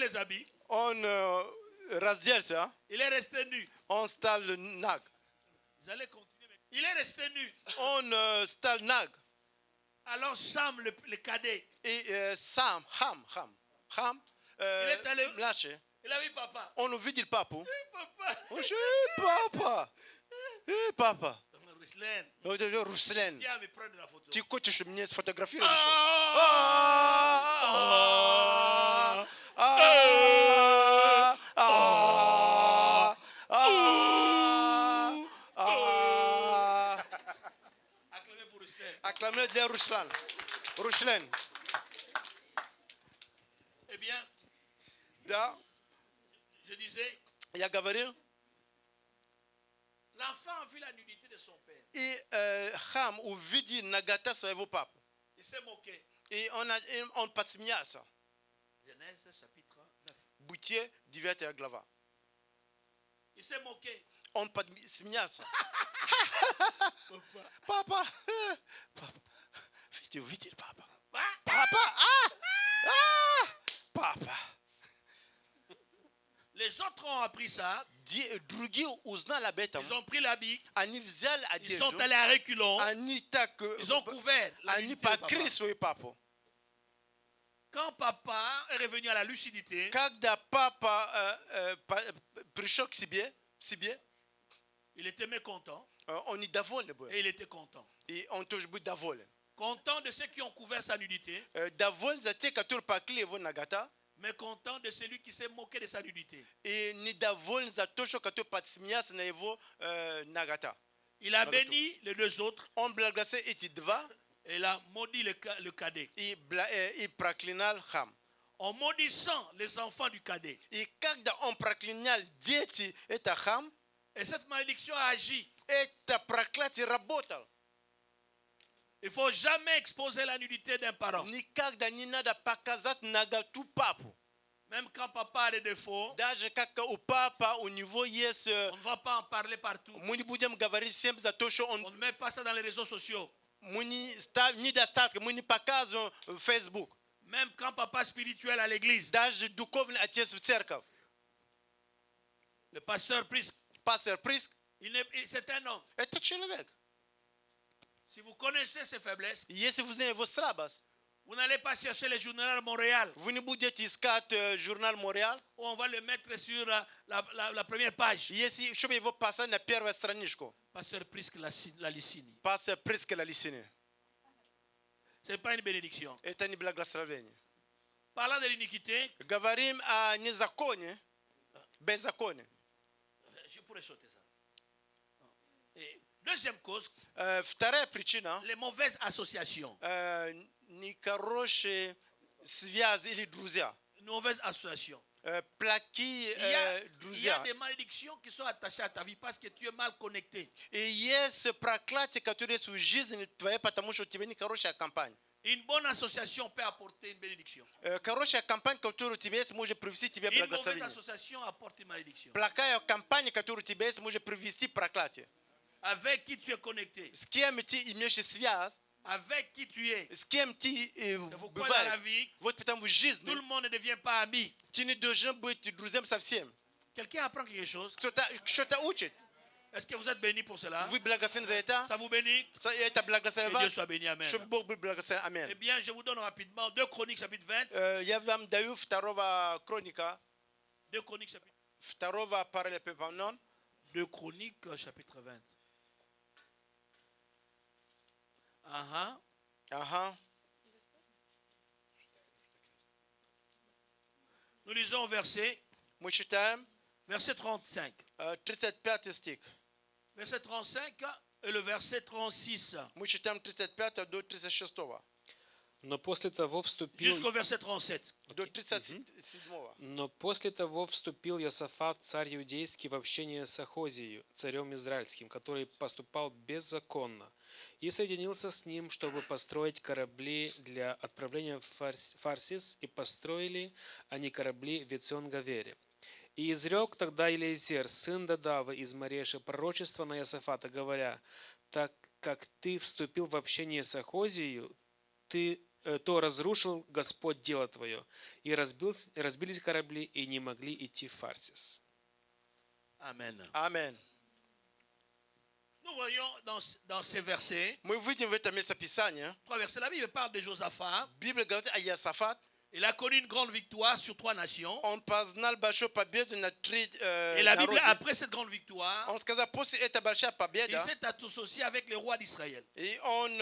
les habits. On разделся, Il est resté nu. on стал наг. Vous allez continuer. Il est resté nu. Он стал наг. Alors Sam, le cadet, И сам, хам, est allé- младший, il a vu papa. он увидел папу. Papa. Он же, папа, папа. Ruslan, Руслан, viens me prendre la photo. ты хочешь мне сфотографировать? Acclamez pour Ruslan. Acclamez для Руслан. Руслан, Eh bien, да, je disais, я говорил, l'enfant a vu la nudité de son père. и хам увидел нагота своего папы. Il s'est moqué. И он подсмеялся. Genèse chapitre 9. Бытие, 9 глава. Il s'est moqué. Он подсмеялся. Papa. Папа, видел папа. Papa. Папа. Les autres ont appris ça. Другие узнали об этом. Ils ont pris l'habit. Они взяли Ils sont одежду. allés à reculons. Они так, Ils ont couvert la они nudité de papa. покрыли свою папу. Quand papa est revenu à la lucidité, Когда папа пришел к себе, il était mécontent он недоволен был. et il était content. И он тоже был доволен. Content de ceux qui ont couvert sa nudité, Доволен за те, которые покрыли его нагота. mais content de celui qui s'est moqué de sa nudité. И недоволен за то, что который подсмеялся на его нагота. Il a béni les deux autres Он благословил эти два et il a maudit le cadet. и проклинал хам. En maudissant les enfants du cadet. И когда он проклинал дети, это хам, Et cette malédiction a agi. это проклятие работало. Il ne faut jamais exposer la nudité d'un parent. Никогда не надо показать наготу папу. Même quand papa a des défauts, Даже как у папа, у него есть... on ne va pas en parler partout. Мы не будем говорить всем за то, что On ne met pas ça dans les réseaux sociaux. мы недостатки, мы не показываем в Facebook. Même quand papa spirituel à l'église, Даже духовный отец в церковь. le pasteur Prisc, Пастор Приск, c'est un homme. это человек. Si vous connaissez ses faiblesses, Если вы знаете его слабость, vous n'allez pas chercher le journal Montréal вы не будете искать журнал Монреаль. où on va le mettre sur la première page. Если, чтобы его поставить на первую страничку. Pasteur Prisc la Licini. Пастор Приск Лалисини. Ce n'est pas une bénédiction. Это не благословение. Parlant de l'iniquité, Говорим о незаконе, беззаконии. je pourrais sauter ça. Et deuxième cause, Вторая причина les mauvaises associations. нехорошие связи или друзья. Une mauvaise association. Плохие Il y a друзья. des malédictions qui sont attachées à ta vie parce que tu es mal connecté. И есть проклятие, которое есть в жизни твоей, потому что у тебя нехорошая компания. Une bonne association peut apporter une bénédiction. Хорошая компания, которая у тебя есть, может привести тебе Une mauvaise благословение. association apporte une malédiction. Плохая компания, которая у тебя есть, может привести проклятие. Avec qui tu es connecté, С кем ты имеешь связь, avec qui tu es. с кем ты C'est pourquoi dans la бываешь. vie, Вот потому в жизни tout le monde ne devient pas ami. ты не должен быть друзьям со всем. Quelqu'un apprend quelque chose. Кто-то что-то учит. Est-ce que vous êtes béni pour cela? Вы благословены за это. Ça vous bénit? Это Que благословение Dieu вас. soit béni. Amen. Чтобы Бог был благословен. Eh Аминь. bien, je vous donne rapidement 2 Chroniques chapitre 20. Я вам даю второго хроника, 2 Chroniques chapitre, второго параллелепипанон. 2 Chroniques chapitre 20. Aha. Ага. Nous lisons au verset Мы читаем 35. 35 стих. Verset 35 et le verset 36. Мы читаем 35 до 36. Но после того вступил... Jusqu'au verset 37. До 37. Но после того вступил Иосафат, царь иудейский, в общение с Ахозией, царем израильским, который поступал беззаконно, и соединился с ним, чтобы построить корабли для отправления в Фарсис, и построили они корабли в Эцион-Гавере. И изрек тогда Елизер, сын Дадава из Мареши, пророчество на Иосафата, говоря: так как ты вступил в общение с Ахозией, ты то разрушил Господь дело твое, и разбились корабли, и не могли идти в Фарсис. Amen. Amen. Nous voyons dans ces versets, Мы видим в этом местописании, 3 versets, la Bible parle de Josaphat. Библия говорит о Иосафат. Il a connu une grande victoire sur 3 nations. Он познал большую победу на 3 Et la Bible, народы. après cette grande victoire, Он сказал, после этой большой il победы, s'est associé avec les rois d'Israël. и он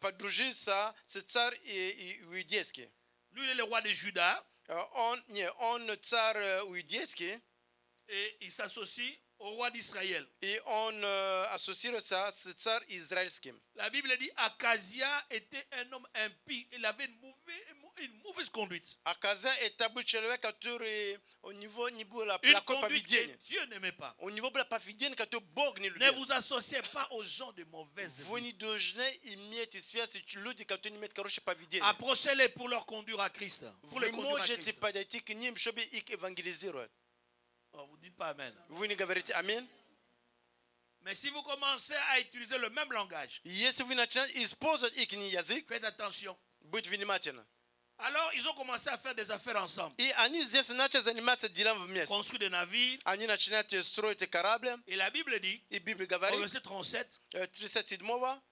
подружился с царем иудейским. Lui, il est le roi de Juda Он царь иудейский, et il s'associe au roi d'Israël. и он ассоциируется с царем израильским. La Bible dit Akazia était un homme impie. Il avait une mauvaise conduite. Аказия это был человек, который у него не было Une плохое conduite que поведение. Dieu n'aimait pas. У него было поведение, которое Бог не Ne любил. vous associez pas aux gens de mauvaise Вы vie. не должны иметь связь с людьми, которые не имеют хорошее поведение. Approchez-les pour leur conduire à Christ. Pour les Вы conduire à можете Christ. подойти к ним, чтобы их евангелизировать. Oh, vous ne dites pas Amen. Вы не говорите аминь. Mais si vous commencez à utiliser le même langage, Если вы начинаете использовать их язык, faites attention. будьте внимательны. Alors, ils ont commencé à faire des affaires ensemble. И они здесь начали заниматься делом вместе. Construire des navires. Они начинают строить корабли. Et la Bible dit, И Библия au говорит, verset 37, 37-го,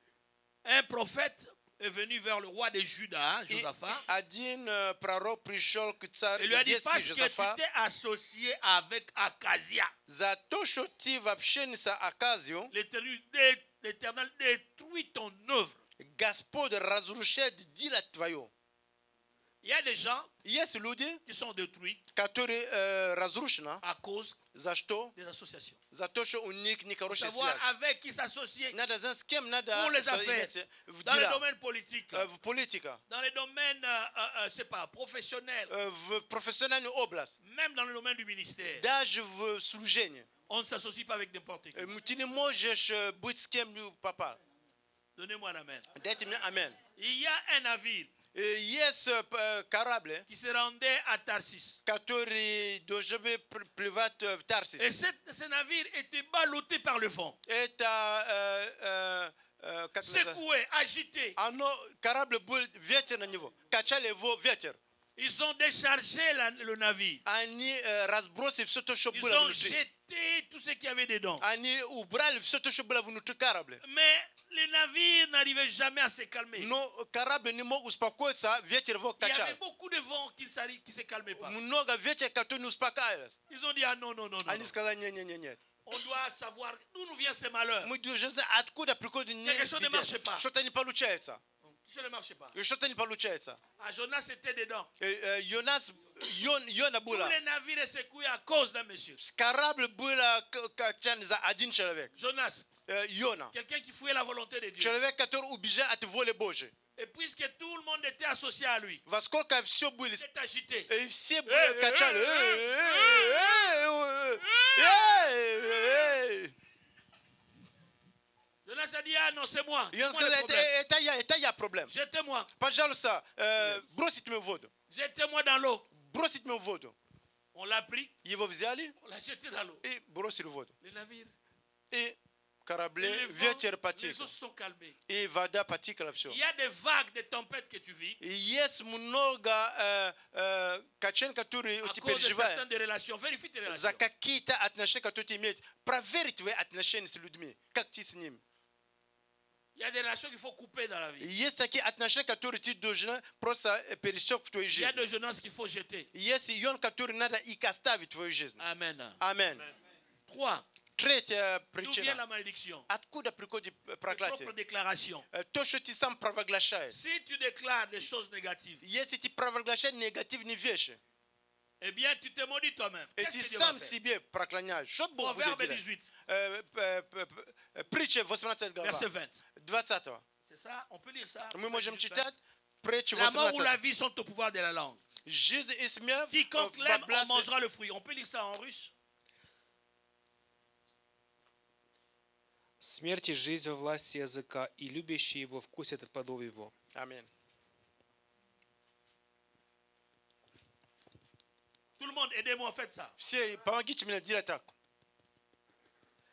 un prophète est venu vers le roi de Juda, и Josaphat, один пророк пришел к царю et lui a dit, иудейскому parce que tu Жозафа. t'es associé avec Akazia, За то, что ты в общении с Аказией, l'Éternel détruit ton œuvre. Господь разрушает дело твое. Il y a des gens Есть люди, qui sont détruits которые разрушены. à cause За что? des associations. За то, что у них нехорошая Savoir связь. avec qui s'associer Надо знать, с кем надо pour les affaires, соединиться в dans le дела, domaine politique, в политику, dans les domaines, c'est pas, professionnels, в профессиональную область, même dans le domaine du ministère. даже в служении. On ne s'associe pas avec n'importe qui. Ты не можешь быть с кем попал. Donnez-moi un amen. Дайте мне амен. Il y a un navire Есть корабль, qui se rendait à Tarsis. который должен плывать в Et Тарсис. ce navire était ballotté par le vent, Это как называется? secoué, agité. Корабль был ветер на него, качали его ветер. Ils ont déchargé le navire. Они разбросили все то, что Ils было ont внутри. jeté tout ce qu'il y avait dedans. Они убрали все то, что было внутри корабля. Mais le navire n'arrivait jamais à se calmer. Но корабль не мог успокоиться, ветер его Il y качал. avait beaucoup de vent qui ne se calmait pas. Много ветер, который не успокаивался. Ils ont dit, ah non, non, non, non. Они non. сказали, нет. On doit savoir d'où nous vient ce malheur. Мы должны знать, откуда приходит Quelque chose ne marche pas. что-то не получается. Ça ne marche pas. Что-то не получается. Ah, Jonas était dedans. Йона Tous было. les navires secoués à cause d'un monsieur. Корабль было качан за один человек. Jonas, Йона. quelqu'un qui fouillait la volonté de Dieu. Человек, который убежал от воли Божьей. Et puisque tout le monde était associé à lui, Во сколько все были, il est agité. и все были качали. Jonas a dit, ah non, c'est moi. И он C'est moi le сказал, problème. это я проблем. Jetez-moi. Пожалуйста, бросите меня в воду. Jetez-moi dans l'eau. Бросите меня в воду. On l'a pris, Его взяли on l'a jeté dans l'eau. и бросили в воду. Les navires, И корабли, les vents, ветер les потек. eaux se sont calmées. И вода потекла все. Il y a des vagues, des tempêtes que tu vis И есть много качен, которые à ты cause de переживаешь. certaines des relations. Vérifie tes relations. За какие-то отношения, которые ты имеешь. Проверь твои отношения с людьми. Как ты с ними. Il y a des relations qu'il faut couper dans la vie. Есть такие отношения, которые ты должен просто пересек в твоей Il y a жизни. des Jonas qu'il faut jeter. Есть ион, который надо их оставить в твою жизнь. Amen. Аминь. 3. Третья D'où vient причина. la malédiction? Откуда приходит Tes проклятие? propres déclarations. То, что ты сам провозглашаешь. Si tu déclares des choses négatives, Если ты провозглашаешь негативные вещи, eh bien, tu te maudis toi-même. и Qu'est-ce ты que Dieu va сам faire? себе проклоняешь, что Бог будет Proverbe делать? 18, Притча 18 глава, verset 20. 20. C'est ça? On peut lire ça? Мы можем читать притчу La mort ou la 18. vie sont au pouvoir de la langue. Жизнь и смерть Quiconque в l'aime en области. mangera le fruit. On peut lire ça en russe? Смерть и жизнь во власти языка, и любящие его вкусят от плодов его. Аминь. Tout le monde, aidez-moi, faites ça. Все, помогите мне делать так.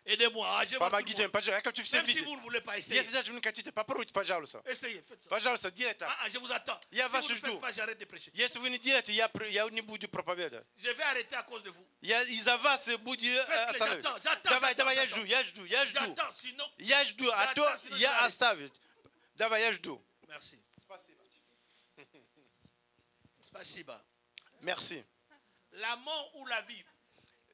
Aidez-moi. Ah, je vois tout le Pamagije monde. mpajalusa reka tufise Même si vide. vous ne voulez pas essayer. Yesi daje munikatite paparuti pajalusa. Essayez. Faites ça. Pajalusa direta. Ah, je vous attends. Il y a Si vous ne vache faites d'eau. pas, j'arrête de prêcher. Yesi vini direta ya ni budi propaganda. Je vais arrêter à cause de vous. Ya izava se budi Faites-le, astavi. j'attends. Dava yajdu. J'attends, sinon. Yajdu ato J'attends, sinon je ya vais astavi. Dava yajdu. Merci. Spasiba. Merci. La mort ou la vie.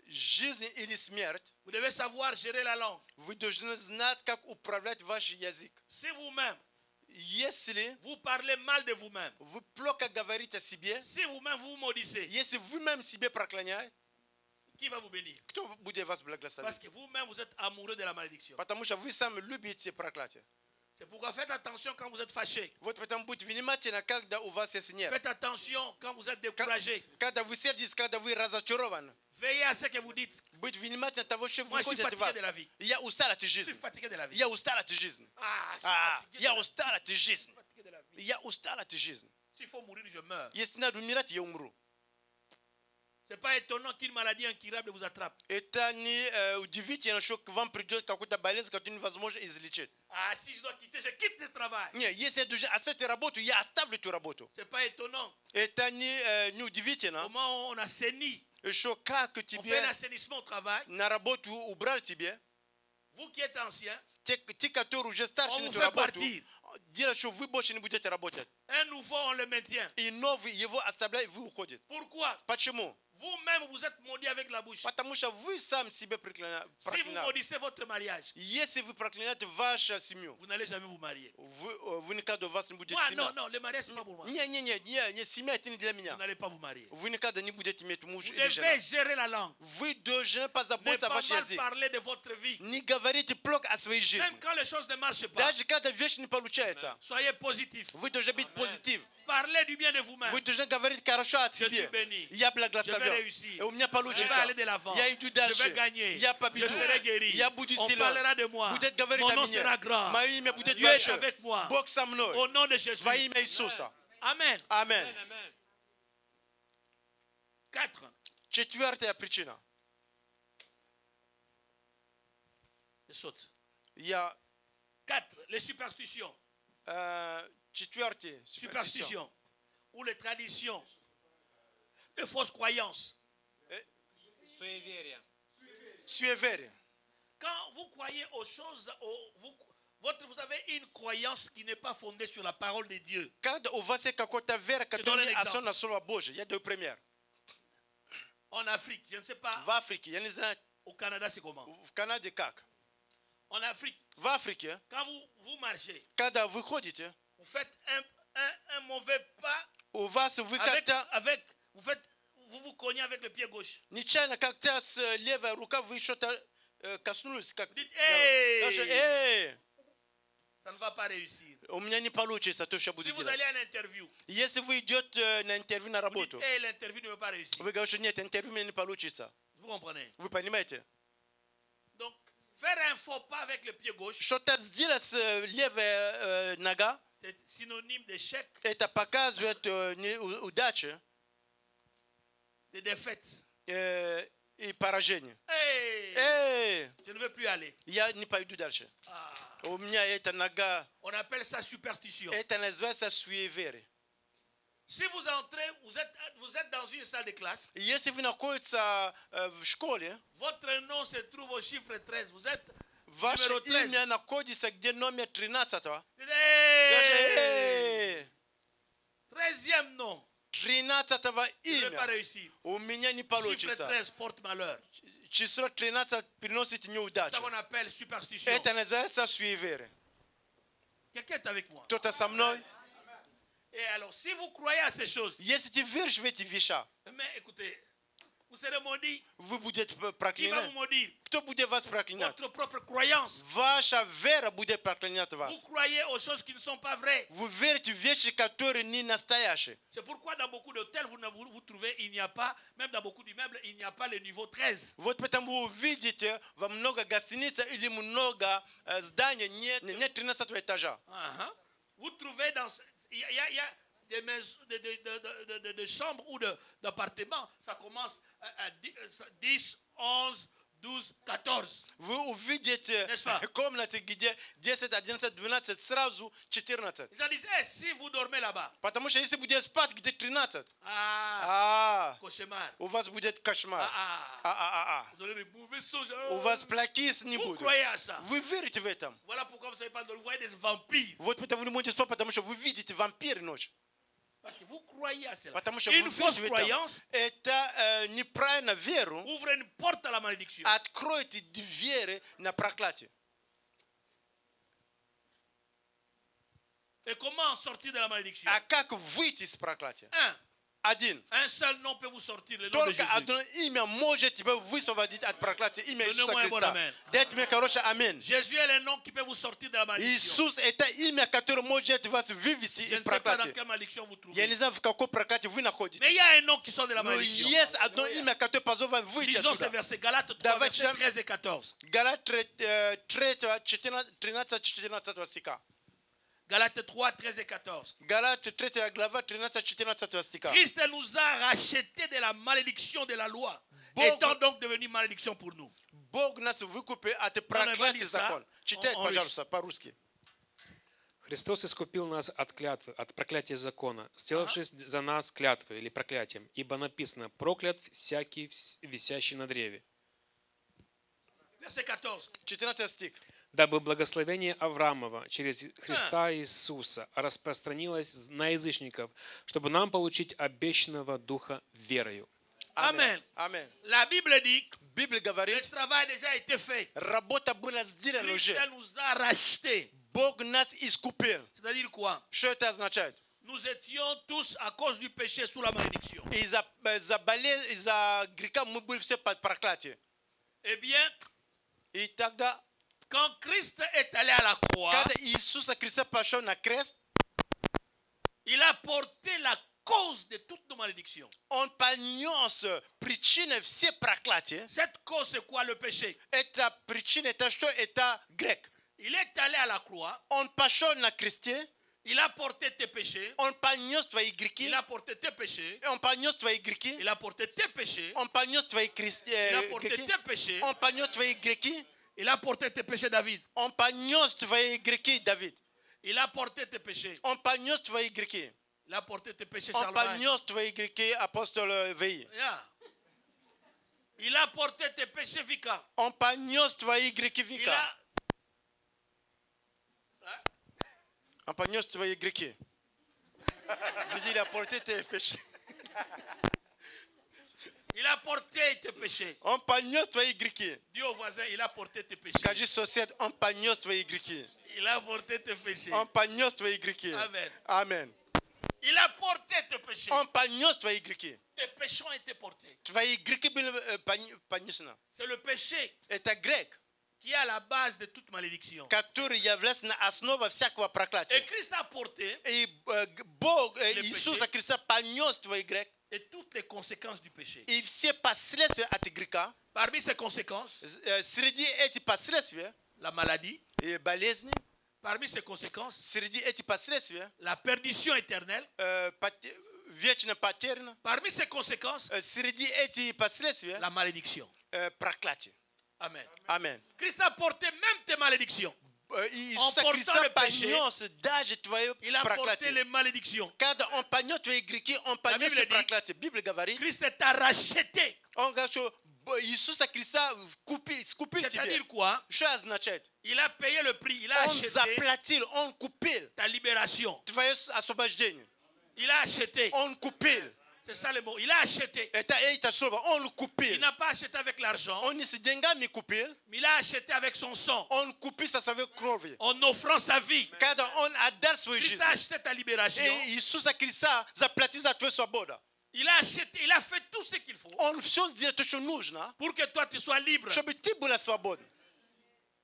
Жизнь или смерть. Vous devez savoir gérer la langue. Вы должны знать, как управлять ваш язык. Si vous-même, Если vous parlez mal de vous-même, вы плохо говорите о себе, si vous-même vous maudissez, если вы-même себе проклинаете, qui va vous bénir? кто будет вас Parce благословить? que vous-même, vous êtes amoureux de la malédiction. Потому что вы сами любите проклятие. C'est pourquoi faites attention quand vous êtes fâché. Вот потому будьте внимательны, когда у вас есть гнев. Faites attention quand vous êtes découragé. Когда вы сердитесь, когда вы разочарованы. Veillez à ce que vous dites. Быть внимательны того, что Moi, je suis выходит от fatigué вас. de la vie. Я устал от Je suis жизни. fatigué de la vie. Я устал от жизни. Ah, je suis fatigué de Я la vie. устал от жизни. Fatigué de la vie. Я устал от жизни. S'il faut mourir, je meurs. Если надо умирать, я умру. C'est pas étonnant qu'une maladie incurable vous attrape. Это не удивительно, что к вам придет какая-то болезнь, которую невозможно излечить. Ah, si je dois quitter, je quitte le travail. Не, если я должен оставить работу, я оставлю эту работу. C'est pas étonnant. Это не удивительно, Comment on assainit. что как On fait тебе un assainissement au travail. на работу убрал тебе, Vous qui êtes ancien, те, которые уже старше On на vous эту fait работу, partir. делают, что вы больше не будете работать. un nouveau, on le maintient. И новый его оставляет, вы уходите. Pourquoi? Почему? Vous-même, vous êtes maudit avec la bouche. Потому что вы сам себе Si vous maudissez votre mariage, Если вы проклинаете вашу семью, vous n'allez jamais vous marier. вы никогда у вас не будет Moi, семья. non, non, le mariage, c'est pas pour moi. Не, семья это не для меня. Vous n'allez pas vous marier. Вы никогда не будете иметь мужа Vous или жену. devez gérer la langue. Вы должны Ne позаботиться о pas вашем mal языке. parler de votre vie. Не говорите плохо о своей жизни. Même quand les choses ne marchent pas, Даже когда вещь не получается, soyez positif. вы должны быть позитив. Parlez du bien de vous-même. Вы должны говорить хорошо о Je suis себе. béni. Я Je vais благословен. réussir. И у меня Je получится. vais aller de l'avant. Я иду Je дальше. vais gagner. Я Je победю. serai guéri. Я буду On силен. parlera de moi. Будет говорить Mon о nom sera мне. grand. Мое имя будет Dieu est большое. avec moi. Бог со мной. Au nom de Jésus. Во имя Иисуса. Amen. Аминь. 4. Четвертая причина. Je saute. Я 4. Les superstitions. четвертый. Superstitions. Ou les traditions. Les fausses croyances. Суеверие. Суеверие. Quand vous croyez aux choses, vous avez une croyance qui n'est pas fondée sur la parole de Dieu. Когда у вас есть какая-то вера, donne которая un не exemple. основана на Слово Божье, я даю пример. En Afrique, je ne sais pas, В Африке, я не знаю, au Canada c'est comment. в Канаде как. En Afrique, В Африке, quand vous marchez, когда вы ходите, vous faites un mauvais pas у вас вы avec, как-то vous vous cognez avec le pied gauche. нечаянно как-то с левой рукой вы что-то коснулись. Как, Vous dites, hey, даже, эй, ça ne va pas réussir. у меня не получится то, что я Si буду vous делать. allez à une interview, Если вы идете на интервью на vous dites, работу, hey, l'interview ne va pas réussir. вы говорите, что нет, интервью у меня не получится. Vous comprenez? Вы понимаете? Donc, faire un faux pas avec le pied gauche, Что-то сделать с левой нога, c'est synonyme d'échec, это показывает удачу de défaite. И поражение. Hey, Эй, je ne veux plus aller. я не пойду дальше. Ah, У меня эта нога, on appelle ça superstition. это называется суеверие. Si vous entrez, vous êtes dans une salle de classe, Если вы находитесь в школе, votre nom se trouve au chiffre 13. Vous êtes ваше numéro 13. имя находится где номер 13. Hey! 13e nom. 13 Je ne vais pas имя. réussir. У меня не Chiffre получится. 13 porte malheur. Число 13 приносит C'est неудачу. ça qu'on appelle superstition. Это называется суеверие. Quelqu'un est avec moi. Кто-то со мной? Et alors, si vous croyez à ces choses, Если ты веришь в эти вещи, mais écoutez, vous serez maudits. вы будете Qui va vous прокляны. maudire? Кто будет вас проклинать? Votre propre croyance. Ваша вера будет проклинать Vous вас. croyez aux choses qui ne sont pas vraies. Вы верите в вещи, которые не настоящие. C'est pourquoi dans beaucoup d'hôtels, vous trouvez, il n'y a pas, même dans beaucoup d'immeubles, il n'y a pas le niveau 13. Вот потому вы увидите во много гостиниц или много зданий нет 13 этажа. Uh-huh. Vous trouvez dans... Il y a des maisons, de chambres ou d'appartements, ça commence à 10, 11, 12, 14. Вы увидите, N'est-ce pas? комнаты, где 10, 11, 12 сразу 14. Ils ont dit, eh, si vous dormez là-bas, Потому что если будет спать, где 13, cauchemar. у вас будет кошмар. Vous aurez des mauvais songes. У вас плохие сны Vous будут. croyez à ça. Вы верите в этом. Voilà pourquoi vous ne savez pas dormir. Vous voyez des vampires. Вот потому вы не можете спать, потому что вы видите вампир ночь. Parce que vous croyez à cela. Потому что Une вы fausse верите в croyance это. Это неправильно веру ouvre une porte à la malédiction. откроете двери на проклятие. Et comment sortir de la malédiction? А как выйти из проклятия? Один. Un seul nom peut vous sortir, le nom de Только Jésus. одно имя может тебя высвободить от проклятия. Имя Иисуса Donnez-moi un bon Христа. amen. Дайте мне хороший аминь. Jésus est le nom qui peut vous sortir de la malédiction. Иисус это имя, которое может вас вывести Je из ne sais pas dans проклятия. quelle malédiction vous trouvez. Я не знаю, в каком проклятии вы находитесь. Mais il y a un nom qui sort de la Но malédiction. есть одно имя, которое позволит вам выйти Lisons ce оттуда. verset, Galates 3, Давайте verset читаем 13 et 14. Галат 13-14 стиха. Galates 3, 13 et 14. Галат 3 глава 13-14 стиха. Christ nous a rachetés de la malédiction de la loi, Bon- étant donc devenu malédiction pour nous. Бог нас выкупил от Давай, проклятия Валиса. закон. Читайте, Он пожалуйста, по-русски. Христос искупил нас от клятвы, от проклятия закона, сделавшись за нас клятвой или проклятием, ибо написано: проклят всякий висящий на древе. Verset 14. 14 стих. Дабы благословение Авраамова через Христа Иисуса распространилось на язычников, чтобы нам получить обещанного Духа верою. Amen. Аминь. La Bible dit Библия le говорит, travail a déjà été fait. работа была сделана Christ уже. nous a rachetés. Бог нас искупил. C'est-à-dire quoi? Что это означает? Nous étions tous, à cause du péché, sous la malédiction. Из-за греха мы были все под проклятием. Eh bien, И тогда, quand Christ est allé à la croix, когда Иисус Христос пошел на крест, il a porté la cause de toutes nos malédictions. Он понес причины все проклятия. Cette cause, c'est quoi? Le péché. Эта причина, это что? Это грех. Il est allé à la croix, Он пошел на кресте, il a porté tes péchés, он понес твои грехи, il a porté tes péchés, он понес твои грехи, il a porté tes péchés, он понес твои il a porté грехи, tes péchés, он понес твои грехи, il a porté tes péchés, David. он понес твои грехи, Давид. Il a porté tes péchés, Он понес твои грехи. il a porté tes péchés, Он Charlemagne. понес твои грехи, апостол Веи. Yeah. Il a porté tes péchés, Vika. Он понес твои грехи, Il Вика. a... Он понес твои грехи. Il a porté tes péchés. Il a porté tes péchés. Он понес твои грехи. Dis au voisin, il a porté tes péchés. Скажи сосед, он понес твои грехи. Il a porté tes péchés. Он понес твои грехи. Amen. Аминь. Il a porté tes péchés. Он понес твои грехи. Tes péchés ont été portés. Твои грехи были понесены. C'est le péché Это грех, qui est à la base de toute malédiction. который является на основе всякого Et проклятия. Christ a porté И Бог, Le Иисус péché. Христос понес твой грех. et toutes les conséquences du péché. И все последствия от греха. Parmi ces conséquences, Среди этих последствий la maladie. и болезни, Parmi ces conséquences, среди этих последствий la perdition éternelle. вечно потеряно. Parmi ces conséquences, Среди этих последствий la malédiction. проклятие. Amen. Аминь. Christ a porté même tes malédictions. Иисус portant Христос le péché, понес даже твое Il a porté проклятие. les malédictions. Когда Он понес твои грехи, Он понес Библия dit- проклятие. Библия говорит, Christ t'a racheté. Он говорит, что Иисус Христа скупил тебе. C'est-à-dire quoi? Что означает? Il a payé le prix. Il a Он acheté заплатил, Он купил ta libération. твое освобождение. Il a acheté. Он купил. C'est ça le mot. Il a acheté. Это слово, Он Il купил. n'a pas acheté avec l'argent, Он не с деньгами купил, mais il a acheté avec son sang, Он купил со своей кровью. en offrant sa vie. Когда Он отдал свою Christ жизнь. a acheté ta libération. И Иисус Христа заплатил за твою свободу. Il a acheté, il a fait tout ce qu'il faut Он все сделал то, что нужно, pour que toi tu sois libre. чтобы ты была свободна.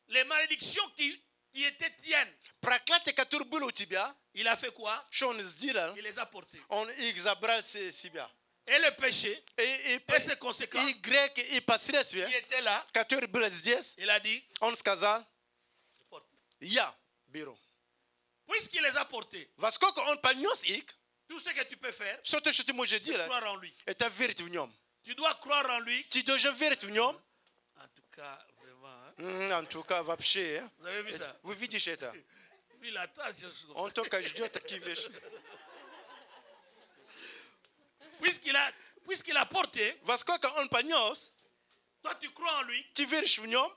Les malédictions qui étaient tiennes, Проклятие, которое было у тебя, il a fait quoi? что Он сделал, Il les a portées. Он их забрал себя. Et le péché И ses conséquences грех, и последствия, qui étaient là, которые были здесь, il a dit, Он сказал, porte. я беру. Puisqu'il les a portés, Во сколько Он понес их, tout ce que tu peux faire, все то, что ты можешь c'est делать, croire en lui. это верить в Нем. Tu dois croire en lui Ты должен верить в Нем en tout cas. cas, vraiment. Hein. En tout cas, вообще. Vous avez vu ça? Вы видите это? Vu la tasse, je suis- Он только ждет такие вещи. Puisqu'il a porté, Во сколько он понес, toi tu crois en lui, ты веришь в нем,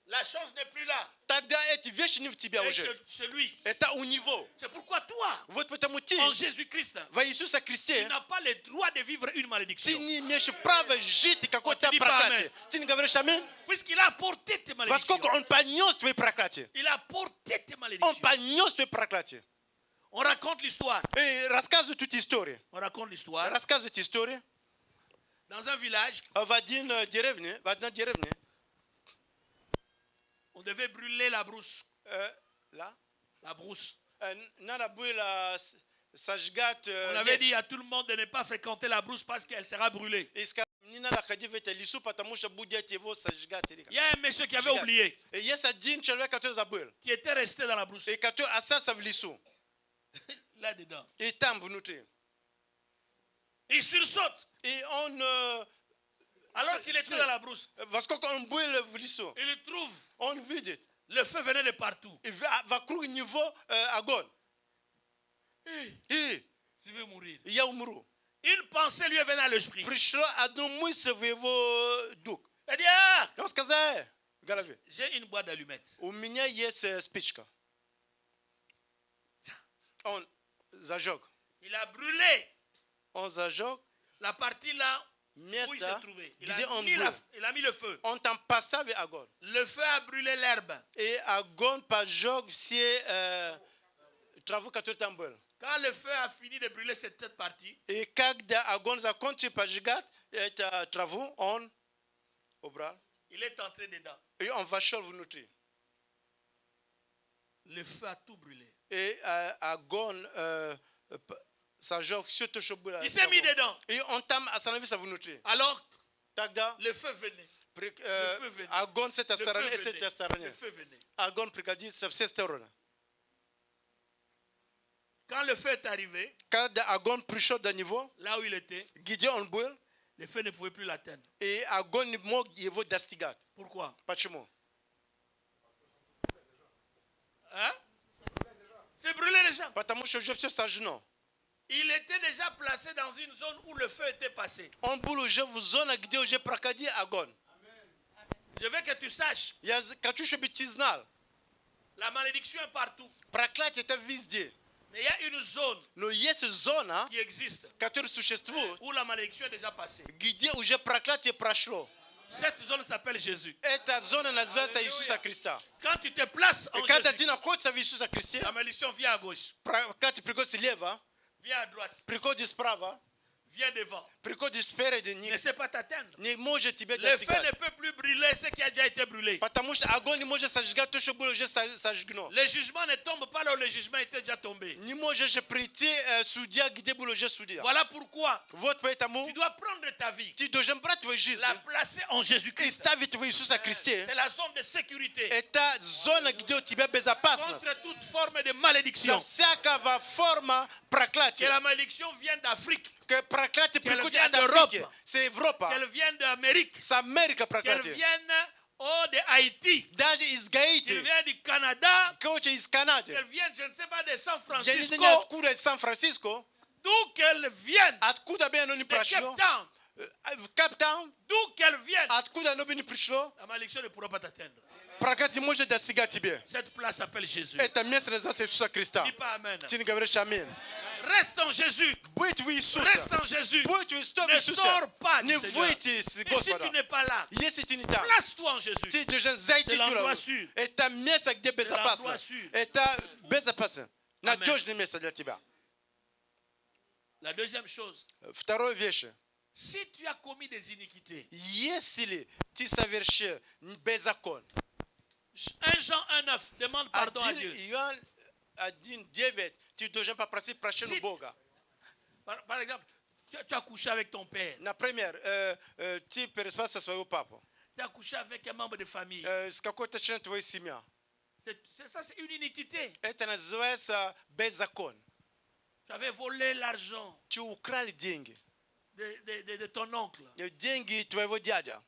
la chose n'est plus là. тогда эти вещи не в тебя Et уже. chez lui. Это у него. C'est pourquoi toi, Вот потому ты en Jésus-Christ, во Иисуса tu Христе, n'as pas le droit de vivre une ты malédiction. не имеешь права жить какое-то Он тебе проклятие. аминь. Ты не говоришь аминь? Puisqu'il a porté tes Во malédictions. сколько он понес твои проклятия? Il a porté tes Он malédictions. понес твои проклятия. On raconte l'histoire. И рассказывает toute историю. On raconte l'histoire. Рассказывает историю. Dans un village, В одной деревне, on devait brûler la brousse. là, La brousse. надо было сожгать On avait dit лес. à tout le monde de ne pas fréquenter la brousse parce qu'elle sera brûlée. И сказали, не надо ходить в это лесу, потому что будет его сожгать. Il y a un monsieur qui avait oublié, И есть один человек, который забыл. qui était resté dans la brousse, И который остался в лесу. là-dedans. И там внутри. Il sursaute И он, alors qu'il était dans la brousse. во сколько он был в лесу, Il trouve он видит. le feu venait de partout. И вокруг него огонь. И Je vais mourir. я умру. Une pensée lui est venue à l'esprit. Пришло одну мысль в его дух. Il dit, ah, Он сказал, в голове, j'ai une boîte d'allumettes. у меня есть спичка. Он зажег. Il a brûlé Он зажег la partie là où il se место, trouvait. где он Il был. a mis le feu. Он там поставил огонь. Le feu a brûlé l'herbe. И огонь поджег все траву, которые там были. Quand le feu a fini de brûler cette partie, И когда огонь закончил поджигать эту траву, он убрал. il est entré dedans. И он вошел внутри. Le feu a tout brûlé. И огонь сожег все то, что было. Il s'est mis dedans. И он там остановился внутри. Alors, Тогда le feu venait. feu venait. огонь с этой Le стороны feu и с этой venait. стороны. Le feu venait. Огонь приходит со всех сторон. Quand le feu est arrivé, Когда огонь пришел до него, là où il était, где он был, le feu ne pouvait plus l'atteindre. и огонь не мог его достигать. Pourquoi? Почему? Hein? C'est brûlé déjà. Потому что уже все сожжено. Il était déjà placé dans une zone où le feu était passé. Он был уже в зоне, где уже проходил огонь. Je veux que tu saches, Я хочу, чтобы ты знал, la malédiction est partout. проклятие это везде. Mais il y a une zone Но есть зона, qui existe которая существует, où la malédiction est déjà passée. где уже проклятие прошло. Cette zone s'appelle Jésus. Эта зона называется Иисуса Христа. Quand tu te places en И когда Jésus, ты находишься в Иисусе Христе, la malédiction vient à gauche, проклятие приходит слева, vient à droite, приходит справа, vient devant. приходит спереди, Ne sait pas t'atteindre. не может тебя Le feu достигать. ne peut plus brûler ce qui a déjà été brûlé. Потому что огонь не может сожигать то, что было уже сожжено. Le jugement ne tombe pas là où le jugement était déjà tombé. Не можешь прийти судья, где был уже судья. Voilà pourquoi Вот поэтому tu dois prendre ta vie, ты должен брать твою жизнь la placer en и Jésus-Christ. ставить в Иисуса Христе. C'est la zone de sécurité Это зона, где у тебя безопасность. contre toute forme de malédiction. За всякого форма Que проклятия. la malédiction vienne d'Afrique, Que проклятие Qu'elle приходит vienne от Африки. d'Europe. C'est Европа. qu'elle vienne d'Amérique, С Америка qu'elle проклятие. vienne de Haïti, Даже из qu'elle Гаити. vienne du Canada, Короче, из Канады. qu'elle vienne, je ne sais pas, de San Я не Francisco, знаю, откуда из Сан-Франциско. d'où qu'elle vienne, Откуда бы оно не de Cape пришло. Town, В Каптаун. d'où qu'elle vienne, Откуда оно бы не пришло. la malédiction ne pourra pas t'atteindre. Проклятие может достигать тебе. Cette place s'appelle Jésus. Это место называется Иисуса Христа. Dis pas Amen. Ты не говоришь аминь. Reste en Jésus. Быть в Иисусе. Reste en Jésus. Будь в Ne Иисусе. sors pas du Не Seigneur. выйти с Et si Господа. tu n'es pas là, Если ты не там, place-toi en Jésus. ты должен зайти C'est l'endroit туда. sûr. Это место, где безопасно. l'endroit sûr. Это безопасно. Надежное место для тебя. La deuxième chose, Вторая вещь. si tu as commis des iniquités, Если ты совершил беззаконие, 1 Jean 1,9 demande pardon à 1 Dieu. Иоанн 1:9, ты должен попросить прощения Si- у Бога. Par exemple, tu as couché avec ton père, Например, ты переспал со своего папу, tu as couché avec un membre de famille. с какой-то член твоей семьи. Ça, c'est une iniquité. Это называется беззаконие. Tu avais volé l'argent Ты украли деньги. de ton oncle. Деньги твоего дядя.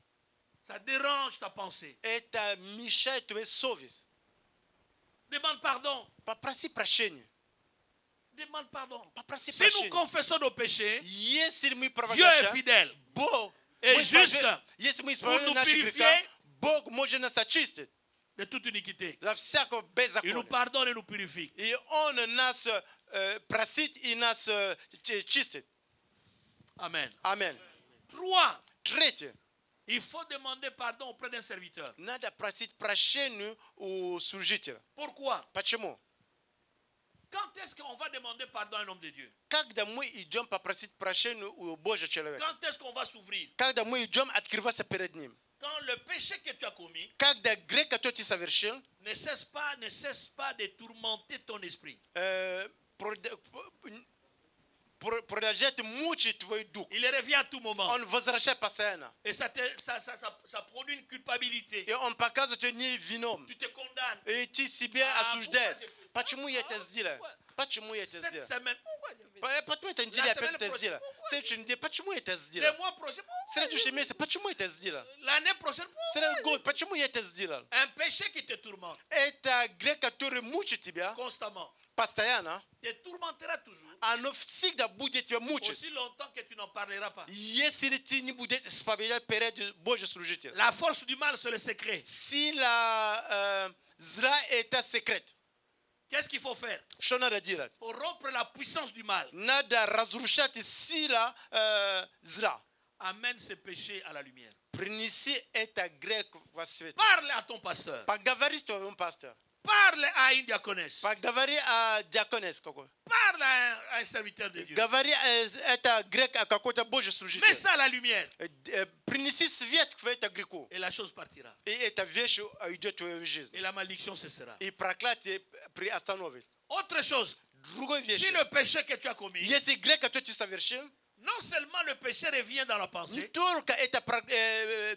Ça dérange ta pensée. Это мешает твоей совести. Demande pardon. Попроси прощения. Demande pardon. Попроси Si nous прощения. confessons nos péchés, Если мы Dieu est провозглашаем, fidèle Бог, et мы juste если мы pour исправляем nous наши purifier греха, Бог может нас очистить de toute iniquité. за всякого Il nous беззакония. pardonne et nous purifie. И Он нас простит и нас чистит. Amen. Аминь. 3. Третье. Il faut demander pardon auprès d'un serviteur. Надо просить прощения у служителя. Pourquoi? Почему? Quand est-ce qu'on va demander pardon à un homme de Dieu? Когда мы идем попросить прощения у Божьего человека. Quand est-ce qu'on va s'ouvrir? Когда мы идем открываться перед Ним. Quand le péché que tu as commis Когда грех, который ты совершил, ne cesse pas de tourmenter ton esprit. продолжает мучить твой дух. Il revient à tout moment. Он возвращает постоянно. Et ça produit une culpabilité. И он показывает, что не вином. Tu te condamnes. И ты себя осуждаешь. pourquoi j'ai fait ça? Почему я это сделал? Почему я это Cette сделал? semaine, pourquoi j'ai fait ça? Потом эта La неделя semaine опять это prochaine, сделал. pourquoi? Следующей неделе, почему я это Le сделал? mois prochain, pourquoi? Следующий месяц, почему я это сделал? L'année prochaine, pourquoi? Следующий год, почему я это сделал? Un péché qui te tourmente Это грех, который мучит тебя constamment постоянно. te tourmentera toujours Оно всегда будет тебя мучить. aussi longtemps que tu n'en parleras pas. Если ты не будешь исповедать перед Божьим служителем. La force du mal, c'est le secret. Si зла это секрет, Qu'est-ce qu'il faut faire? что надо делать? Pour rompre la puissance du mal, Надо разрушать сила зла. amène ce péché à la lumière. Принеси это грех во свет. Parle à ton pasteur. Поговори с твоим пастором. Parle à une diaconesse. Поговори о диаконесе какой. Parle à un serviteur de Dieu. Говори это грех о какой-то Божий Mets служитель. ça à la lumière Принеси свет к этому греху. et la chose partira. И эта вещь идет в твою жизнь. Et la malédiction cessera. И проклятие приостановит. Autre chose, Другой вещь. si le péché que tu as commis, Если грех, который ты совершил, non seulement le péché revient dans la не pensée, только это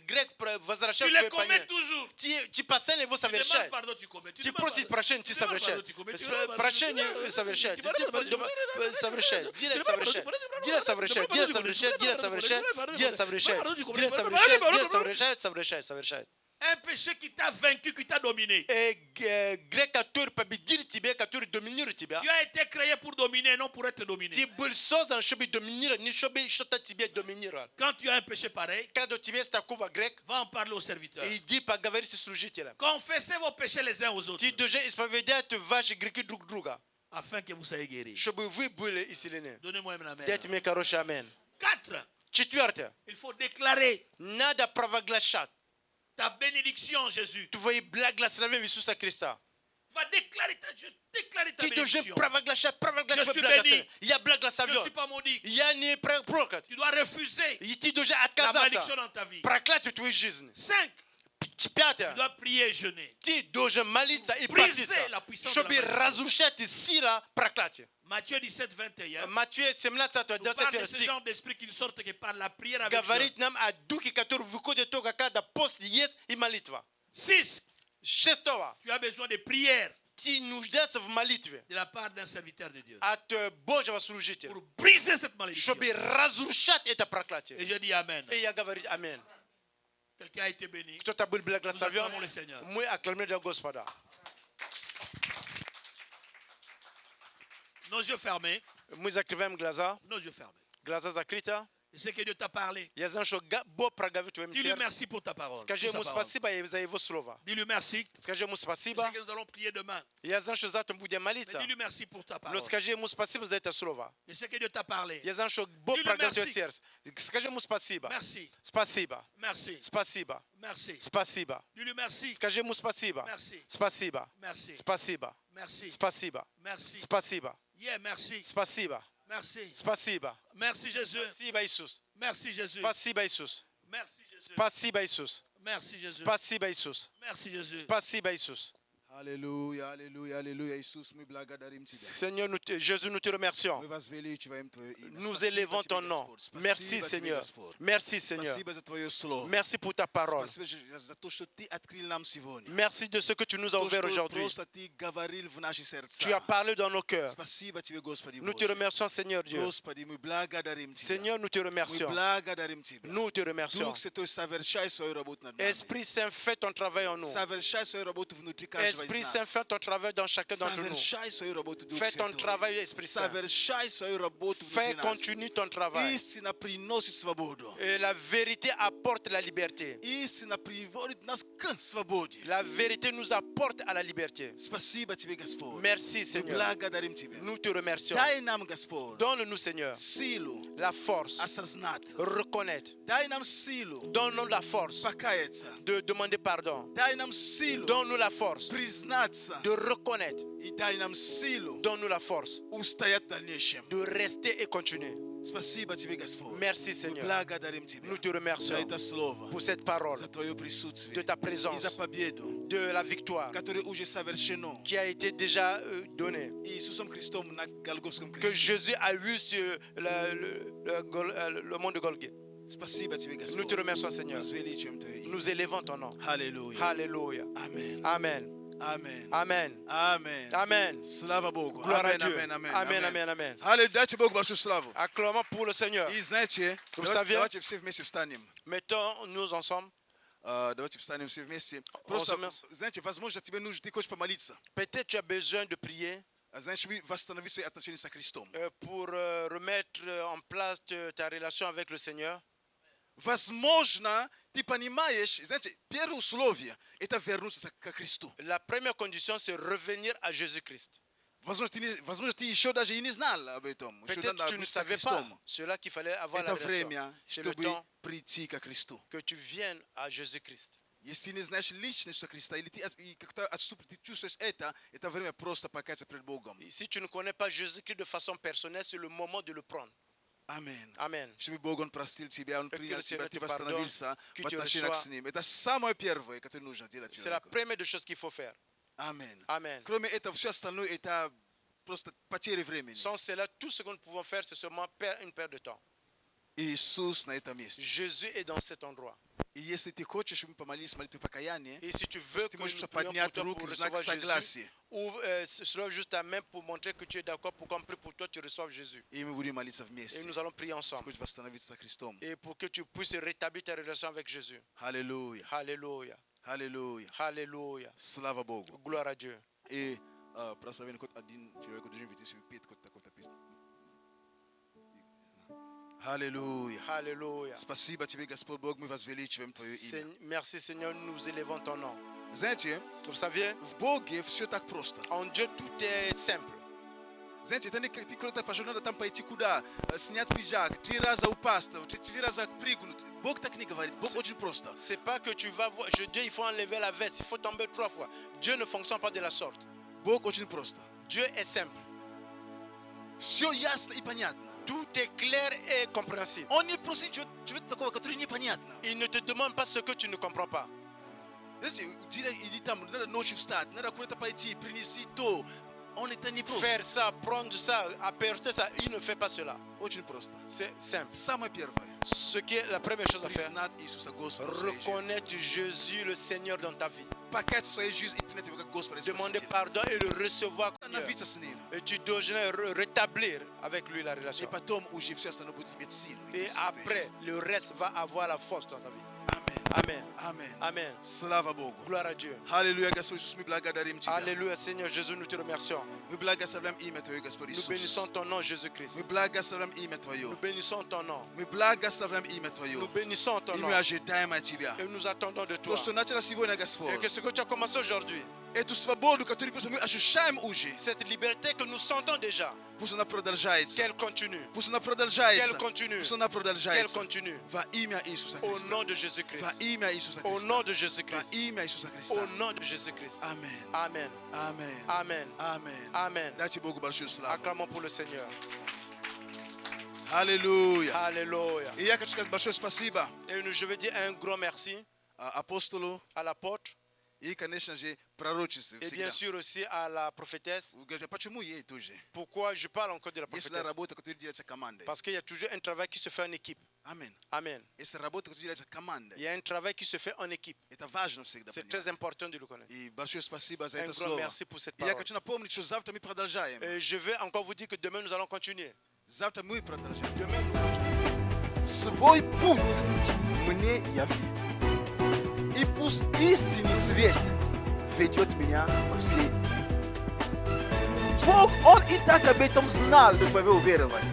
грех tu возвращает в le твое commets понятие. toujours. Ты постоянно его Tu demandes совершаешь. pardon, tu commets. Tu Ты demandes просишь pardon. прощения, ты Tu demandes совершаешь. pardon, tu commets. Tu demandes pardon, Прощение tu demandes совершаешь. pardon, tu demandes pardon, Совершаешь. tu Делай demandes совершаешь. pardon, Делай совершаешь. tu Делай demandes совершаешь. pardon, Делай tu совершаешь. demandes Делай pardon, совершаешь. tu demandes Делай pardon, совершаешь. tu demandes Делай pardon. совершаешь. Совершаешь. Un péché qui t'a vaincu, qui t'a dominé. Грех, который победил тебя, который доминирует тебя. Tu as été créé pour dominer, non pour être dominé. Ты был создан, чтобы доминировать, не чтобы что-то тебе доминировало. Quand tu as un péché pareil, Когда у тебя есть такого грех, va en parler au serviteur. иди поговори с служителем. Confessez vos péchés les uns aux autres Ты должен исповедать ваши грехи друг друга, afin que vous soyez guéris. чтобы вы были исцелены. Donnez-moi un amen. Дайте мне хороший аминь. 4. Четвертое. Il faut déclarer Надо провозглашать ta bénédiction, Jésus. твои благословения Иисуса Христа. Va déclarer ta Ты должен bénédiction. провозглашать Je твои suis благословения. béni. Я Je ne благословен. suis pas maudit. Я не проклят. Tu dois refuser И ты должен la malédiction отказаться. dans ta vie. Проклятие в твоей жизни. 5. Tu Пятое. dois prier et jeûner. Ты должен молиться и Briser проситься, la puissance чтобы de la malédiction. разрушать сила проклятия. Matthieu 17, 21. Матфея 17, Nous parle de 21 ce стих genre d'esprit qui ne sortent que par la prière avec jeûne. говорит нам о духе, который выходит только когда пост есть и молитва. 6. Шестого. Tu as besoin de prière Ты нуждаешься в молитве de la part d'un serviteur de Dieu от Божьего служителя, pour briser cette malédiction. чтобы разрушать это проклятие. Et je dis Amen. И я говорю аминь. Quelqu'un a été béni. Кто-то был Nous благословен, acclamons le Seigneur. мы accламируем для Господа. Nos yeux fermés. Мы закрываем глаза, Nos yeux fermés. глаза закрыты. Je sais que Dieu t'a parlé. Я знаю, что Бог проговорит в твоем Dis-lui сердце. merci pour ta parole. Скажи pour sa ему parole. спасибо за его слово. Dis-lui merci. Скажи ему Je спасибо. sais que nous allons prier demain. Я знаю, что завтра будем Mais молиться. dis-lui merci pour ta Но parole. скажи ему спасибо за это слово. Je sais que Dieu t'a parlé. Я знаю, что Бог Dis-lui проговорит в твое merci. сердце. Скажи ему спасибо. Merci. Спасибо. Merci. Спасибо. Merci. Спасибо. Dis-lui merci. Скажи ему спасибо. Merci. Спасибо. Merci. Спасибо. Merci. Спасибо. Merci. Спасибо. Yeah, merci. Спасибо. Merci. Спасибо. Merci Jésus. Спасибо, Иисус. Merci Jésus. Спасибо, Иисус. Merci Jésus. Спасибо, Иисус. Merci Jésus. Спасибо, Иисус. Merci Jésus. Спасибо, Иисус. Alléluia, alléluia, alléluia. Иисус, мы благодарим Тебя. Seigneur, Jésus, nous te remercions. Мы возвеличиваем Твое имя. Nous Спасибо élevons Тебе, ton nom. Господь. Merci, Спасибо Тебе, Seigneur. Господь. Merci, Seigneur. Спасибо за Твое Слово. Merci pour ta parole. Спасибо за то, что Ты открыл нам сегодня. Merci de ce que tu nous as То, ouvert что aujourd'hui. просто Ты говорил в наши сердца. Tu as parlé dans nos cœurs. Спасибо Тебе, Господи Nous te Боже. remercions, Seigneur Dieu. Господи, мы благодарим Тебя. Seigneur, nous te Мы remercions. благодарим Тебя. Nous te remercions. Дух Святой, совершай свою работу над нами. Esprit Saint, fais ton travail en nous. Совершай свою работу внутри каждого Esprit из Saint, нас. fais ton travail dans chacun d'entre nous. Совершай свою работу, Дух Fais ton Святой. travail, Esprit Saint. Совершай свою работу Fais, внутри нас. continue ton travail. Истина приносит свободу. Et la vérité apporte la liberté. Истина приводит нас к свободе. La vérité nous apporte à la liberté. Спасибо Тебе, Господь. Merci, Мы Seigneur. благодарим Тебя. Nous te remercions. Дай нам, Господь, Donne-nous, Seigneur, силу la force, осознать. reconnaître. Дай нам силу Donne-nous la force покаяться. de demander pardon. Дай нам силу Donne-nous la force признаться. de reconnaître. И дай нам силу Donne-nous la force устоять в дальнейшем. de rester et continuer. Спасибо Тебе, Господь. Merci, Мы Seigneur. благодарим Тебя Nous te за remercions это слово, pour cette parole, за Твое присутствие de ta и présence, за победу, de la victoire которая уже совершено qui a été déjà donnée. Иисусом Христом на Голгофском Que кресте. Jésus a eu sur le mont de Golgotha. Спасибо Тебе, Nous te Господь. remercions, Seigneur. Возвеличиваем Твое имя. Nous élevons ton nom. Аллилуйя. Alléluia. Amen. Amen. Amen. Amen. Amen. Amen. Слава Богу. Gloire à Amen, Dieu. amen, amen, Amen, amen, amen. Аллилуйя. Дайте Богу большую славу. Acclamons pour le Seigneur. И знаете, Вы savez- давайте все вместе встанем. Mettons-nous ensemble. Давайте встанем все вместе. Просто, вместе. знаете, возможно, тебе нужно, ты хочешь помолиться. Peut-être tu as besoin de prier Знаешь, чтобы восстановить свои отношения со Христом. pour remettre en place ta relation avec le Seigneur. Возможно, ты понимаешь, знаете, первое условие – это вернуться ко Христу. La première condition, c'est revenir à Jésus-Christ. Возможно, ты еще даже и не знал об этом. Еще Peut-être надо tu ne быть со savais pas Христом. cela qu'il fallait avoir la Это relation. время, C'est le чтобы temps прийти ко Христу. que tu viennes à Jésus-Christ. Если ты не знаешь личность Иисуса Христа, или ты как-то отступишь, ты чувствуешь это время просто покаяться перед Богом. Et si tu ne connais pas Jésus-Christ de façon personnelle, c'est le moment de le prendre. Аминь. Amen. Чтобы Бог, Он простил тебя, Он que принял le тебя, Seigneur ты te pardonne, восстановился que в tu отношениях reçois. с Ним. Это самое первое, которое нужно делать C'est la человеку. première des choses qu'il faut faire. Аминь. Amen. Кроме этого, все остальное, это просто потеря времени. Sans cela, tout ce que nous pouvons faire, c'est seulement une perte de temps. Иисус на этом месте. Jésus est dans cet endroit. И если ты хочешь, чтобы мы помолились молитвой покаяния, Et si tu veux ты que можешь nous prions pour поднять toi руку pour в знак recevoir Jésus, согласия. ouvre soulève juste ta main pour montrer que tu es d'accord pour qu'on prie pour toi, tu reçoives Jésus. И мы будем молиться Et вместе. nous allons prier ensemble. Хочешь восстановиться со Христом. Et pour que tu puisses rétablir ta relation avec Jésus. Аллилуйя. Alléluia. Аллилуйя. Alléluia. Слава Богу. Gloire à Dieu. И прославим хоть один человек, должен ведь петь какую-то песню. Аллилуйя. Alléluia. Спасибо тебе, Господь Бог, мы возвеличиваем Твое имя. Merci Seigneur, nous élevons ton nom. Знаете, Vous savez, в Боге все так просто. en Dieu tout est simple. Знаете, это не как ты куда-то пошел, надо там пойти куда, снять пиджак, 3 раза упасть, 3 раза прыгнуть. Бог так не говорит, Бог очень просто. C'est pas que tu vas voir, Dieu il faut enlever la veste, il faut tomber 3 fois. Dieu ne fonctionne pas de la sorte. Бог очень просто. Dieu est simple. Все ясно и понятно. Tout est clair et compréhensible. Он не просит чего-то такого, которое непонятно. Il ne te demande pas ce que tu ne comprends pas. Знаете, иди там, надо ночью встать, надо куда-то пойти, принеси то. Он это не просит. Faire ça, prendre ça, apporter ça, il ne fait pas cela. Очень просто. C'est simple. Самое первое. Ce qui est la première chose à faire, Признать Иисуса Господа в своей жизни. reconnaître Jésus le Seigneur dans ta vie. Покаяться в своей жизни и принять Его как Господа и Demander Спасителя. pardon et le recevoir. Остановиться с Ним. Et tu dois rétablir avec lui la И relation. потом уже все остальное будет иметь силу. Et après, le reste va avoir la force dans ta vie. Аминь. Amen. Аминь. Amen. Слава Богу. Gloire à Dieu. Аллилуйя, Господь Иисус, мы благодарим Тебя. Alléluia, Seigneur Jésus, nous te remercions. Мы благословляем имя Твое, Господь Nous Иисус. bénissons ton nom, Jésus-Christ. Мы благословляем имя Твое. Nous bénissons ton nom. Мы благословляем имя Твое. Nous bénissons ton И nom. мы ожидаем от Тебя. Et nous attendons de То, toi. что начало сегодня, Et Господь, que ce que tu as commencé aujourd'hui, эту свободу, которую просто мы ощущаем уже, cette liberté que nous sentons déjà, пусть она продолжается. qu'elle continue. Пусть она продолжается. Qu'elle continue. Пусть она Qu'elle продолжается. continue. Во имя Иисуса Au Христа. nom de Jésus-Christ. Во имя Иисуса Au Христа. nom de Во Jésus-Christ. имя Иисуса Христа. Au nom de Jésus-Christ. Аминь. Amen. Аминь. Amen. Аминь. Amen. Дайте Богу большую славу. Acclamons pour le Seigneur. Аллилуйя. Alléluia. И я хочу сказать большое спасибо Et je veux dire un grand merci апостолу à l'apôtre И, конечно же, пророчество Et всегда. bien sûr aussi à la prophétesse. Почему ей тоже? Pourquoi je parle encore de la Если prophétesse? работа, которая делается командой. Parce qu'il y a toujours un travail qui se fait en équipe. Аминь. Amen. Если работа, которая делается командой. Il y a un travail qui se fait en équipe. Это важно всегда C'est понимать. très important de le connaître. И большое спасибо за Un это grand слово. merci pour cette И я parole. хочу напомнить, что завтра мы продолжаем. Et je veux encore vous dire que demain nous allons continuer. Завтра мы продолжаем. Demain nous continuons. Свой путь мне яви. И пусть истинный свет ведет меня по всей. Бог, Он и так об этом знал, но вы уверовали.